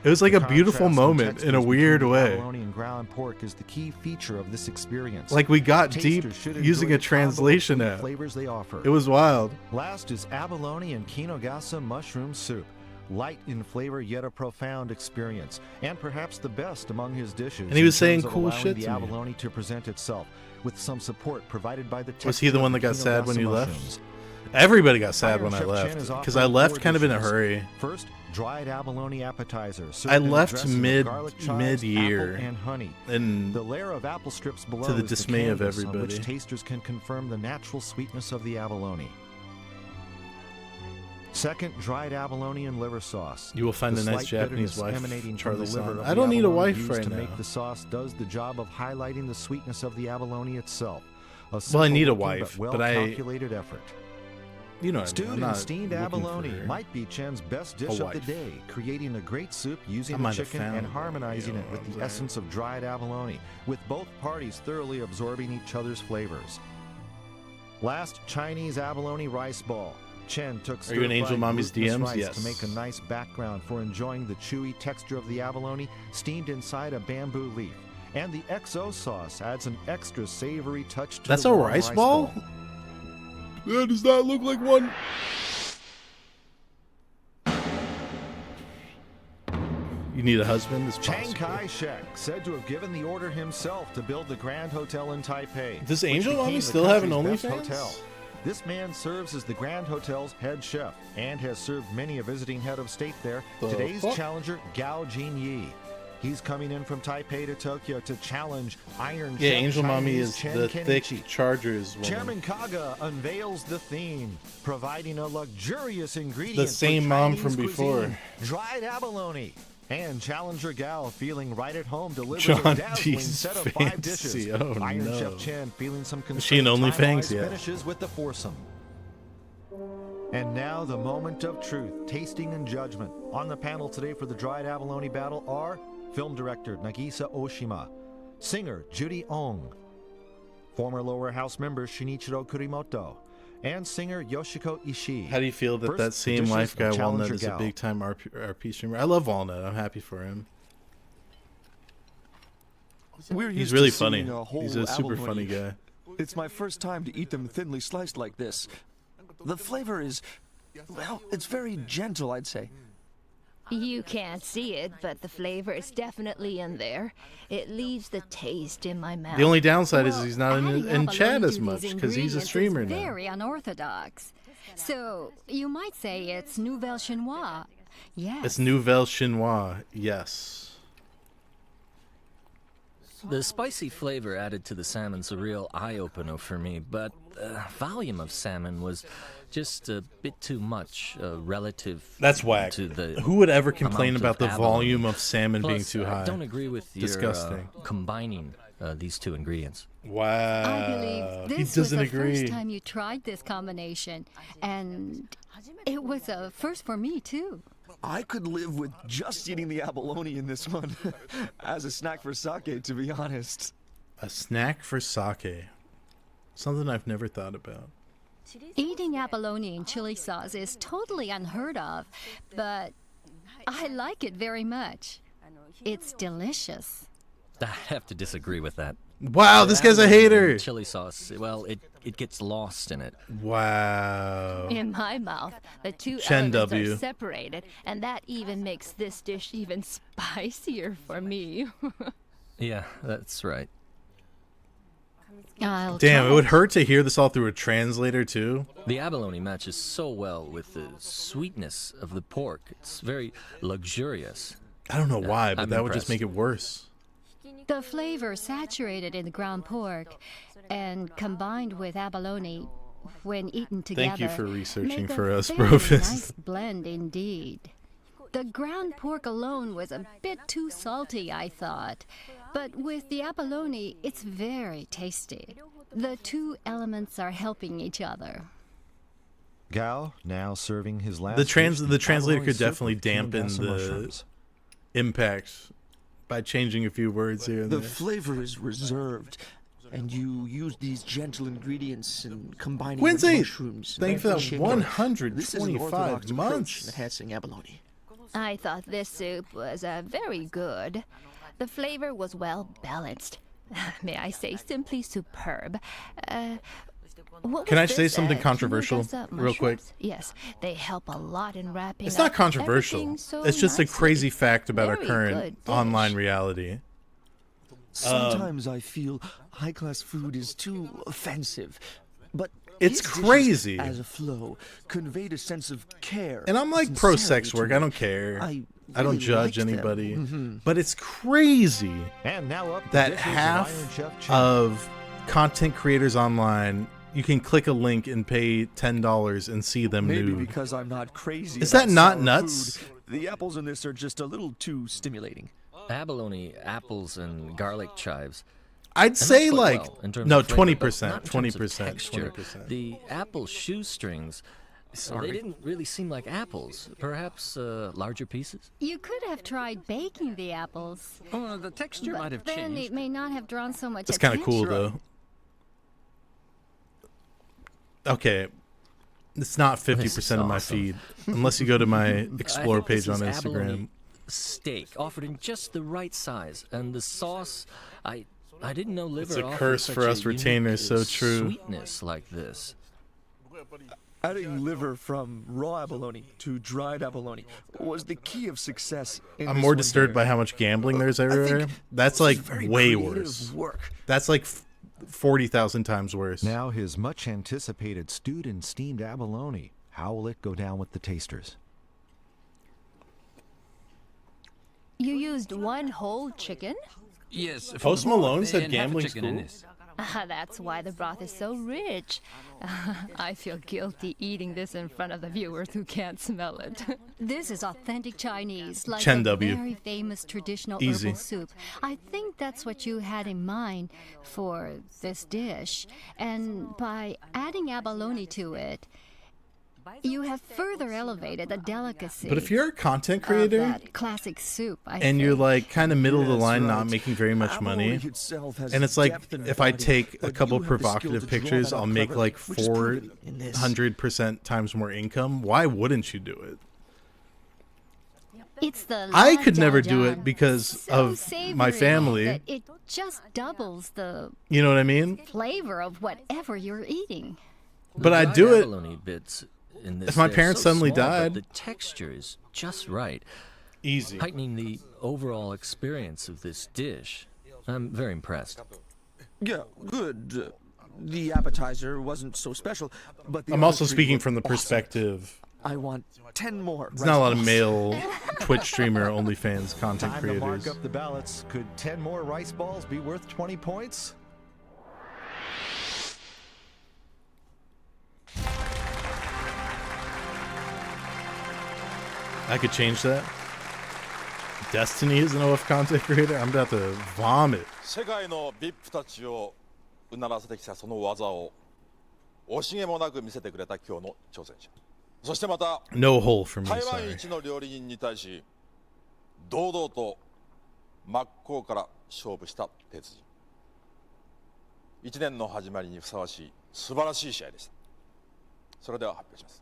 It was like a beautiful moment in a weird way. Abalone and ground pork is the key feature of this experience. Like we got Tasters deep should enjoy using the a combo of translation sweet app. flavors they offer. It was wild. Last is abalone and kinogasa mushroom soup. Light in flavor, yet a profound experience, and perhaps the best among his dishes. And he was in saying terms of cool allowing shit the to me. abalone to present itself, with some support provided by the. Was he the texture one of that got sad when kinogasa you mushrooms. left? Everybody got sad Iron when I Chef Chen left, is because offering I left 4 kind of in a dishes. hurry. First, dried abalone appetizer. served I in a left dressing of mid garlic chives, mid-year, apple, and honey. and The layer of apple strips below to the is dismay of canvas on everybody. which tasters can confirm the natural sweetness of the abalone. Second, dried abalone and liver sauce. You will find The a nice slight Japanese bitterness wife, emanating Charlie from the liver San. of I the don't need a abalone wife used right to now. make the sauce does the job of highlighting the sweetness of the abalone itself. A Well, I simple need a looking wife, but but I- well-calculated effort. You know what I mean, Stewed I'm and not steamed looking abalone for might be Chen's best a dish of the wife. day, creating a great soup I using might the have chicken and found one, harmonizing you it know with what I'm the saying? essence of dried abalone, with both parties thoroughly absorbing each other's flavors. Last, Chinese abalone rice ball. Chen took Are you in Angel stir-fried Mommy's glutinous DMs? rice Yes. to make a nice background for enjoying the chewy texture of the abalone steamed inside a bamboo leaf. And the XO sauce adds an extra savory touch to That's the a warm rice ball? That does not look like one. You need a husband? It's Chiang possible. Kai-shek, said to have given the order himself to build the Grand Hotel in Taipei. Does which Angel became Mommy the still have an country's best OnlyFans? hotel. This man serves as the Grand Hotel's head chef and has served many a visiting head of state there. The Today's fuck? challenger, Gao Jinyi. He's coming in from Taipei to Tokyo to challenge Iron Yeah, Chef Angel Mommy Chinese is Chen the Kenichi. thick Chargers woman. Chairman Kaga unveils the theme, providing a luxurious ingredient. The same for mom Chinese from before. cuisine, dried abalone. And Challenger Gao, feeling right at home, delivers John a dazzling D's set of 5 fantasy. dishes. Oh, Iron no. Chef Chen feeling some Is she an constraint OnlyFans? time-wise Yeah. finishes with the foursome. And now the moment of truth, tasting and judgment. On the panel today for the dried abalone battle are film director Nagisa Oshima, singer Judy Ong, former Lower House member Shinichiro Kurimoto, and singer Yoshiko Ishii. How do you feel that First, that the same dishes life of guy Walnut Challenger is a Gao. big time RP streamer? I love Walnut. I'm happy for him. We're He's used really to funny. seeing a whole He's a super abalone. funny guy. It's my first time to eat them thinly sliced like this. The flavor is, well, it's very gentle, I'd say. You can't see it, but the flavor is definitely in there. It leaves the taste in my mouth. The only downside is he's not Adding in chat abalone as to much these because he's a ingredients streamer is now. very unorthodox. So you might say it's Nouvelle Chinois. Yes. It's Nouvelle Chinois. Yes. The spicy flavor added to the salmon's a real eye-opener for me, but the volume of salmon was just a bit too much relative That's whack. to the Who would ever complain amount about of the abalone. volume of salmon being Plus, too high? I don't agree with your Disgusting. combining these two ingredients. Wow. I believe this he was doesn't the agree. first time you tried this combination, and it was a first for me too. I could live with just eating the abalone in this one as a snack for sake, to be honest. A snack for sake. Something I've never thought about. Eating abalone in chili sauce is totally unheard of, but I like it very much. It's delicious. I have to disagree with that. Wow, this guy's a hater. Chili sauce, well, it gets lost in it. Wow. In my mouth, the two Chen elements W. are separated, and that even makes this dish even spicier for me. Yeah, that's right. Damn, it would hurt to hear this all through a translator, too. The abalone matches so well with the sweetness of the pork. It's very luxurious. I don't know why, but I'm that would just impressed. make it worse. The flavor saturated in the ground pork and combined with abalone when eaten together. Thank you for researching make for a us, very Brofist. nice blend indeed. The ground pork alone was a bit too salty, I thought. But with the abalone, it's very tasty. The two elements are helping each other. Gao now serving his last. The translator abalone could soup definitely with tuna dampen gas and the mushrooms. impact by changing a few words here and The there. flavor is reserved, and you use these gentle ingredients and combining Quincy, with mushrooms. thank you for that Chicken. 125 This is an orthodox approach months. in enhancing abalone. I thought this soup was very good. The flavor was well balanced. May I say, simply superb. What Can was I say this, something tuna controversial gas, real quick? mushrooms? Yes, they help a lot in wrapping It's not up controversial. everything so It's just a nicely. crazy fact about our Very current good dish. online reality. Sometimes I feel high-class food is too offensive, but It's his dishes, crazy. as a flow, conveyed a sense of care. And I'm like pro sex work. I don't care. I don't really judge liked them. anybody. Mhm. But it's crazy And now up the that dishes of half Iron Chef Chen. of content creators online, you can click a link and pay $10 and see them Maybe nude. because I'm not crazy. Is about that not sour nuts? food, the apples in this are just a little too stimulating. Abalone, apples, and garlic chives. I'd And that's say quite like well in terms no of flavor, 20%, but not in terms of 20%, texture. 20%. The apple shoestrings, they didn't really seem like apples. Perhaps larger pieces. You could have tried baking the apples. Oh, the texture might have Then changed. it may not have drawn so much It's kind of attention. cool though. Okay, it's not 50% of my awesome. feed unless you go to my I explore think this page on is Instagram. abalone steak offered in just the right size, and the sauce. I didn't know liver It's a offered curse such for a us retainers, unique, so true. Sweetness like this. Adding liver from raw abalone to dried abalone was the key of success. In I'm this more one disturbed dinner. by how much gambling there's everywhere. That's like very way creative worse. work. That's like 40,000 times worse. Now his much anticipated stewed and steamed abalone. How will it go down with the tasters? You used one whole chicken? Yes. for Post the broth Malone said and half a gambling's chicken in cool. this. That's why the broth is so rich. I feel guilty eating this in front of the viewers who can't smell it. This is authentic Chinese, like Chen a W. very famous traditional Easy. herbal soup. I think that's what you had in mind for this dish. And by adding abalone to it, you have further elevated the delicacy. But if you're a content of creator that classic soup, I and you're think. like kind of middle of the Yes, line, not right. making very much money, Abalone itself has and it's like depth and if I body, take a but couple you have the skill provocative to draw pictures, that out I'll make cleverly, like which is proven in this. 400% times more income. Why wouldn't you do it? It's the I could never lasagna do it because so of my savory family. that it just doubles the You know what I mean? flavor of whatever you're eating. But I dried do it abalone bits in this if my dish, parents so suddenly small, but died. the texture is just right. Easy. Heightening the overall experience of this dish. I'm very impressed. Yeah, good. The appetizer wasn't so special, but the I'm also other three speaking were from the awesome. perspective. I want 10 more. There's not a lot of rice male balls. Twitch streamer, OnlyFans content Time to mark creators. up the ballots. Could 10 more rice balls be worth 20 points? I could change that. Destiny is an OF content creator. I'm about to vomit. 世界の VIP たちをうならせてきたその技を惜しげもなく見せてくれた今日の挑戦者、そしてまた No hole for me, 台湾 sorry. 一の料理人に対し堂々と真っ向から勝負した鉄人、一年の始まりにふさわしい素晴らしい試合でした。それでは発表します。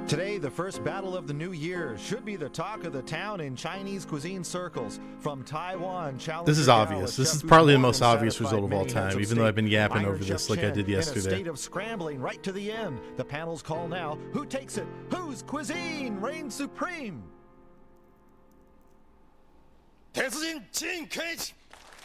Today, the first battle of the new year should be the talk of the town in Chinese cuisine circles. From Taiwan, This is obvious. This is probably the most obvious result of all time, even though I've been yapping over this like I did yesterday. In a state of scrambling right to the end. The panel's call now. Who takes it? Whose cuisine reigns supreme?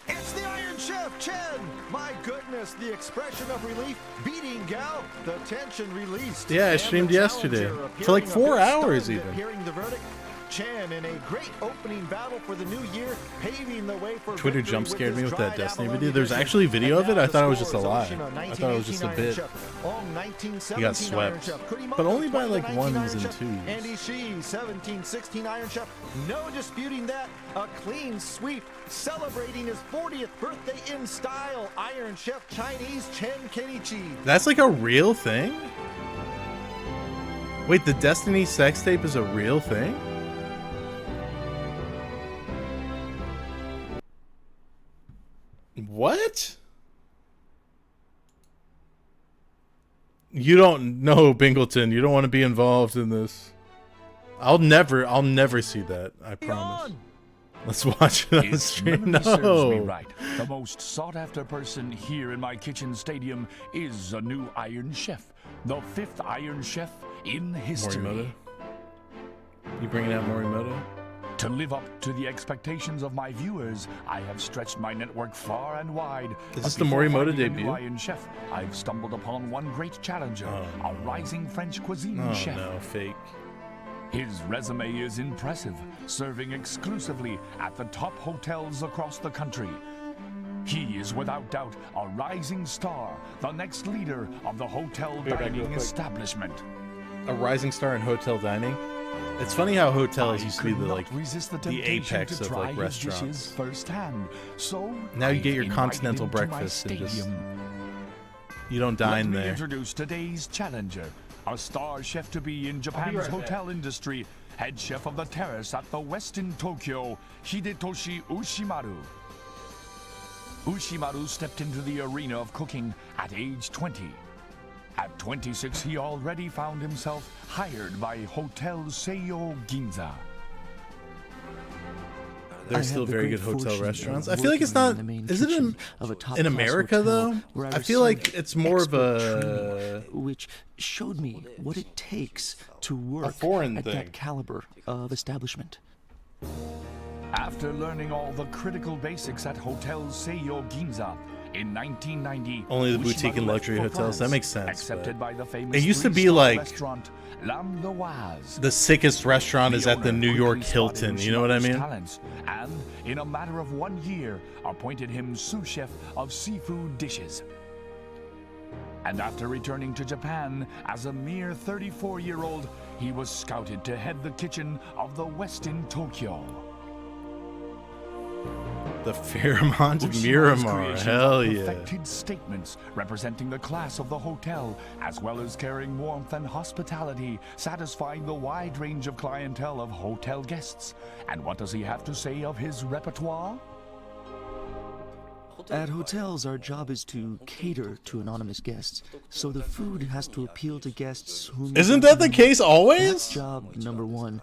It's the Iron Chef, Chen! My goodness, the expression of relief beating Gao, the tension released. Yeah, I streamed yesterday. For like 4 hours even. Hearing the verdict, Chen in a great opening battle for the new year, paving the way for Twitter jump scared me with that Destiny video. There's actually video of it. I thought it was just a lie. I thought it was just a bit. He got swept. But only by like ones and twos. Andy Shee, 1716 Iron Chef. No disputing that. A clean sweep. Celebrating his 40th birthday in style. Iron Chef Chinese Chen Kenichi. That's like a real thing? Wait, the Destiny sex tape is a real thing? What? You don't know, Bingleton. You don't want to be involved in this. I'll never see that. I promise. Let's watch it on the stream. Memory serves me No. right. The most sought-after person here in my kitchen stadium is a new Iron Chef, the 5th Iron Chef in history. Morimoto? You bringing out Morimoto? To live up to the expectations of my viewers, I have stretched my network far and wide. Is this But the before Morimoto finding a new debut? Iron Chef, I've stumbled upon one great challenger, a rising French cuisine Oh chef. no, fake. His resume is impressive, serving exclusively at the top hotels across the country. He is without doubt a rising star, the next leader of the hotel Be right back real dining quick. establishment. A rising star in hotel dining? It's funny how hotels used to be Could the not like resist the the temptation apex to of try like his dishes restaurants. firsthand. So Now you I've get your invited continental him to my breakfast and just stadium. you don't dine Let me there. introduce today's challenger, a star chef to be in Japan's right back. hotel industry, head chef of the terrace at the Westin Tokyo, Hidetoshi Ushimaru. Ushimaru stepped into the arena of cooking at age 20. At 26, he already found himself hired by Hotel Seiyo Ginza. There's still very good hotel restaurants. I feel like it's not. Is it in America though? I feel like it's more of a which showed me what it takes to work foreign at thing. that caliber of establishment. After learning all the critical basics at Hotel Seiyo Ginza, in 1990, Only the boutique and Ushimaru luxury left for hotels. That France, makes sense, Accepted but by the famous it used to be three-star like restaurant, L'Amdoise. the sickest restaurant is at the owner New York quickly Hilton. spotted You know what I Ushimaru's mean? talents, and in a matter of 1 year, appointed him sous chef of seafood dishes. And after returning to Japan as a mere 34-year-old, he was scouted to head the kitchen of the Westin Tokyo. The Fairmont of Ushimaru's Miramar. creations Hell are yeah. perfected statements representing the class of the hotel, as well as carrying warmth and hospitality, satisfying the wide range of clientele of hotel guests. And what does he have to say of his repertoire? At hotels, our job is to cater to anonymous guests, so the food has to appeal to guests who. Isn't that the case always? That's job number one.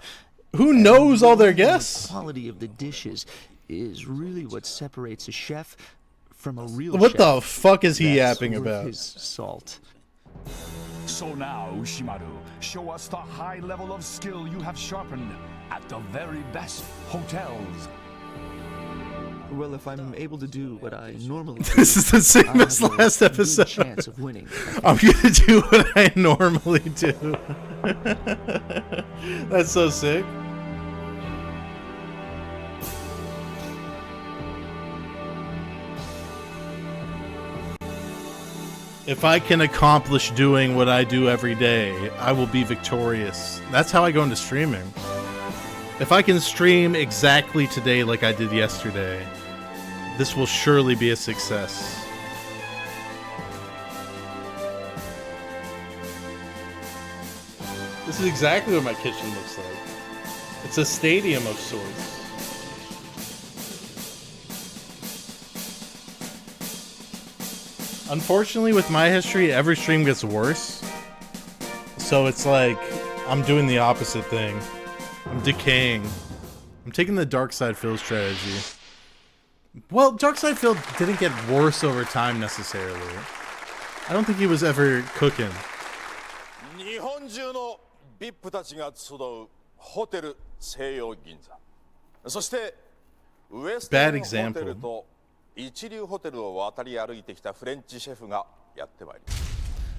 Who knows all their guests? The quality of the dishes is really what separates a chef from a real What chef. the fuck is he That's yapping worth about? his salt. So now, Ushimaru, show us the high level of skill you have sharpened at the very best hotels. Well, if I'm able to do what I normally do, This is the same I'll as have a last good episode. chance of winning. I'm gonna do what I normally do. That's so sick. If I can accomplish doing what I do every day, I will be victorious. That's how I go into streaming. If I can stream exactly today like I did yesterday, this will surely be a success. This is exactly what my kitchen looks like. It's a stadium of sorts. Unfortunately, with my history, every stream gets worse. So it's like, I'm doing the opposite thing. I'm decaying. I'm taking the Dark Side Phil strategy. Well, Dark Side Phil didn't get worse over time necessarily. I don't think he was ever cooking. Bad example.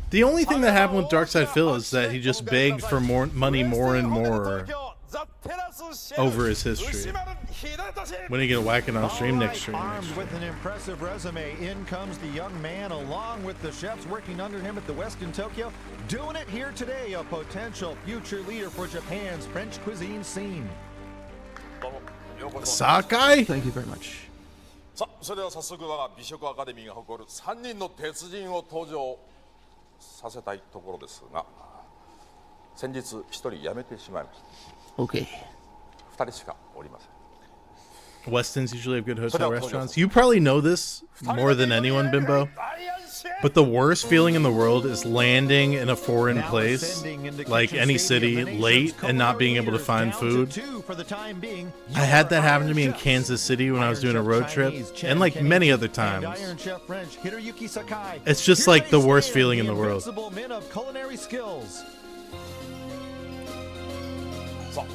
The only thing that happened with Dark Side Phil is that he just begged for more money more and more over his history. When are you gonna whack it on stream next stream? Armed with an impressive resume, in comes the young man along with the chefs working under him at the Westin Tokyo. Doing it here today, a potential future leader for Japan's French cuisine scene. Sakai? Thank you very much. さあ、それでは早速我が美食アカデミーが誇る3人の鉄人を登場させたいところですが、先日1人辞めてしまいました。Okay. 2人しかおりません。Westins usually have good hotel restaurants. You probably know this more than anyone, Bimbo. But the worst feeling in the world is landing in a foreign place, like any city, late and not being able to find food. I had that happen to me in Kansas City when I was doing a road trip, and like many other times. It's just like the worst feeling in the world. さあ、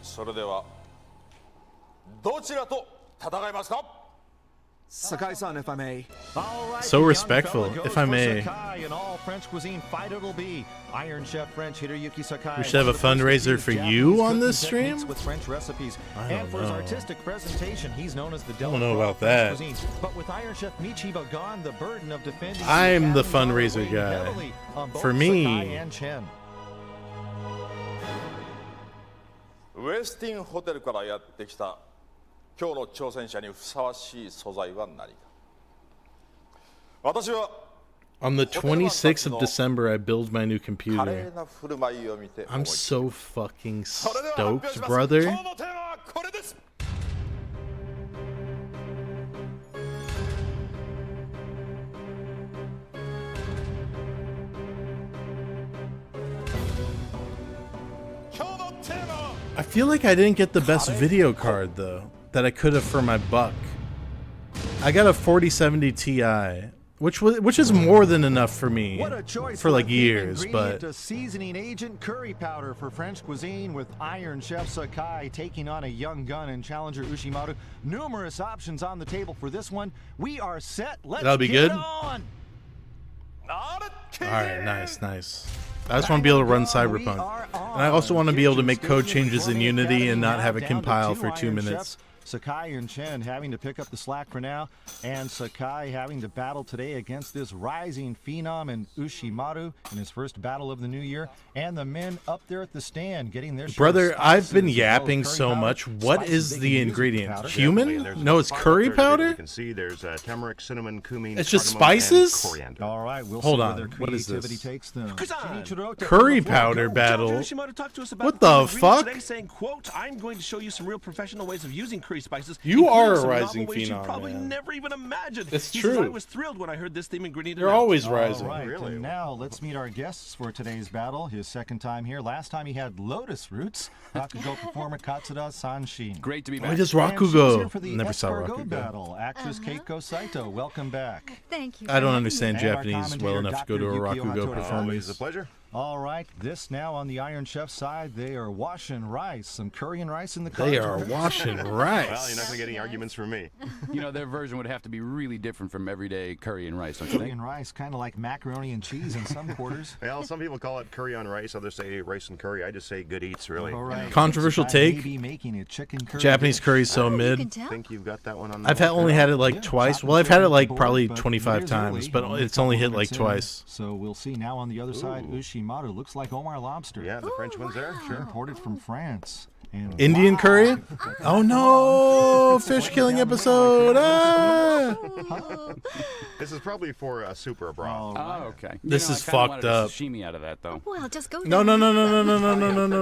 それではどちらと戦いますか? Sakai-san, if I may. So respectful, if I may. We should have a fundraiser for you on this stream? I don't know. I don't know about that. I'm the fundraiser guy. For me. ウェスティンホテルからやってきた今日の挑戦者にふさわしい素材は何か。私は On the 26th of December, I build my new computer. I'm so fucking stoked, brother. I feel like I didn't get the best video card, though, that I could have for my buck. I got a 4070 Ti, which is more than enough for me for like years, but a seasoning agent curry powder for French cuisine with Iron Chef Sakai taking on a young gun and challenger Ushimaru. Numerous options on the table for this one. We are set. Let's that'll be get good. on. All right, nice. I just want to be able to run Cyberpunk, and I also want to be able to make code changes in Unity and not have it compile for 2 minutes. Sakai and Chen having to pick up the slack for now, and Sakai having to battle today against this rising phenom in Ushimaru in his first battle of the new year, and the men up there at the stand getting their brother. I've been yapping so much. What is the ingredient? Cumin? No, it's curry powder. You can see there's turmeric, cinnamon, cumin. It's just spices. All right, we'll hold see on. where their What is creativity this? takes them. Curry powder battle. What the fuck? Today saying, quote, I'm going to show you some real professional ways of using curry spices. You are a some rising novel ways phenom, you probably man. never even imagined. It's He true. says, I was thrilled when I heard this theme ingredient. You're announced." always rising. All right, and now let's meet our guests for today's battle. His second time here. Last time he had lotus roots. Rakugo performer Katsuda Sanshin. Great to be Why back. does And she's here Rakugo? for the Never saw escargot Rakugo. battle. Actress Keiko Saito, welcome back. Thank you. I don't understand And our Japanese well commentator, enough to go to a Dr. Yukio Rakugo Hattori. performance. Always a pleasure. All right, this now on the Iron Chef side, they are washing rice, some curry and rice in the They are contours. washing Well, rice. you're not going to get any arguments from me. You know, their version would have to be really different from everyday curry and rice, don't you Curry think? and rice, kind of like macaroni and cheese in some quarters. Well, some people call it curry on rice. Others say rice and curry. I just say good eats, really. All right. Controversial Sakai take. may be making a chicken curry Japanese dish. curry is so mid. I think you've got that one on the I've only had it like twice. Well, I've had it like probably 25 times, but it's only hit like twice. So we'll see now on the other side. Ushimaru looks like Omar Lobster. Yeah, the French one's there. Sure. Imported from France. And Indian curry? Oh no! Fish killing episode! Ah! This is probably for a soup or a broth. Oh, okay. This is fucked up. Sashimi out of that, though. Well, just go. No!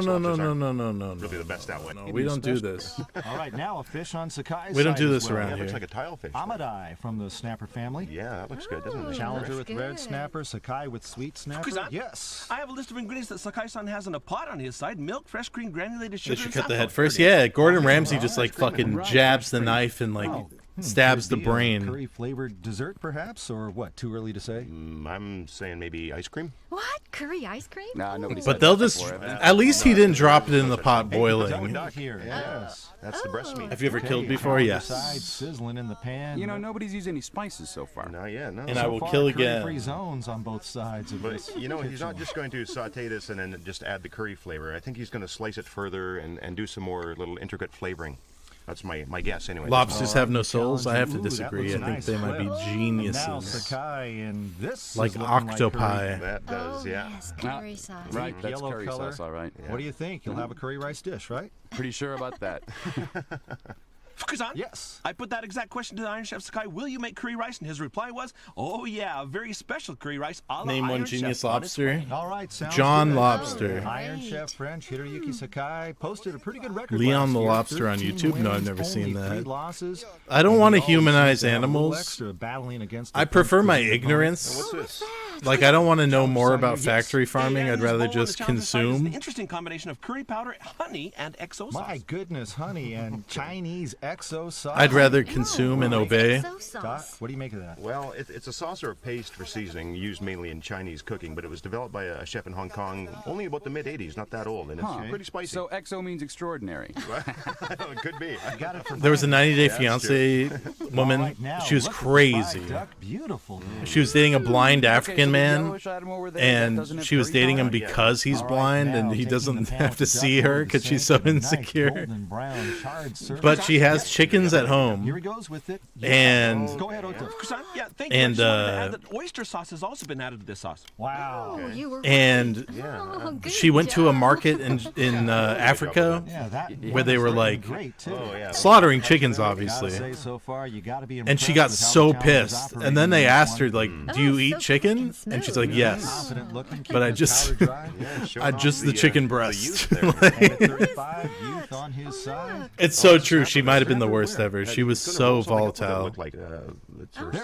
Really the best that way. No, we don't do this. all right, now a fish on Sakai's We don't side do as this well. around Yeah, it here. looks like a tile fish. Amadai from the snapper family. Yeah, that looks good, doesn't it? Challenger looks with red good. snapper, Sakai with sweet snapper. Kusan? Yes. I have a list of ingredients that Sakai-san has in a pot on his side: milk, fresh cream, granulated sugar. They should and cut the saffron. head first. Yeah, Gordon Ramsay just like fucking jabs the knife and like stabs the brain. Curry flavored dessert, perhaps, or what? Too early to say. I'm saying maybe ice cream. What? Curry ice cream? Nah, nobody. But they'll just. At least he didn't drop it in the pot boiling. Here, yes. That's the breast meat. Have you ever killed before? Yes. Sizzling in the pan. You know, nobody's used any spices so far. No, yeah, no. And I will kill again. Curry-free zones on both sides of this. But you know, he's not just going to saute this and then just add the curry flavor. I think he's going to slice it further and do some more little intricate flavoring. That's my guess, anyway. Lobsters have no souls. I have to disagree. I think they might be geniuses. Now Sakai and this like is looking octopi. Like that does, yeah. Yes, curry sauce. Right, that's yellow curry color. sauce, all right. What do you think? You'll have a curry rice dish, right? Pretty sure about that. Fukusan? Yes. I put that exact question to the Iron Chef Sakai. Will you make curry rice? And his reply was, "Oh yeah, a very special curry rice." A la Name one Iron genius Chef on its lobster. way. All right, sounds John good. Lobster. Iron Chef French Hiroyuki Sakai posted a pretty good record. Leon last the year. Lobster on 13 YouTube? No, I've wins, never seen only 3 that. losses. I don't And want to he always humanize seems to have a little animals. extra battling against I the prefer my French cuisine ignorance. What's this? Like, I don't want to know more about factory farming. I'd rather just An consume. interesting combination of curry powder, honey, and XO sauce. My goodness, honey, and Chinese XO sauce. I'd rather consume and obey. Doc, what do you make of that? Well, it's a sauce or a paste for seasoning used mainly in Chinese cooking, but it was developed by a chef in Hong Kong only about the mid-'80s, not that old, and it's pretty spicy. So XO means extraordinary. It could be. I got it from There was a 90-Day Yeah, Fiance woman. Right now, She was look at the crazy. fried duck. Beautiful. She was dating a blind African man, yellowish item over there, that and doesn't have she was curry dating him powder? because he's All right, blind, now and he taking doesn't the pan have with to the see duck her over the because she's sink so and a nice insecure. golden brown charred surface. But she has chickens at Here home, he goes with it. and Go ahead, Otto. Fukusan? Yeah, thank you. And, I just wanted to add that oyster sauce has also been added to this sauce. Wow. Oh, you were and Oh, good she went to a job. market in Africa Yeah, that where they were is like great too. slaughtering chickens, Gotta obviously. say, so far, you gotta be And she impressed got with how so the challenge is pissed. operating And then they in this asked her, one. like, do you eat chicken? And she's like, yes. Confident looking, But I keeping his just, powder dry. I just the chicken breast. youth there. And at 35, youth on his side. It's so true. She might have been the worst ever. She was so volatile. Look like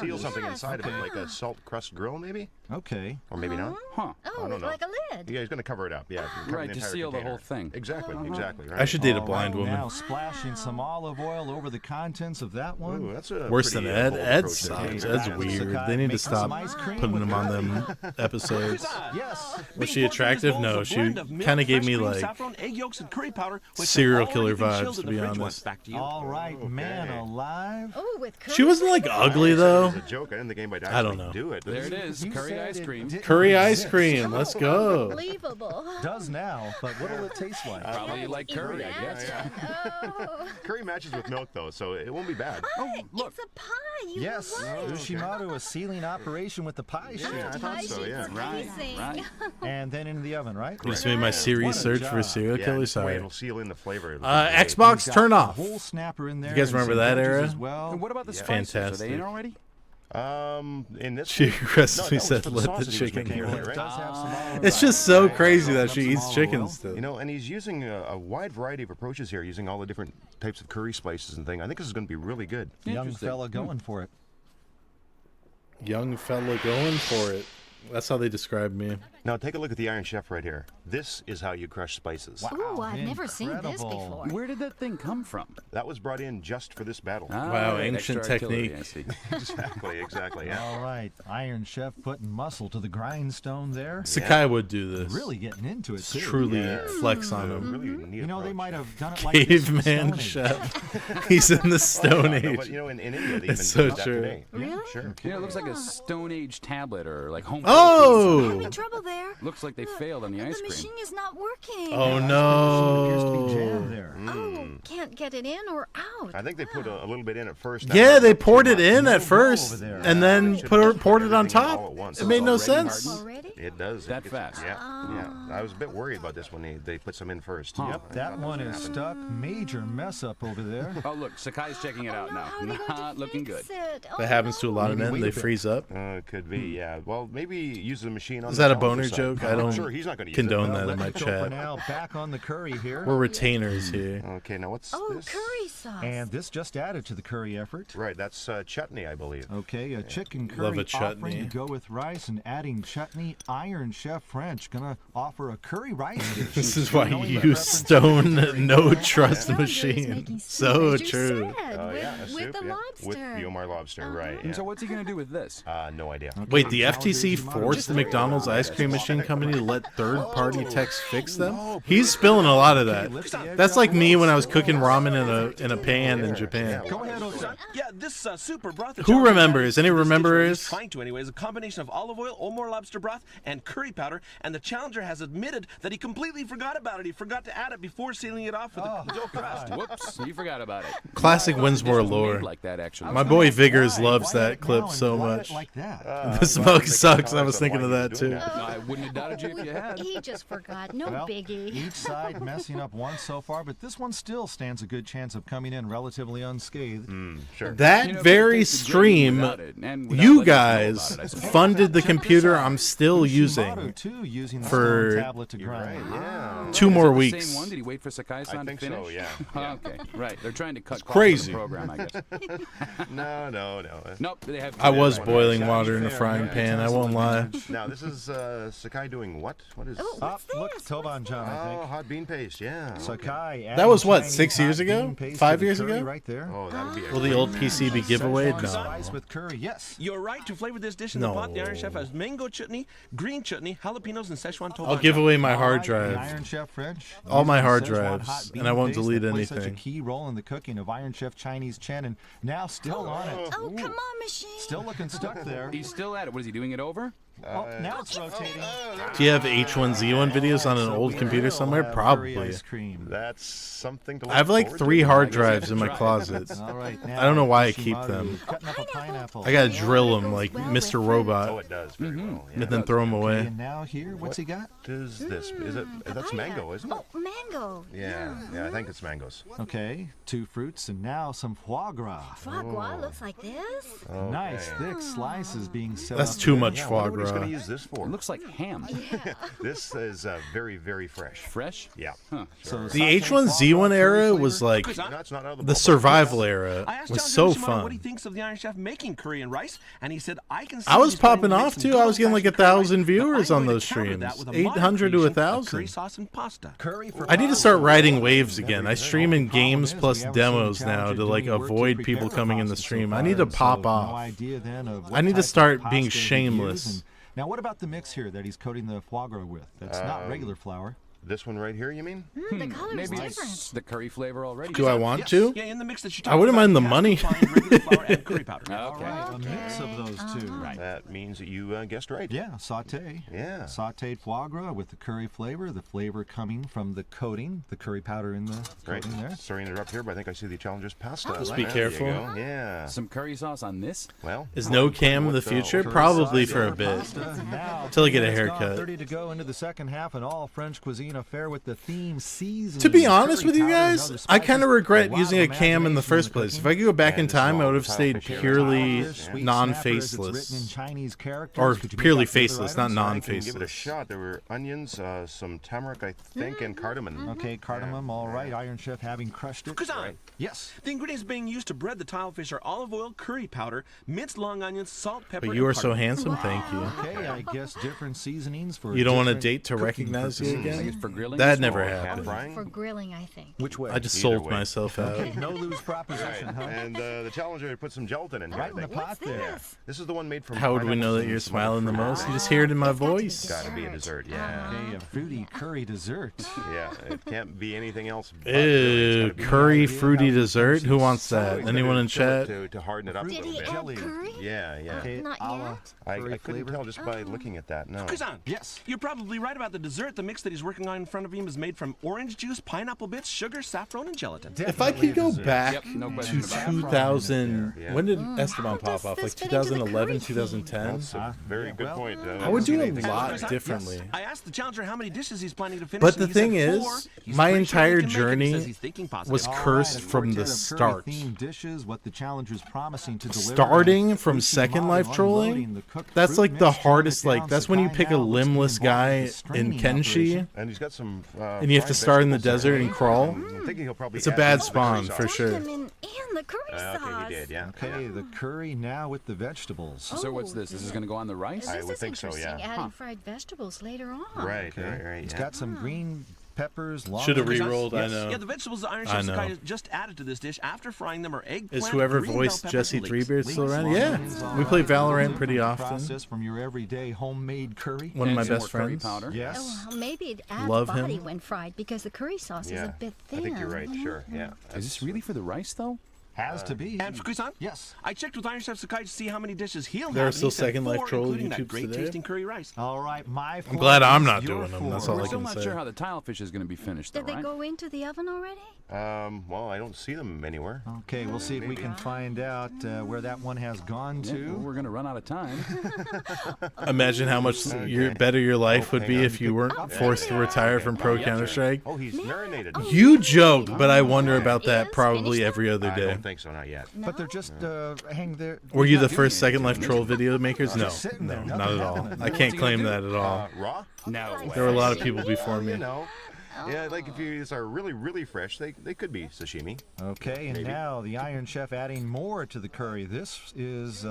seal something inside of it, like a salt crust grill, maybe, Okay. or maybe not. Huh. Oh, I don't know. like a lid. Yeah, he's going to cover it up. Yeah, cover Right, to entire seal the container. whole thing. Exactly, exactly. Right. I should date a All blind right, woman. Now splashing some olive oil over the contents of that one. Ooh, that's a Worse than pretty, Ed. bold Ed approach there. sucks. Ed's weird. They need to stop putting him on them episodes. Yes. Was she attractive? No, she kind of gave me like saffron, egg yolks, and curry powder, which serial have killer already been chilled vibes, to in the be fridge once. honest. Back to you. All right, man alive. Oh, with curry. She wasn't like ugly though. It was a joke. I didn't think anybody I don't actually know. do it. There it is, You curry said ice it cream. didn't Curry ice exist. cream. Let's go. Unbelievable. Does now, but what'll it taste like? Probably like curry, I guess. Oh. Curry matches with milk though, so it won't be bad. Oh, look. It's a pie. You Yes, were right. Ushimoto a sealing operation with the pie sheet. Yeah, I thought Pie so. sheet's Yeah. amazing. Right. And then into the oven, right? Just made my series What a search for job. serial Yeah, killers. just the way Sorry. it'll seal in the flavor. It'll be Xbox Got turn a off. whole snapper in there. You guys and remember some that veggies era? As well. And what about the Yeah. spices? Are they in Fantastic. already? In this She one? aggressively that was said, for "Let the sausage he was chicken making go." earlier, right? Does have some olive It's oil. just so Right. crazy that Some she eats olive chicken oil. still. You know, and he's using a wide variety of approaches here, using all the different types of curry spices and things. I think this is going to be really good. Young Interesting. fella going for it. Young fella going for it. That's how they describe me. Now take a look at the Iron Chef right here. This is how you crush spices. Ooh, I've never seen this incredible. before. Where did that thing come from? That was brought in just for this battle. Wow, right, ancient extra artillery, technique. I see. Exactly. Yeah. All right, Iron Chef putting muscle to the grindstone there. Sakai would do this. Really getting into it too. Truly Yeah. flex on Really him. neat You know, they approach. might have done it like this in the Caveman Stone Age. chef. He's in the Stone No, Age. but you know, in India, they It's even so do that true. today. Really? Yeah, sure. You know, it looks like a Stone Age tablet or like home. Oh! I'm in trouble there. Looks like they failed on the ice The cream. machine is not working. Oh Appears to be jammed no! there. Oh, can't get it in or out. I think they put a little bit in at first. Yeah, they poured it Too in much. at first, over there. and then Should've just poured it on everything all top. at once. It made no It's already sense. Already? It does. That It's- fast? Yeah. I was a bit worried about this when they put some in first. Yep, that one is stuck. Major mess up over there. Oh, look, Sakai's checking it out now. How are they going to Not looking good. fix it? Oh, That happens to a lot of Maybe men. wait They a bit. freeze up. It could be, yeah. Well, maybe use the machine on Is the that a challenger boner side. joke? I I'm don't sure he's not going to condone use it. that in my Let's go for chat. now. Back on the curry here. We're retainers here. Okay, now what's Oh, this? curry sauce. And this just added to the curry effort. Right, that's chutney, I believe. Okay, a chicken curry Love a offering chutney. to go with rice and adding chutney. Iron Chef French gonna offer a curry rice dish. This is why you use stone no trust machine. So true. Oh, yeah, a with soup, the yeah. lobster. With the Omar lobster, right. And so what's he going to do with this? No idea. Wait, the FTC forced the McDonald's ice cream machine company to let third-party techs fix them? He's spilling a lot of that. That's like me when I was cooking ramen in a pan in Japan. Go ahead, yeah, this super broth. Who remembers? Any rememberers? Trying to anyway is a combination of olive oil, Omar lobster broth, and curry powder. And the challenger has admitted that he completely forgot about it. He forgot to add it before sealing it off with the dough crust. Whoops, you forgot about it. Classic Winsmore lore. Like that, actually. My boy Vigors loves that clip so much. The smoke sucks. I was thinking of that too. I wouldn't have doubted you if you had. He just forgot. No Well, biggie. Each side messing up once so far, but this one still stands a good chance of coming in relatively unscathed. Sure. That very stream, you guys funded the computer I'm still using for 2 more weeks. Same one? Did he wait for Sakai-san to finish? So, yeah. Okay, right. They're trying to cut It's costs crazy. of the program, I guess. No. Nope, they have. I was boiling water in a frying pan, I won't lie. Now, this is Sakai doing what? What is... Look, Toban-chan, I think. Oh, hot bean paste, yeah. Sakai. That was what, adding 6 Chinese years hot ago? bean paste 5 to the years curry ago? Right there. Oh, that'll be Will the old PC be giveaway? No. Spice with curry, yes. You're right. To flavor this dish in the pot, the Iron Chef has mango chutney, green chutney, jalapenos, and Szechuan tomato. I'll give away my hard The drive. Iron Chef French. All my using hard Szechuan drives, hot bean and I won't paste delete that plays Such a anything. key role in the cooking of Iron Chef Chinese Chen, and now still on it. Oh, come on, machine. Still looking stuck there. He's still at it. What is he doing it over? Oh, now it's rotating. Do you have H1Z1 videos on an old computer somewhere? Probably. That's something to I have look like forward 3 to. hard drives in my closet. All right, I don't know why I now keep them. cutting up a pineapple. I gotta drill them like Mr. Robot. Oh, it does very well. And then throw them away. And now here, what's he got? What is this? Is it? That's mango, isn't it? Oh, mango. Yeah, I think it's mangoes. Okay, 2 fruits and now some foie gras. Foie gras looks like this. Nice thick slices being set That's up too there. much foie What he's going gras. to use this for? It looks like ham. This is very, very fresh. Fresh? Yeah. Huh. So The H1Z1 era was like That's not out of the ballpark. survival era. I asked Was Challenger so Shimano what he fun. thinks of the Iron Chef making curry and rice, and he said, "I can." See I was he's planning popping to make off some too. good I was getting like old-fashioned curry 1,000 rice, but viewers I'm on going those to counter streams. that with a 800 to modification of 1,000. curry sauce and pasta. I need to start riding waves again. I stream in games plus demos now to like avoid people coming in the stream. I need to pop off. I need to start being shameless. Now, what about the mix here that he's coating the foie gras with? That's not regular flour. This one right here, you mean? The color's Maybe different. it's the curry flavor already. Do I want to? Yeah, in the mix that you I wouldn't mind the money. and curry powder. Okay. A mix of those two. Right. That means that you guessed right. Yeah, saute. Yeah. Sauteed foie gras with the curry flavor. The flavor coming from the coating, the curry powder in the Right. coating there. Sorry to interrupt here, but I think I see the challenger's pasta. Just be There you careful. go. Yeah. Some curry sauce on this? Well. Is no cam in the future? Curry Probably sauce for a over bit. pasta. Now, Till I get a 2 minutes gone, haircut. 30 to go into the second half, and all French cuisine affair with the theme season. To be honest with you guys, I kind of regret using a cam in the first place. If I could go back in time, I would have stayed purely non-faceless. Or purely faceless, not Give it a non-faceless. shot. There were onions, some turmeric, I think, and cardamom. Okay, cardamom, all right. Iron Chef having crushed it. Kazan. Yes. The ingredients being used to bread the tilefish are olive oil, curry powder, minced long onions, salt, pepper, But you and are so cardamom. handsome, thank you. Okay, I guess different seasonings for You don't want a different date to cooking recognize you purposes. again? For grilling? That never Pan happened. frying. For grilling, I think. Which way? I just Either sold way. myself out. Okay, no lose proposition, huh? And the challenger put some gelatin in here. Right in the pot there. This is the one made from. How would we know that you're smiling the most? You just hear it in my voice. Gotta be a dessert, yeah. Okay, a fruity curry dessert. Yeah, it can't be anything else. But Ew, curry fruity dessert? Who wants that? Anyone in chat? To harden it up a Did little he bit. add curry? Yeah. Okay, Not a la yet. I curry couldn't flavor. tell just by looking at that. No. Kazan. Yes. You're probably right about the dessert. The mix that he's working on in front of him is made from orange juice, pineapple bits, sugar, saffron, and gelatin. If I could go back Yep, no to question about it. 2000, Yeah. when did Esteban pop does off? this Like fit into the 2011, curry theme? 2010? That's a very good point. I would do a anything lot like that. differently. I asked the challenger how many dishes he's planning to finish. But and the he said thing is, 4. He's my pretty sure he entire can make it. He journey says he's thinking positive. was All right, cursed a from the quartet of start. curry-themed dishes, what the challenger's promising to deliver. Starting And from Fruity Second Mom Life unloading trolling, the cooked that's fruit like the mix, hardest, throwing it like, down. that's when you Sakai pick a now looks to be limbless involved in guy the in straining Kenshi. operation. And he's got some. And you have to start in the desert and crawl. I'm thinking he'll probably. It's a bad spawn for sure. And the curry sauce. Okay, he did. Yeah. Okay, the curry now with the vegetables. So what's this? This is going to go on the rice? I would think so. Yeah. Adding fried vegetables later on. Right. Right. It's got some green peppers. Should have re-rolled. I know. Yeah, the vegetables the Iron Chef Sakai just added to this dish after frying them are eggplant. Is whoever green voiced bell peppers, Jesse and Threebeard leeks. still around? Yeah, we play Valorant pretty often. Process from your everyday homemade curry. One of my some best more curry friends. powder. Yes. Oh, well, maybe it adds Love body him. when fried because the curry sauce is Yeah. a bit thin. I think you're right. Sure. Yeah. Is this really for the rice, though? Has to be. And Fukusan? Yes. I checked with Iron Chef Sakai to see how many dishes he'll There are have. still and he said Second Life 4, troll including that YouTubes great today. tasting curry rice. All right, my. I'm glad I'm not your doing them. That's four. all I We're still can not say. sure how the tile fish is going to be finished, though, Did they right? go into the oven already? Well, I don't see them anywhere. Okay, we'll see if we can find out where that one has gone Yeah, to. well, we're going to run out of time. Imagine how much better your life would be if you weren't forced to retire from Pro Counter-Strike. Oh, he's marinated. You joke, but I wonder about that probably every other I day. don't think so. Not yet. But they're just hang there. Were you Not the doing first Second anything. Life troll video makers? No, Just sitting no, there, not nothing at all. happening. I can't claim that at all. Raw? No. There were a lot of people before me. You know. Yeah, like if these are really fresh, they could be sashimi. Okay, and now the Iron Chef adding more to the curry. This is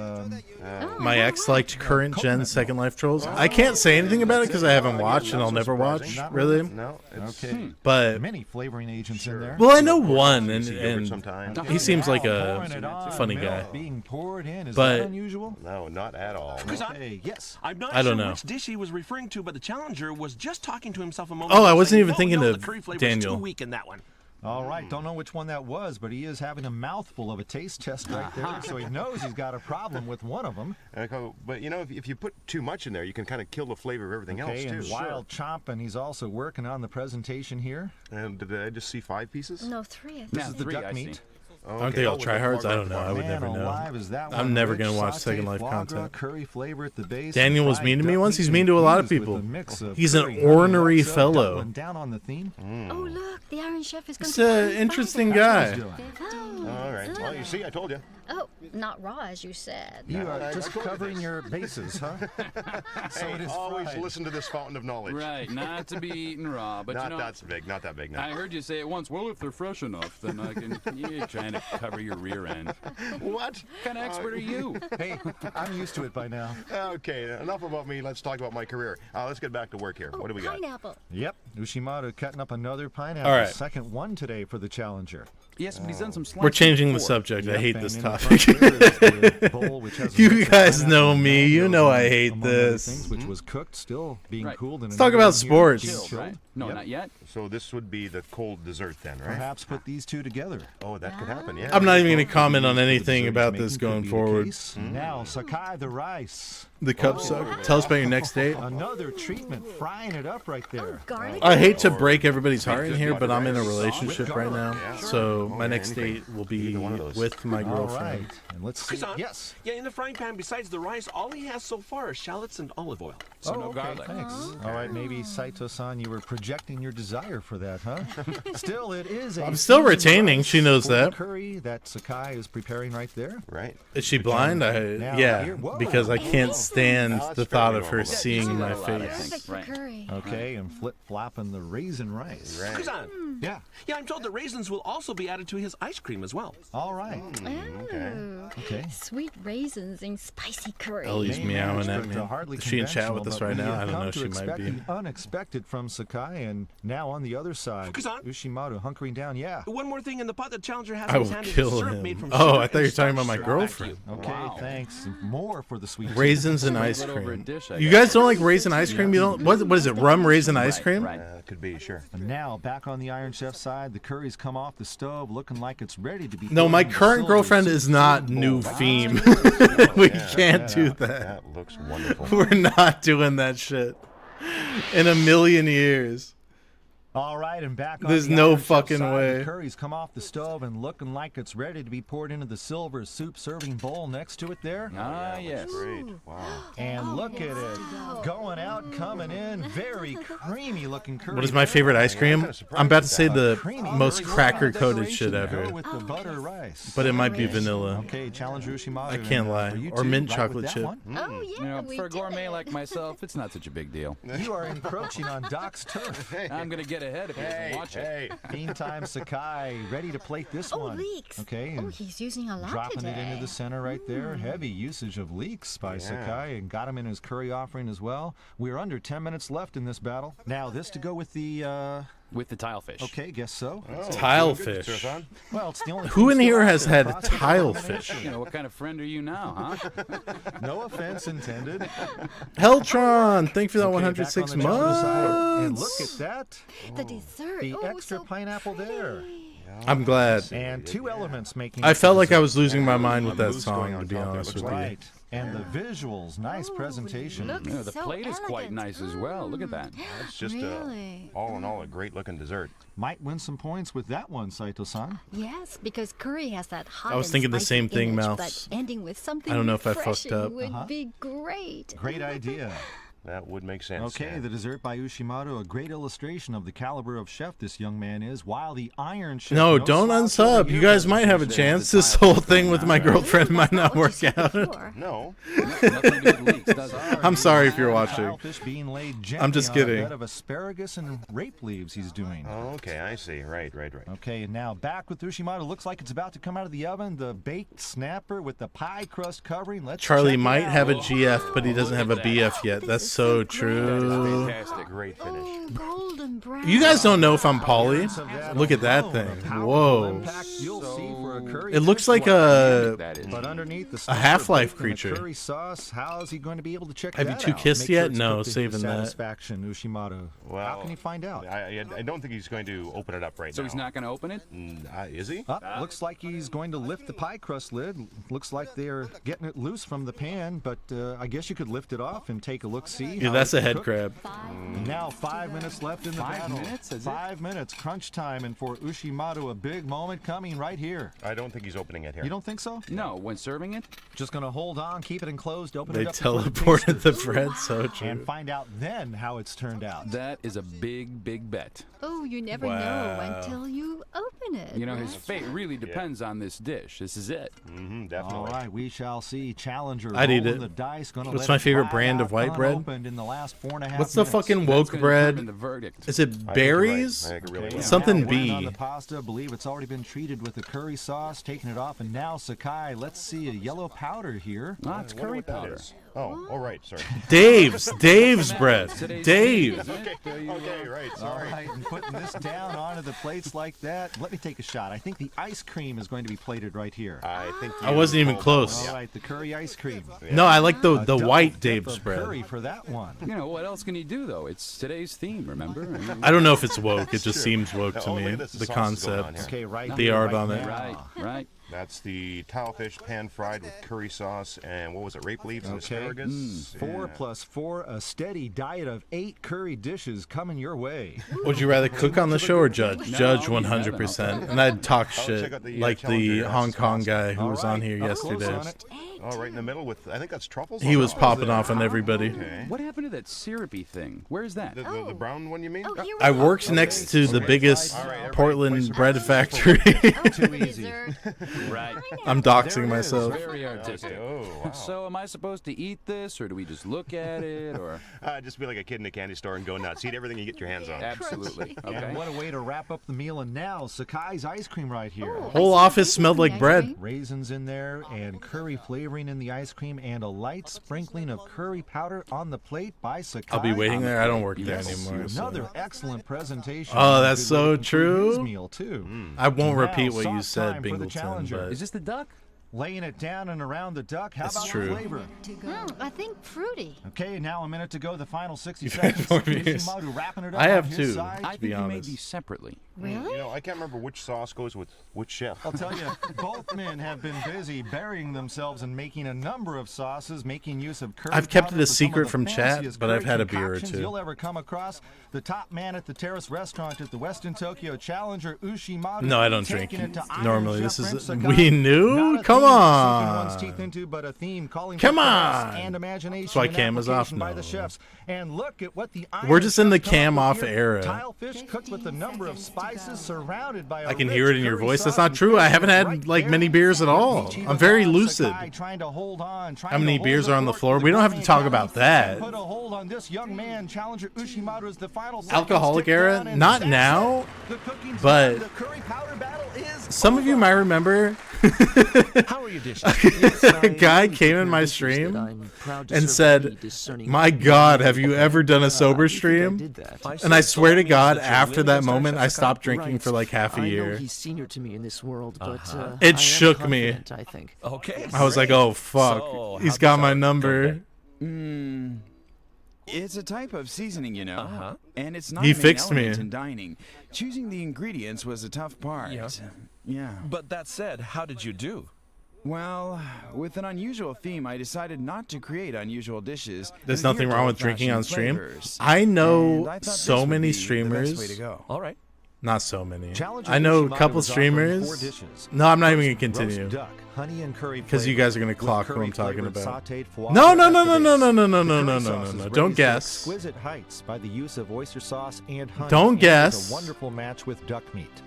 My ex liked current gen Second Life trolls. I can't say anything about it because I haven't watched and I'll never watch. Not Really? No. okay. But Many flavoring agents in there. well, I know one, sometimes. and he seems like Pouring a it on, funny milk guy. being poured in. Is But- that unusual? No, not at all. Okay, yes. I'm not I don't sure know. which dish he was referring to, but the challenger was just talking to himself a moment Oh, ago I wasn't saying, even thinking no, of the curry flavor Daniel. is too weak in that one. All right, don't know which one that was, but he is having a mouthful of a taste test right there, so he knows he's got a problem with one of them. But you know, if you put too much in there, you can kind of kill the flavor of everything else Okay, too. and while chomping, he's also working on the presentation here. And did I just see 5 pieces? No, 3. This Yeah, is the 3, duck I meat. see. Aren't they all tryhards? I don't know. I would Man never know. alive, is that I'm one never rich, gonna watch sautéed Second Life foie gras, content. curry flavor at the base, Daniel was fried mean to me duck once. meat He's mean to a lot of infused people. with a mix of He's an curry, honey, ornery lots of fellow. Dublin, down on the theme. Oh, look, the Iron Chef is going He's to an interesting guy. All right. Well, you see, I told you. Oh, not raw, as you said. You are just covering your bases, huh? So Hey, it is always fried. listen to this fountain of knowledge. Right, not to be eaten raw, but Not you know, that big. Not that big. No. I heard you say it once. Well, if they're fresh enough, then I can. You're trying to cover your rear end. What? What kind of expert are you? Hey, I'm used to it by now. Okay, enough about me. Let's talk about my career. Let's get back to work here. What do we got? Pineapple. Yep, Ushimoto cutting up another pineapple. All right. Second one today for the challenger. Yes, but he's done some slicing We're changing the before. subject. I Yep, hate and this in the topic. front here is the bowl, which has a You mix of guys pineapple know and me. You mangoes know I and hate among other this. things, which was cooked, still being Right. cooled. In Let's talk another about oven here, sports. being Chilled, chilled. right? No, Yep. not yet. So this would be the cold dessert then, right? Perhaps put these two together. Oh, that could happen. Yeah. I'm not even going to comment on These for the anything dessert about making this could going be the forward. case. Now, Sakai the rice. The cup suck. Tell us about your next date. Another treatment, frying it up right there. Garlic. I hate to break everybody's heart in here, but I'm in a relationship right now, so my next date will be with my All girlfriend. right, and let's see. Kazan, Yes. Yeah, in the frying pan, besides the rice, all he has so far is shallots and olive oil. So no okay, garlic. thanks. All right, maybe Saito-san, you were projecting your desire for that, huh? Still, it is a I'm still seasoned retaining. rice She knows for the that. curry that Sakai is preparing right there. Right. Is she blind? Now, Yeah, here- whoa. because I can't stand that's the thought fairly of her normal. seeing my a lot of face. things. Perfect for Right. curry. Okay, and flip-flopping the raisin rice. Right. Kazan. Yeah. Yeah, I'm told that raisins will also be added to his ice cream as well. All right. Oh, Okay. sweet raisins in spicy curry. Ellie's Name meowing matched, at but, me. hardly Is she in chat with conventional, us but right we now? have I don't come know. to She might expect be. the unexpected from Sakai, and now on the other side, Kazan? Ushimoto hunkering down. Yeah. One more thing in the pot that Challenger has I in his will hand is kill syrup him. made from Oh, sugar I thought you were and talking about my starch. girlfriend. Okay, Wow. thanks. More for the sweet Raisins and Put ice it over a cream. dish, I You guess. guys don't like raisin ice cream? You don't? What is it? Rum raisin ice cream? Right. Could be, sure. And now, back on the Iron Chef side, the curry's come off the stove looking like it's ready to be No, thrown my in the current silver girlfriend soup is not bowl. new Wow. theme. We can't do that. That looks wonderful. We're not doing that shit in a million years. All right, and back on There's the no iron chef fucking side, way. The curry's come off the stove and looking like it's ready to be poured into the silver soup serving bowl next to it there. Ah, yes. Great. Wow. And look at it. Going out, coming in. Very creamy looking curry. What is my favorite ice cream? I'm about to say the Creamy most curry cracker-coated shit Go ever. with the butter rice. But it might be vanilla. Okay, Challenger Ushimata. I can't lie. Are you Or two mint right chocolate with that chip. one? Oh, yeah, You know, we for a did gourmet it. like myself, it's not such a big deal. You are encroaching on Doc's turf. I'm going to get ahead if he doesn't watch it. Meantime, Sakai, ready to plate this one. Leeks. Okay. Oh, and he's using a lot dropping today. it into the center right there. Heavy usage of leeks by Sakai, and got him in his curry offering as well. We're under 10 minutes left in this battle. Now, this to go with the... With the tile fish. Okay, guess so. Tile fish. Well, it's the only Who thing in here still has out there. had Process tile elimination. fish? You know, what kind of friend are you now, huh? No offense intended. Heltron, thank you for that Okay, 106 back on the Challenger side, and months. look at that. The dessert. The oh, extra so pineapple there. I'm glad. And two elements making I it felt like I dessert. was losing my mind with that mousse going song, on to be top, it honest looks with you. Right. And the visuals, nice presentation. looks Yeah, the so plate is quite elegant. nice as well. Look at that. It's just Really? all in all a great looking dessert. Might win some points with that one, Saito-san. Yes, because curry has that hot. I was and thinking the spicy same thing, image, Mouse. But ending with something I don't know if I fucked refreshing up. would be great. Great idea. That would make sense. Okay, yeah. the dessert by Ushimoto, a great illustration of the caliber of chef this young man is, while the Iron Chef... No, don't slouch over unsub. You here guys doesn't might have a use chance. the This tile whole thing with my girlfriend might not work out. No. Nothing to do with leeks, does it? I'm sorry if you're watching. Tilefish being laid I'm just gently on a kidding. bed of asparagus and rape leaves he's doing. Oh, okay, I see. Right. Okay, and now back with Ushimoto. Looks like it's about to come out of the oven. The baked snapper with the pie crust covering. Let's Charlie check it might out. have a GF, but he doesn't have a BF yet. That's so true. Fantastic. Great finish. Oh, golden brown. You guys don't know if I'm Polly. Look at that thing. Whoa. Impact you'll see for a curry It looks fish like one. a But underneath the a snapper Half-Life baked in a creature. curry sauce, how is he going to be able to check Have you that two out? kissed Make sure yet? it's No, cooked to his saving that. satisfaction, Ushimoto. Well, how can he find out? I don't think he's going to open it up right So now. he's not going to open it? Is he? Looks like he's going to lift the pie crust lid. Looks like they're getting it loose from the pan, but I guess you could lift it off and take a look-see. Yeah, how that's it's a head cooked. crab. Now 5 minutes left in the 5 battle. minutes, is it? 5 minutes, crunch time, and for Ushimoto, a big moment coming right here. I don't think he's opening it here. You don't think so? No, when serving it? Just gonna hold on, keep it enclosed, open They it up before the teleported the tasters. bread, so and true. find out then how it's turned out. That is a big, big bet. Oh, you never know Wow. until you open it. You know, his right? fate really depends on this dish. This is it. Definitely. All right, we shall see. Challenger I'd eat rolling it. the dice. Gonna What's let my it favorite ride brand out of white bread? unopened in the last 4.5 What's the minutes. fucking That's woke gonna bread? determine the verdict. Is it I think you're right. berries? I think it really Okay, is. Something now waiting on B. the pasta. Believe it's already been treated with the curry sauce, taking it off, and now Sakai. Let's see a yellow powder here. Ah, it's I wonder curry what that powder. is. Oh, right, sorry. Dave's bread. Today's Dave. theme, isn't it? Okay, right, All sorry. right, and putting this down onto the plates like that. Let me take a shot. I think the ice cream is going to be plated right here. I think I wasn't even close. All right, the curry ice cream. No, I like the Double white dip Dave's of bread. curry for that one. You know, what else can he do, though? It's today's theme, remember? I don't know if it's woke. It just seems woke to Oh, look me. at this, the The sauce is going on concept. here. Okay, right The here, art right on it. now. Right. That's the tilefish pan fried with curry sauce and what was it, rape leaves and Okay. asparagus? 4 Yeah. plus 4, a steady diet of 8 curry dishes coming your way. Would you rather cook on the show or judge? No, Judge you 100%. And I'd talk check shit out the, like Challenger. the That's Hong Kong awesome. guy who All was on right, here up close yesterday. on it. Oh, right in the middle with, I think that's truffles? He on was top. popping off on everybody. Okay. What happened to that syrupy thing? Where's that? The brown one, you mean? Oh, here we I go. worked next to the biggest All right, everybody, Portland place bread your- factory. Too easy. Dessert. Right. I'm There doxing it is. myself. Very artistic. Oh, wow. So am I supposed to eat this, or do we just look at it, or? Just be like a kid in a candy store and go nuts. Eat everything you get your hands on. Absolutely. Okay. And what a way to wrap up the meal. And now, Sakai's ice cream right here. Oh, Whole office smelled like bread. Raisins in there and curry flavoring in the ice cream and a light sprinkling of curry powder on the plate by Sakai. I'll be waiting there. I don't work there Yes. anymore. so. Another excellent presentation. Oh, that's Good so way to conclude his true. meal too. I won't Now, repeat what you sauce said, time for the Bingleton. challenger. But Is this the duck? Laying it down and around the duck. How That's about true. the flavor? I think fruity. Okay, now a minute to go. The final 60 You've had seconds. more views. Ushimaru wrapping it up I on have his too, side. to be honest. These separately. Really? You know, I can't remember which sauce goes with which chef. I'll tell you, both men have been busy burying themselves in making a number of sauces, making use of curry I've kept it powder a for some of secret the from chat, fanciest but I've curry had a beer or concoctions two. You'll ever come across. The top man at the Terrace restaurant at the Westin Tokyo Challenger, Ushimaru. No, I don't drink taking it to Iron normally. Chef This is Sakai. we knew. Not a Come theme to sink one's on. teeth into, but a theme calling Come for prowess on. and imagination. That's why and cam is off application by now. the chefs. And look at what the We're just in the Iron Chefs come cam up off with here. era. Tile fish cooked with a number of spices, surrounded by a I can rich hear it in your curry voice. That's sauce not and true. I flavor haven't had right like there. many beers at all. I'm very lucid. Trying to hold on, trying How many to hold beers the are on the fort. floor? We don't have to talk about that. Put a hold on this young man. Challenger Ushimaru is the final Alcoholic seconds tick era? down, and Not that's now, it. The cooking's but done. The curry powder battle is some of you might remember How are your dishes? a guy came in my stream and said, "My God, have you ever done a sober stream?" And I swear to God, after that moment, I stopped drinking for like half a I know year. he's senior to me in this world, but It I am shook me. confident, I think. Okay. I was like, "Oh fuck, So, he's how'd got this my all go number." down? It's a type of seasoning, you know, and it's not He a main fixed me. element in dining. Choosing the ingredients was a tough part. Yeah. But that said, how did you do? Well, with an unusual theme, I decided not to create unusual dishes. There's and nothing adhere to wrong with drinking on old-fashioned stream. flavors. I know And I thought so this would many be the best streamers. way to go. All right. Not so many. Challenger I know a Ushimaru couple is offering 4 streamers. dishes. No, I'm not even First, gonna continue. roast duck, honey and curry Because you flavor, guys are gonna with clock who curry I'm talking flavored about. sautéed foie No, no, gras no, at no, the no, base. no, no, no, The no, curry no, no, sauce no. is Don't raised to guess. exquisite heights by the use of oyster sauce and honey. Don't and guess. is a wonderful match with duck meat.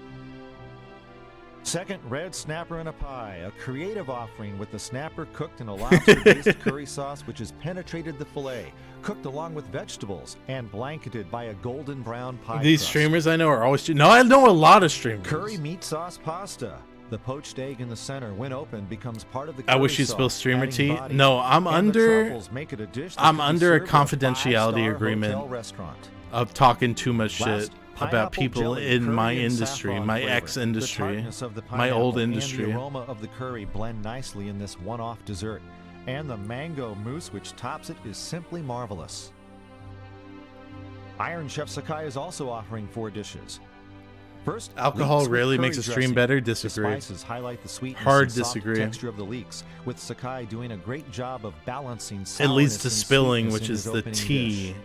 Second, red snapper in a pie, a creative offering with the snapper cooked in a lobster-based curry sauce which has penetrated the fillet, cooked along with vegetables, and blanketed by a golden brown pie These crust. streamers I know are always. No, I know a lot of streamers. Curry meat sauce pasta. The poached egg in the center, when opened, becomes part of the I curry wish you'd sauce, spill streamer adding tea. body. No, I'm And the under. truffles make it a dish that I'm could be under a served at a confidentiality five-star agreement hotel restaurant. of talking too much shit Last, about pineapple people jelly, in curry my and industry, saffron my flavor. ex-industry, The tartness of the my old pineapple industry. And the aroma of the curry blend nicely in this one-off dessert. And the mango mousse which tops it is simply marvelous. Iron Chef Sakai is also offering 4 dishes. First, Alcohol leeks with really curry makes a stream dressing. better. The Disagree. spices highlight the sweetness Hard and soft disagree. texture of the leeks, with Sakai doing a great job of balancing It leads to sourness and spilling, sweetness which in is his the opening tea. dish.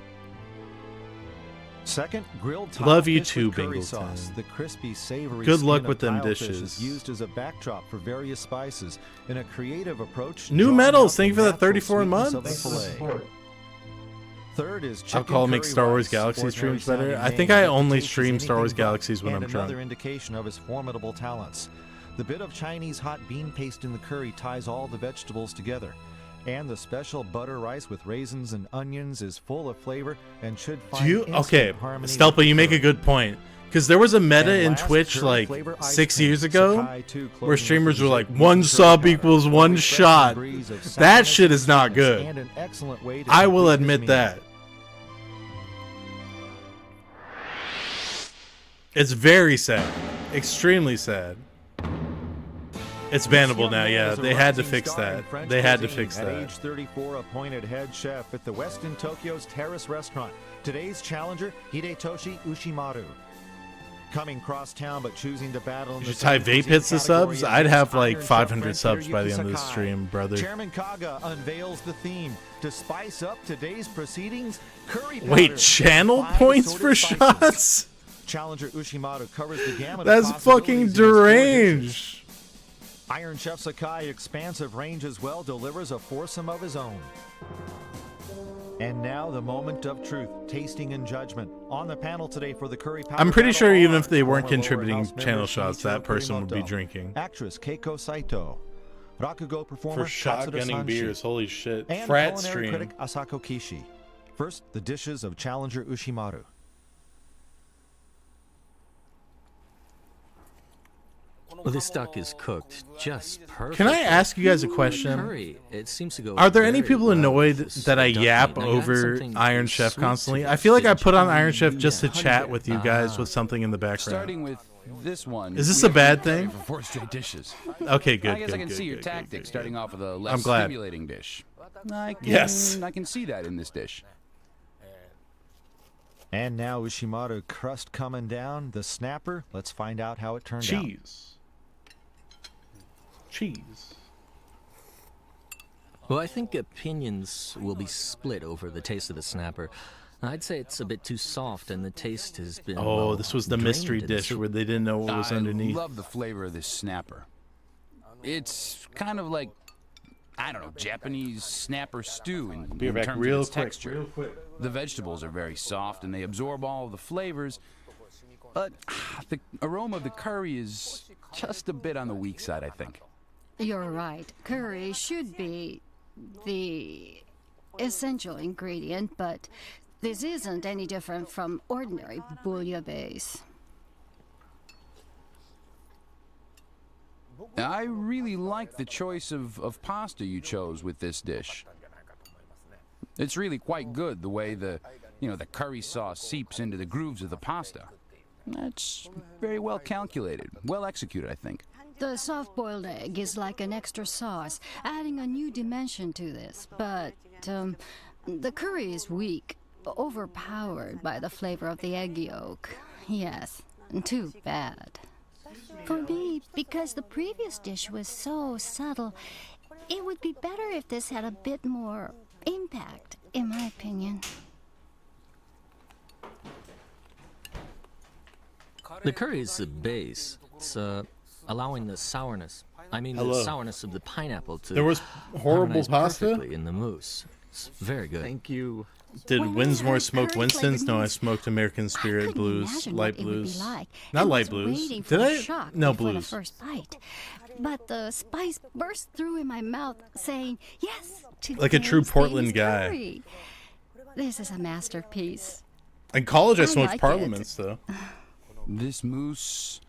Second, grilled tile Love you fish too, with curry Bingleton. sauce. The crispy, savory Good skin luck of with them tile fish dishes. is used as a backdrop for various spices in a creative approach. New drawing medals. out Thank you the for that natural 34 sweetness months. of the fillet. Third is chicken Alcohol makes curry Star Wars rice, Galaxy ordinary streams better. sounding I think name, I but only the taste is stream Star Wars anything but, Galaxies when and I'm drunk. another indication of his formidable talents. The bit of Chinese hot bean paste in the curry ties all the vegetables together. And the special butter rice with raisins and onions is full of flavor and should find Do you? instant Okay, harmony Stelpa, with you the make a curry. good point. Because there was a meta And in last, Twitch curry like flavor ice 6 cream. years ago Sakai, too, where closing with streamers the were like, dessert one curry sub powder. equals A one refreshing shot. breeze of That sourness shit is not and good. an excellent way to I will complete this admit meal. that. It's very sad. Extremely sad. It's bannable now, yeah. They had to fix that. They had to fix At that. age 34, appointed head chef at the Westin Tokyo's Terrace restaurant. Today's challenger, Hidetoshi Ushimaru. Coming cross town, but choosing to battle in the Should Ty same Vape hits the category subs? as I'd have Iron like Chef 500 Frontier subs by the Yuki end of the Sakai. stream, brother. Chairman Kaga unveils the theme. To spice up today's proceedings, curry powder. Wait, channel 5 points for assorted spices. shots? Challenger Ushimaru covers the gamut of That's fucking possibilities in his 4 dishes. deranged. Iron Chef Sakai, expansive range as well, delivers a foursome of his own. And now the moment of truth, tasting and judgment. On the panel today for the curry powder I'm pretty battle sure even are if they weren't former Lower contributing House member channel shots, Shinichiro that person would be Kurimoto, drinking. Actress Keiko Saito, Rakugo performer For Katsuda shotgunning Sanshi, beers, holy shit. and Frat culinary stream. critic Asako Kishi. First, the dishes of Challenger Ushimaru. Well, this duck is cooked just perfect. Can I ask you guys a question? Curry, it seems to go Are there any very people well annoyed with that I duck yap meat. Now, add over something Iron Chef sweet to constantly? this, I feel like I didn't put you? on Iron Chef just to Yeah, chat honey with you guys with something in the background. Starting with This one. Is this we a bad actually thing? carry For 4 straight dishes. Okay, good. I guess good, I can good, see your good, tactics, good, starting good. off with a I'm less glad. stimulating dish. I can, Yes. I can see that in this dish. And now Ushimoto crust coming down. The snapper. Let's find out how it turned out. Cheese. Well, I think opinions will be split over the taste of the snapper. I'd say it's a bit too soft, and the taste has been. Oh, well, this was the drained mystery in the dish soup. where they didn't know what was underneath. I love the flavor of this snapper. It's kind of like, I don't know, Japanese snapper stew in Be back terms real of its quick, texture. real quick. The vegetables are very soft and they absorb all of the flavors, but the aroma of the curry is just a bit on the weak side, I think. You're right. Curry should be the essential ingredient, but this isn't any different from ordinary bouillabaisse. I really like the choice of pasta you chose with this dish. It's really quite good the way the curry sauce seeps into the grooves of the pasta. That's very well calculated, well executed, I think. The soft-boiled egg is like an extra sauce, adding a new dimension to this. But the curry is weak, overpowered by the flavor of the egg yolk. Yes, too bad. For me, because the previous dish was so subtle, it would be better if this had a bit more impact, in my opinion. The curry is the base. It's allowing the sourness. I mean, Hello. the sourness of the pineapple to. There was horrible harmonize pasta? perfectly in the mousse. It's very good. Thank you. Did When I Winsmore heard smoke curry Winston's? flavored No, I mousse, smoked American Spirit Blues, Imagine light what it would be blues. like, Not and light was blues. waiting Did for I? a shock No before blues. the first bite. But the spice burst through in my mouth, saying yes to Like a true today's Portland famous guy. curry. This is a masterpiece. In college, I I smoked like Parliaments, though. This mousse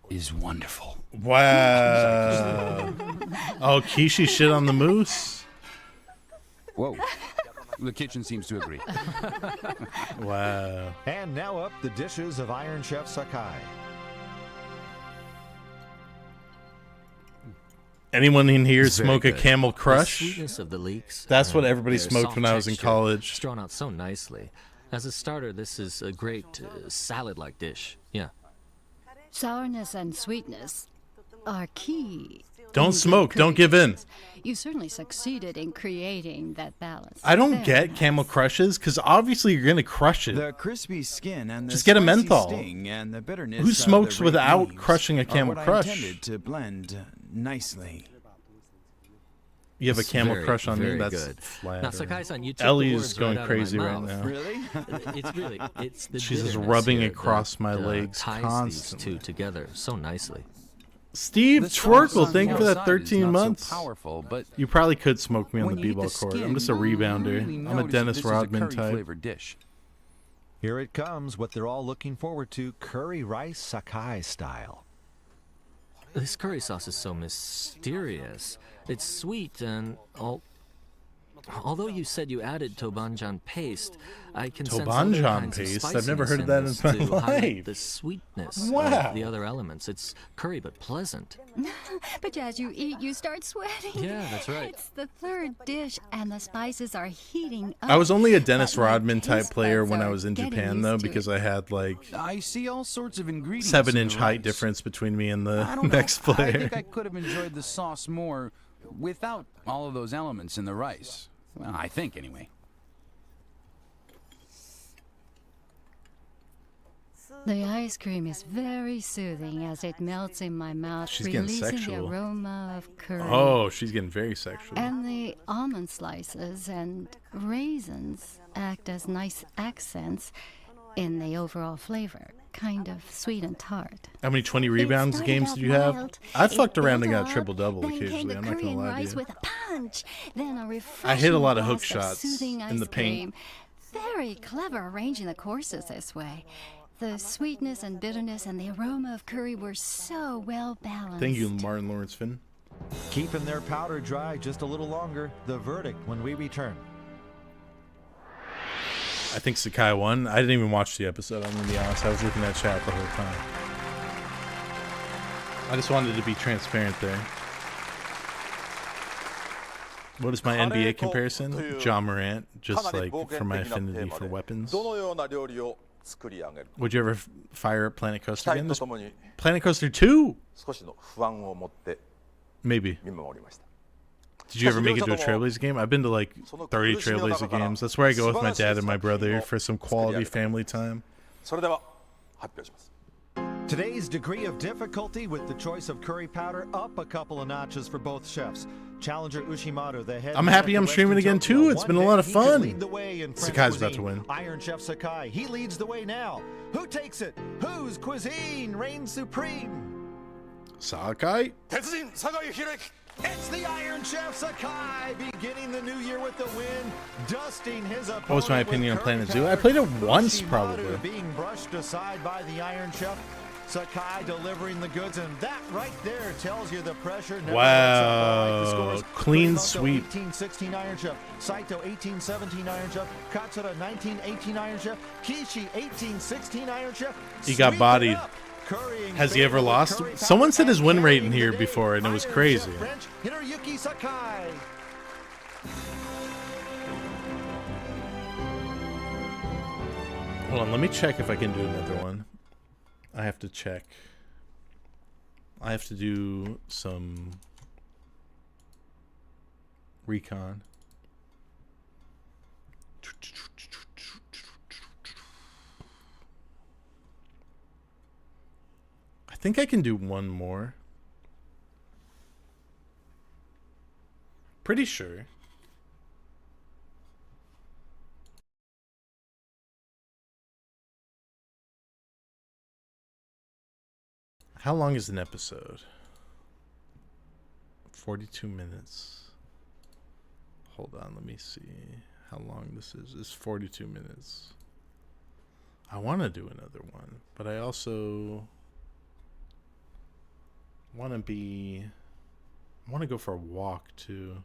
is wonderful. Wow. Oh, Kishi shit on the moose? Whoa. The kitchen seems to agree. Wow. And now up the dishes of Iron Chef Sakai. Anyone in here It's very smoke a good. Camel Crush? The sweetness of the leeks. That's what and everybody their smoked soft when I was in texture, college. It's drawn out so nicely. As a starter, this is a great salad-like dish. Yeah. Sourness and sweetness are key. Don't in smoke. good Don't give in. curries. You certainly succeeded in creating that balance. I don't Very get nice. Camel Crushes because obviously you're gonna crush it. The crispy skin and the Just get a spicy menthol. sting and the bitterness Who of smokes the red without leaves crushing a are Camel what Crush? I intended to blend nicely. You have a It's Camel very, Crush on me? very That's good. flat. Now, Sakai-san, you took the Ellie's words going right crazy out right of my now. mouth. Really? It's really, it's the She's just bitterness rubbing here across that, my legs ties constantly. these two together so nicely. Steve The sauce Twerkle, on thank you for the that outside is 13 not so months. powerful, but You probably could smoke me on when the you eat b-ball the court. skin, I'm just a you rebounder. really I'm a notice that Dennis this is a Rodman type. curry-flavored dish. Here it comes, what they're all looking forward to, curry rice Sakai style. This curry sauce is so mysterious. It's sweet and although you said you added tobanjan paste, I can sense other Tobanjan kinds of paste? I've never spiciness heard in that in this my to highlight life. the sweetness Wow. of the other elements. It's curry but pleasant. But as you eat, you start sweating. Yeah, that's right. It's the third dish, and the spices are heating up. I was only a Dennis But my Rodman type taste player buds when I are was in getting Japan, used though, to because it. I had like I see all sorts of ingredients. 7-inch in the height rice. difference between me and the I don't know. next I player. think I could have enjoyed the sauce more without all of those elements in the rice. Well, I think anyway. The ice cream is very soothing as it melts in my mouth, She's getting releasing sexual. the aroma of curry. Oh, she's getting very sexual. And the almond slices and raisins act as nice accents in the overall flavor, kind of sweet and tart. How many 20 rebounds started games out did you have? mild, I it fucked around and built got up, triple-double then came occasionally. the I'm not going to Korean lie to rice you. with a punch, then a I hit a refreshing lot of hook blast shots soothing in the ice paint. cream. Very clever arranging the courses this way. The sweetness and bitterness and the aroma of curry were so well balanced. Thank you, Martin Lawrence Finn. Keeping their powder dry just a little longer. The verdict when we return. I think Sakai won. I didn't even watch the episode, I'm going to be honest. I was looking at chat the whole time. I just wanted to be transparent there. What is my NBA comparison? John Morant, just like for my affinity for weapons. Would you ever fire up Planet Coaster again? Planet Coaster 2? Maybe. Did you ever make it to a Trailblazer game? I've been to like 30 Trailblazer games. That's where I go with my dad and my brother for some quality family time. Today's degree of difficulty with the choice of curry powder up a couple of notches for both chefs. Challenger Ushimaru, the head. I'm happy I'm streaming again too. It's been a lot of fun. Sakai's about to win. Iron Chef Sakai, he leads the way now. Who takes it? Whose cuisine reigns supreme? Sakai. It's the Iron Chef Sakai beginning the new year with the win, dusting his opponent. What was my opinion on Planet Zoo? I played it once, probably. Being brushed aside by the Iron Chef. Sakai delivering the goods, and that right there tells you the pressure. Wow, clean sweep. 1816 Iron Chef, Saito 1817 Iron Chef, Katsura 1918 Iron Chef, Kishi 1816 Iron Chef. He got bodied. Has he ever lost? Someone said his win rate in here before, and it was crazy. Hiroyuki Sakai. Hold on, let me check if I can do another one. I have to check. I have to do some recon. I think I can do one more. Pretty sure. How long is an episode? 42 minutes. Hold on, let me see how long this is. It's 42 minutes. I want to do another one, but I also want to go for a walk too.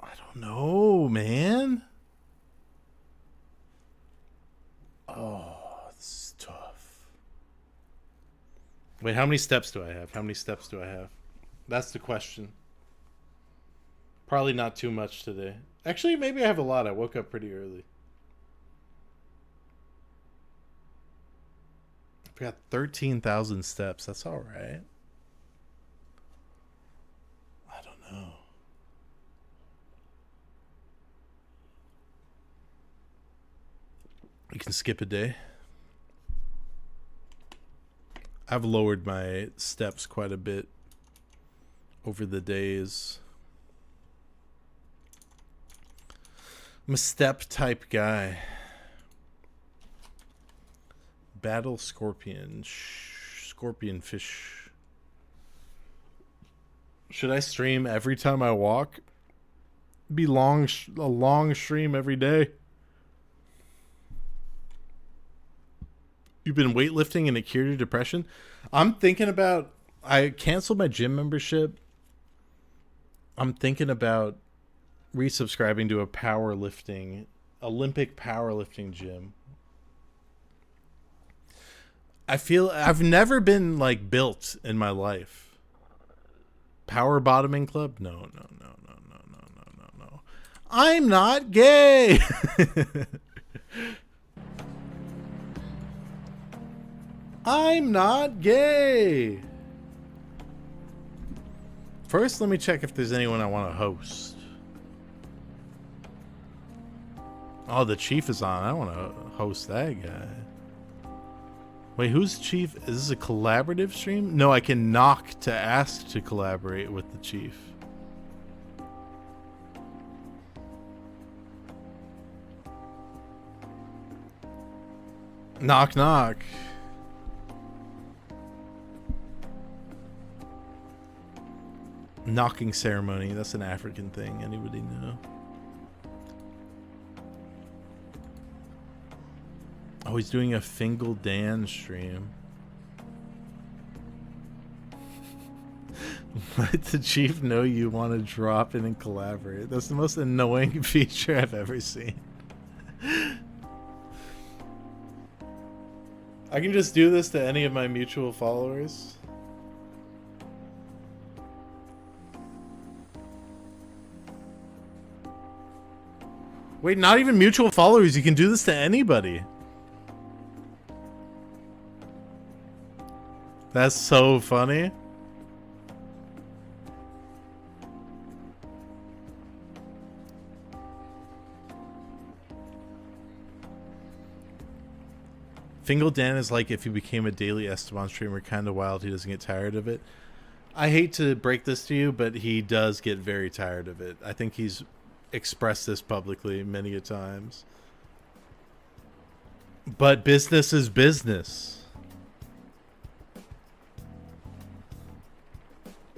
I don't know, man. Oh. Tough. Wait, how many steps do I have? How many steps do I have? That's the question. Probably not too much today. Actually, maybe I have a lot. I woke up pretty early. I've got 13,000 steps. That's all right. I don't know. You can skip a day. I've lowered my steps quite a bit over the days. I'm a step type guy. Battle scorpion. Scorpion fish. Should I stream every time I walk? Be a long stream every day. You've been weightlifting and it cured your depression? I'm thinking about... I canceled my gym membership. I'm thinking about resubscribing to a Olympic powerlifting gym. I feel... I've never been, like, built in my life. Power bottoming club? No. I'm not gay! I'm not gay. First, let me check if there's anyone I want to host. Oh, the Chief is on. I want to host that guy. Wait, who's Chief? Is this a collaborative stream? No, I can knock to ask to collaborate with the Chief. Knock, knock. Knocking ceremony. That's an African thing. Anybody know? Oh, he's doing a Fingal Dan stream. Let the Chief know you want to drop in and collaborate. That's the most annoying feature I've ever seen. I can just do this to any of my mutual followers. Wait, not even mutual followers. You can do this to anybody. That's so funny. Fingal Dan is like if he became a daily Esteban streamer, kind of wild. He doesn't get tired of it. I hate to break this to you, but he does get very tired of it. I think he's expressed this publicly many a times. But business is business.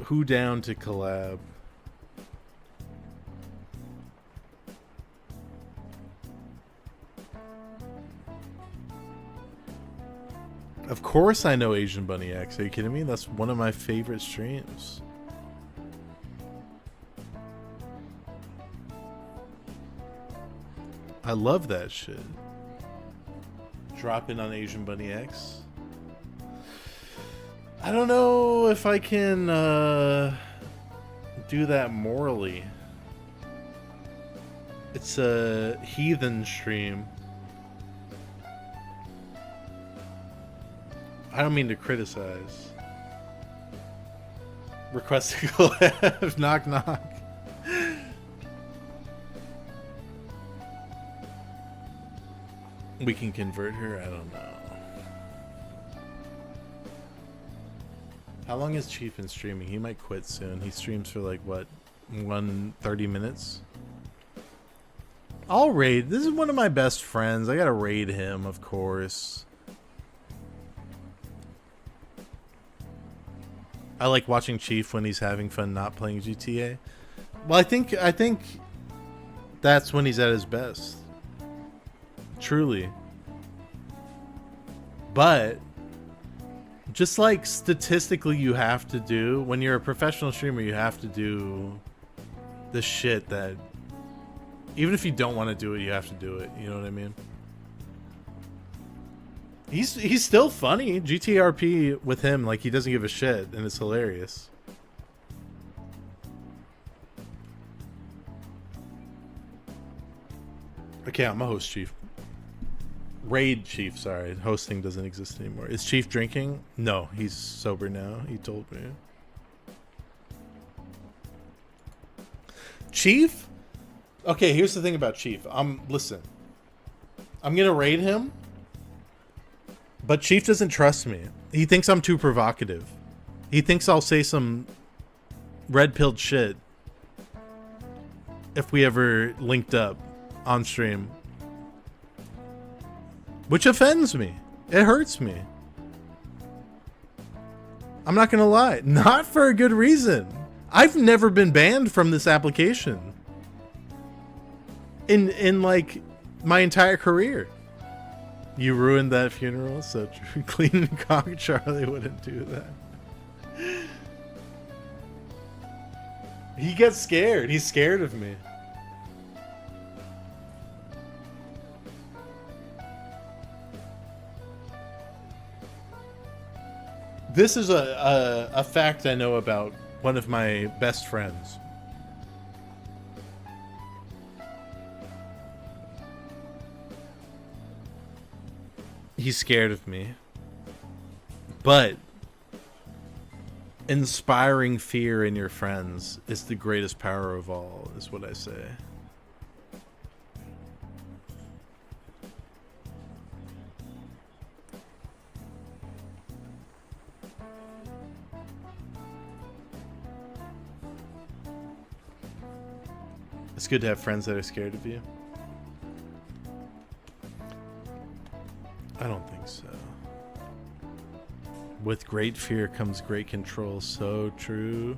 Who down to collab? Of course I know Asian Bunny X. Are you kidding me? That's one of my favorite streams. I love that shit. Drop in on Asian Bunny X. I don't know if I can do that morally. It's a heathen stream. I don't mean to criticize. Request to collab. Knock knock. We can convert her? I don't know. How long has Chief been streaming? He might quit soon. He streams for like, what, 30 minutes? I'll raid. This is one of my best friends. I gotta raid him, of course. I like watching Chief when he's having fun not playing GTA. Well, I think that's when he's at his best. Truly. But just like statistically you have to do, when you're a professional streamer, you have to do the shit that even if you don't want to do it, you have to do it. You know what I mean? He's still funny. GTRP with him, like, he doesn't give a shit, and it's hilarious. Okay, I'm a host, Chief. Raid Chief, sorry. Hosting doesn't exist anymore. Is Chief drinking? No, he's sober now. He told me. Chief? Okay, here's the thing about Chief. Listen. I'm gonna raid him. But Chief doesn't trust me. He thinks I'm too provocative. He thinks I'll say some red-pilled shit if we ever linked up on stream. Which offends me. It hurts me. I'm not gonna lie. Not for a good reason. I've never been banned from this application. In like, my entire career. You ruined that funeral, so clean and cock Charlie wouldn't do that. He gets scared. He's scared of me. This is a fact I know about one of my best friends. He's scared of me. But inspiring fear in your friends is the greatest power of all, is what I say. It's good to have friends that are scared of you. I don't think so. With great fear comes great control. So true.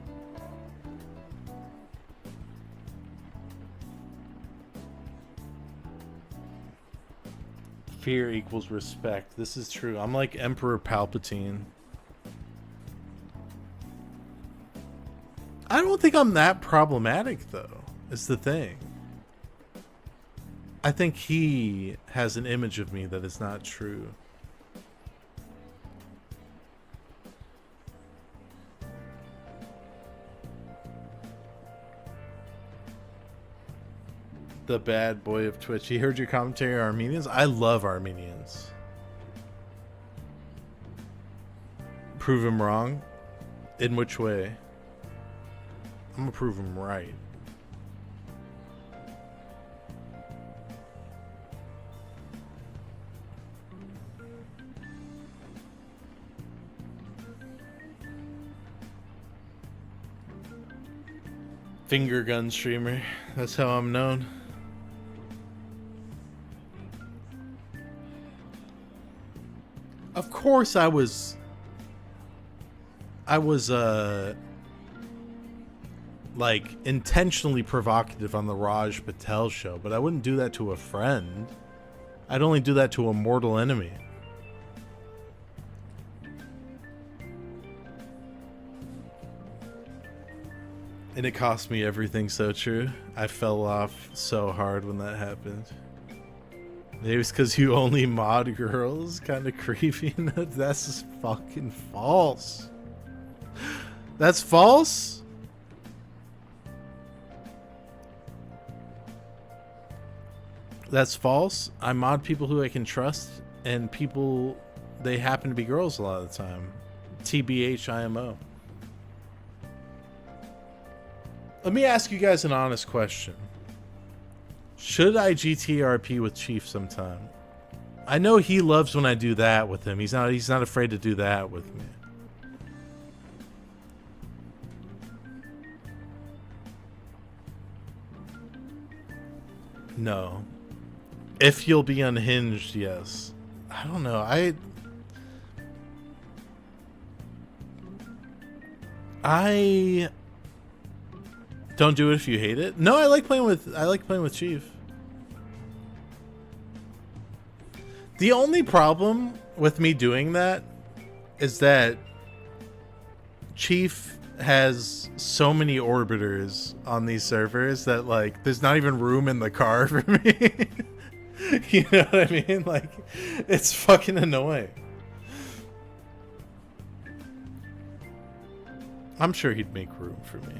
Fear equals respect. This is true. I'm like Emperor Palpatine. I don't think I'm that problematic, though. It's the thing. I think he has an image of me that is not true. The bad boy of Twitch. He heard your commentary on Armenians. I love Armenians. Prove him wrong? In which way? I'm gonna prove him right. Finger gun streamer. That's how I'm known. Of course I was like intentionally provocative on the Raj Patel show, but I wouldn't do that to a friend. I'd only do that to a mortal enemy. And it cost me everything. So true. I fell off so hard when that happened. Maybe it's because you only mod girls. Kind of creepy. That's just fucking false. That's false? That's false. I mod people who I can trust, and people, they happen to be girls a lot of the time. TBH IMO. Let me ask you guys an honest question. Should I GTRP with Chief sometime? I know he loves when I do that with him. He's not afraid to do that with me. No. If you'll be unhinged, yes. I don't know. I don't do it if you hate it. No, I like playing with Chief. The only problem with me doing that is that Chief has so many orbiters on these servers that, like, there's not even room in the car for me. You know what I mean? Like, it's fucking annoying. I'm sure he'd make room for me.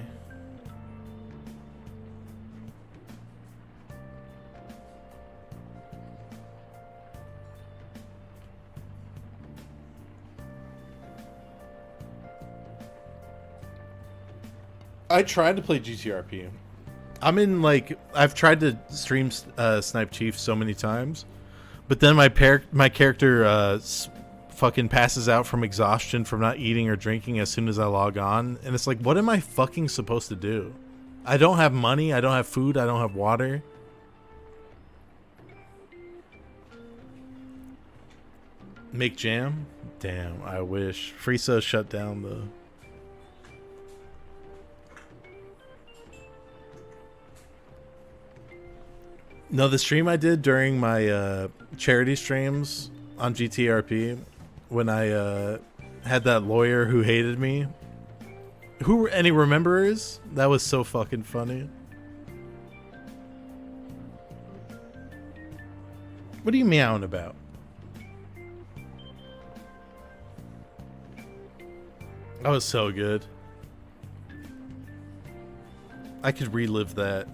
I tried to play GTRP. I'm in, like, I've tried to stream Snipe Chief so many times, but then my character fucking passes out from exhaustion from not eating or drinking as soon as I log on, and it's like, what am I fucking supposed to do? I don't have money, I don't have food, I don't have water. Make jam? Damn, I wish. Frieza shut down the... No, the stream I did during my charity streams on GTRP, when I had that lawyer who hated me. Any rememberers? That was so fucking funny. What are you meowing about? That was so good. I could relive that.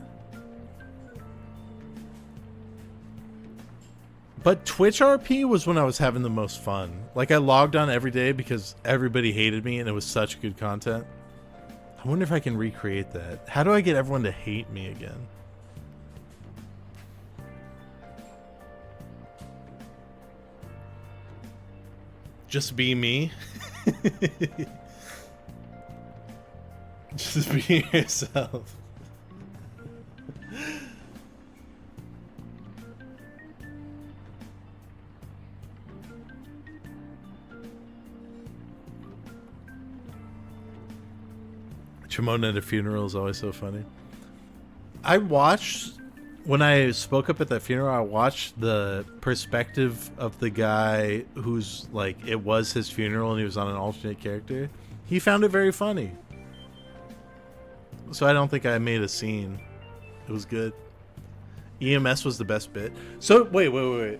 But Twitch RP was when I was having the most fun. Like, I logged on every day because everybody hated me and it was such good content. I wonder if I can recreate that. How do I get everyone to hate me again? Just be me? Just be yourself. Chimone at a funeral is always so funny. I watched, when I spoke up at that funeral, I watched the perspective of the guy who's, like, it was his funeral and he was on an alternate character. He found it very funny. So I don't think I made a scene. It was good. EMS was the best bit. So, wait.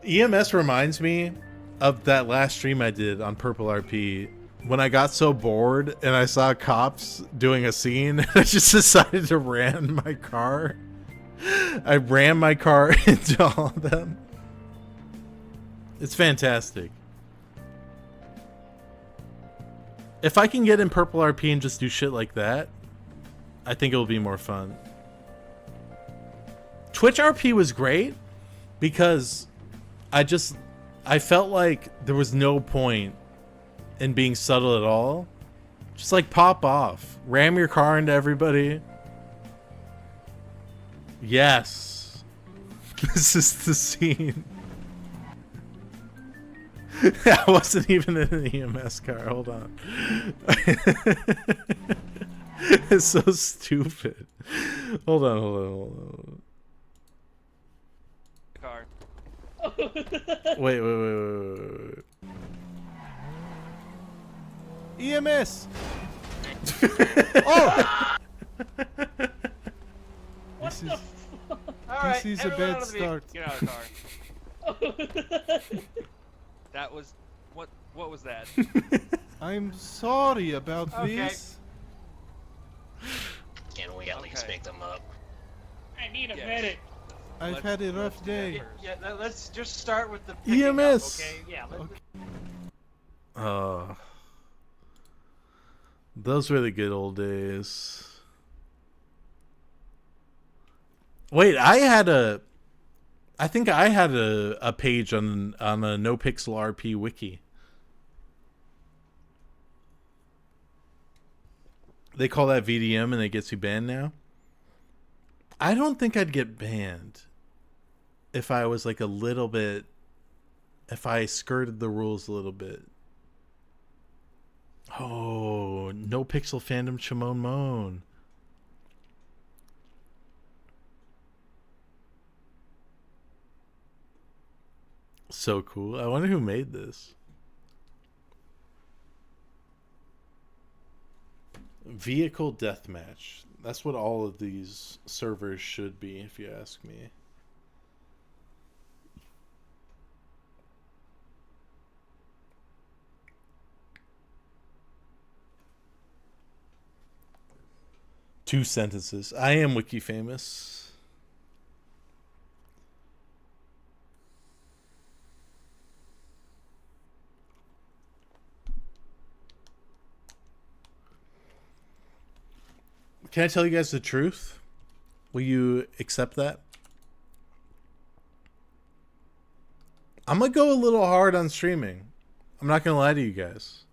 EMS reminds me of that last stream I did on Purple RP. When I got so bored and I saw cops doing a scene, I just decided to ram my car I ran my car into all of them. It's fantastic. If I can get in purple RP and just do shit like that, I think it'll be more fun. Twitch RP was great because I felt like there was no point in being subtle at all. Just like pop off. Ram your car into everybody. Yes. This is the scene. I wasn't even in an EMS car. Hold on. It's so stupid. Hold on. Car. Wait. EMS. Oh! What the fuck? This is a bad start. Get out of the car. That was what was that? I'm sorry about Okay. this. Can we at least pick them up? I need a medic. I've had a rough day. Yeah, let's just start with the picking up, EMS. okay? Yeah. Oh. Those were the good old days. Wait, I think I had a page on a NoPixel RP wiki. They call that VDM and it gets you banned now. I don't think I'd get banned if I was like a little bit, if I skirted the rules a little bit. Oh, NoPixel fandom Shimon Moan. So cool. I wonder who made this. Vehicle deathmatch. That's what all of these servers should be, if you ask me. Two sentences. I am wiki famous. Can I tell you guys the truth? Will you accept that? I'm going to go a little hard on streaming. I'm not going to lie to you guys.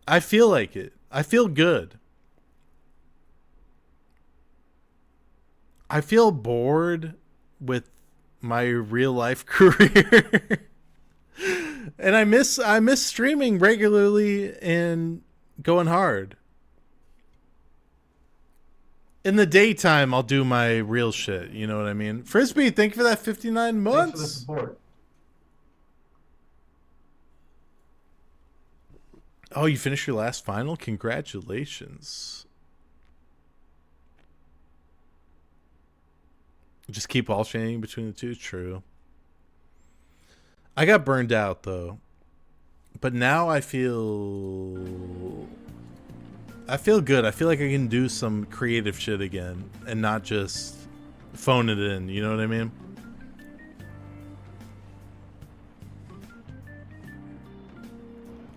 I feel like it. I feel good. I feel bored with my real life career. And I miss streaming regularly and going hard. In the daytime, I'll do my real shit. You know what I mean? Frisbee, thank you for that 59 months. Thanks for the support. Oh, you finished your last final? Congratulations. Just keep alternating between the two? True. I got burned out, though. But now I feel good. I feel like I can do some creative shit again and not just phone it in. You know what I mean?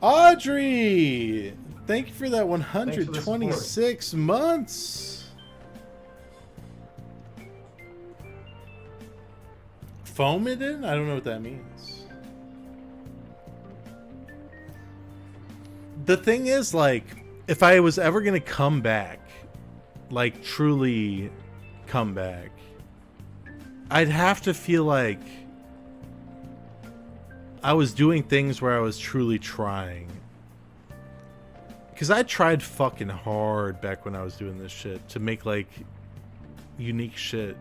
Audrey! Thank you for that 126 months. Foam it in? I don't know what that means. The thing is, like, if I was ever going to come back, like, truly come back, I'd have to feel like I was doing things where I was truly trying. Because I tried fucking hard back when I was doing this shit to make, like, unique shit.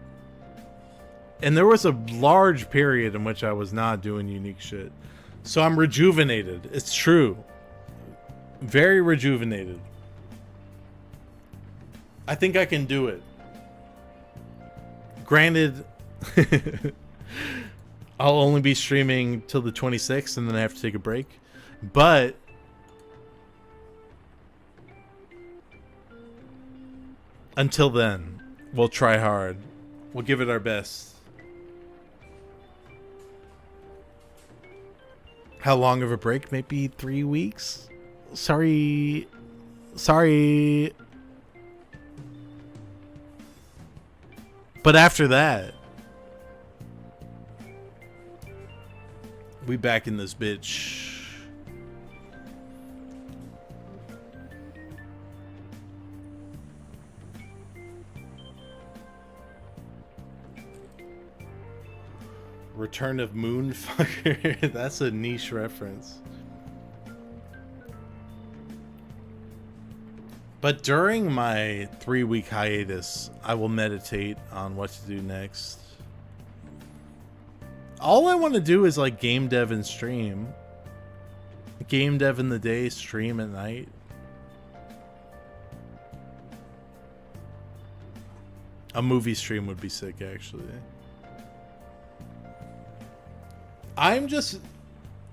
And there was a large period in which I was not doing unique shit. So I'm rejuvenated. It's true. Very rejuvenated. I think I can do it. Granted, I'll only be streaming till the 26th and then I have to take a break. But Until then, we'll try hard. We'll give it our best. How long of a break? Maybe 3 weeks? Sorry. But after that, we back in this bitch. Return of Moonfucker. That's a niche reference. But during my 3-week hiatus, I will meditate on what to do next. All I want to do is like game dev and stream. Game dev in the day, stream at night. A movie stream would be sick, actually.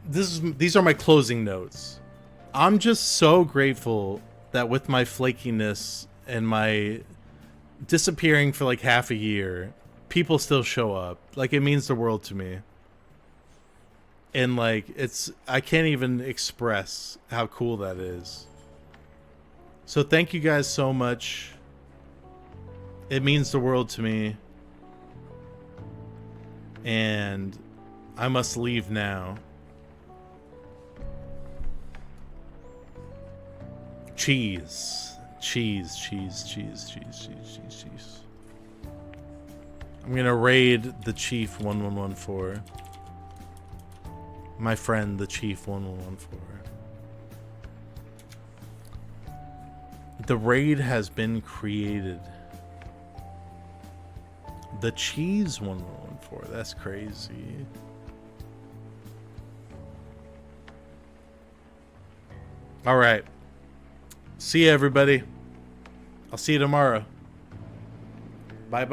These are my closing notes. I'm just so grateful that with my flakiness and my disappearing for like half a year, people still show up. Like, it means the world to me. And like, I can't even express how cool that is. So thank you guys so much. It means the world to me. And I must leave now. Cheese. I'm gonna raid the Chief 1114. My friend, the Chief 1114. The raid has been created. The Cheese 1114. That's crazy. All right. See you, everybody. I'll see you tomorrow. Bye.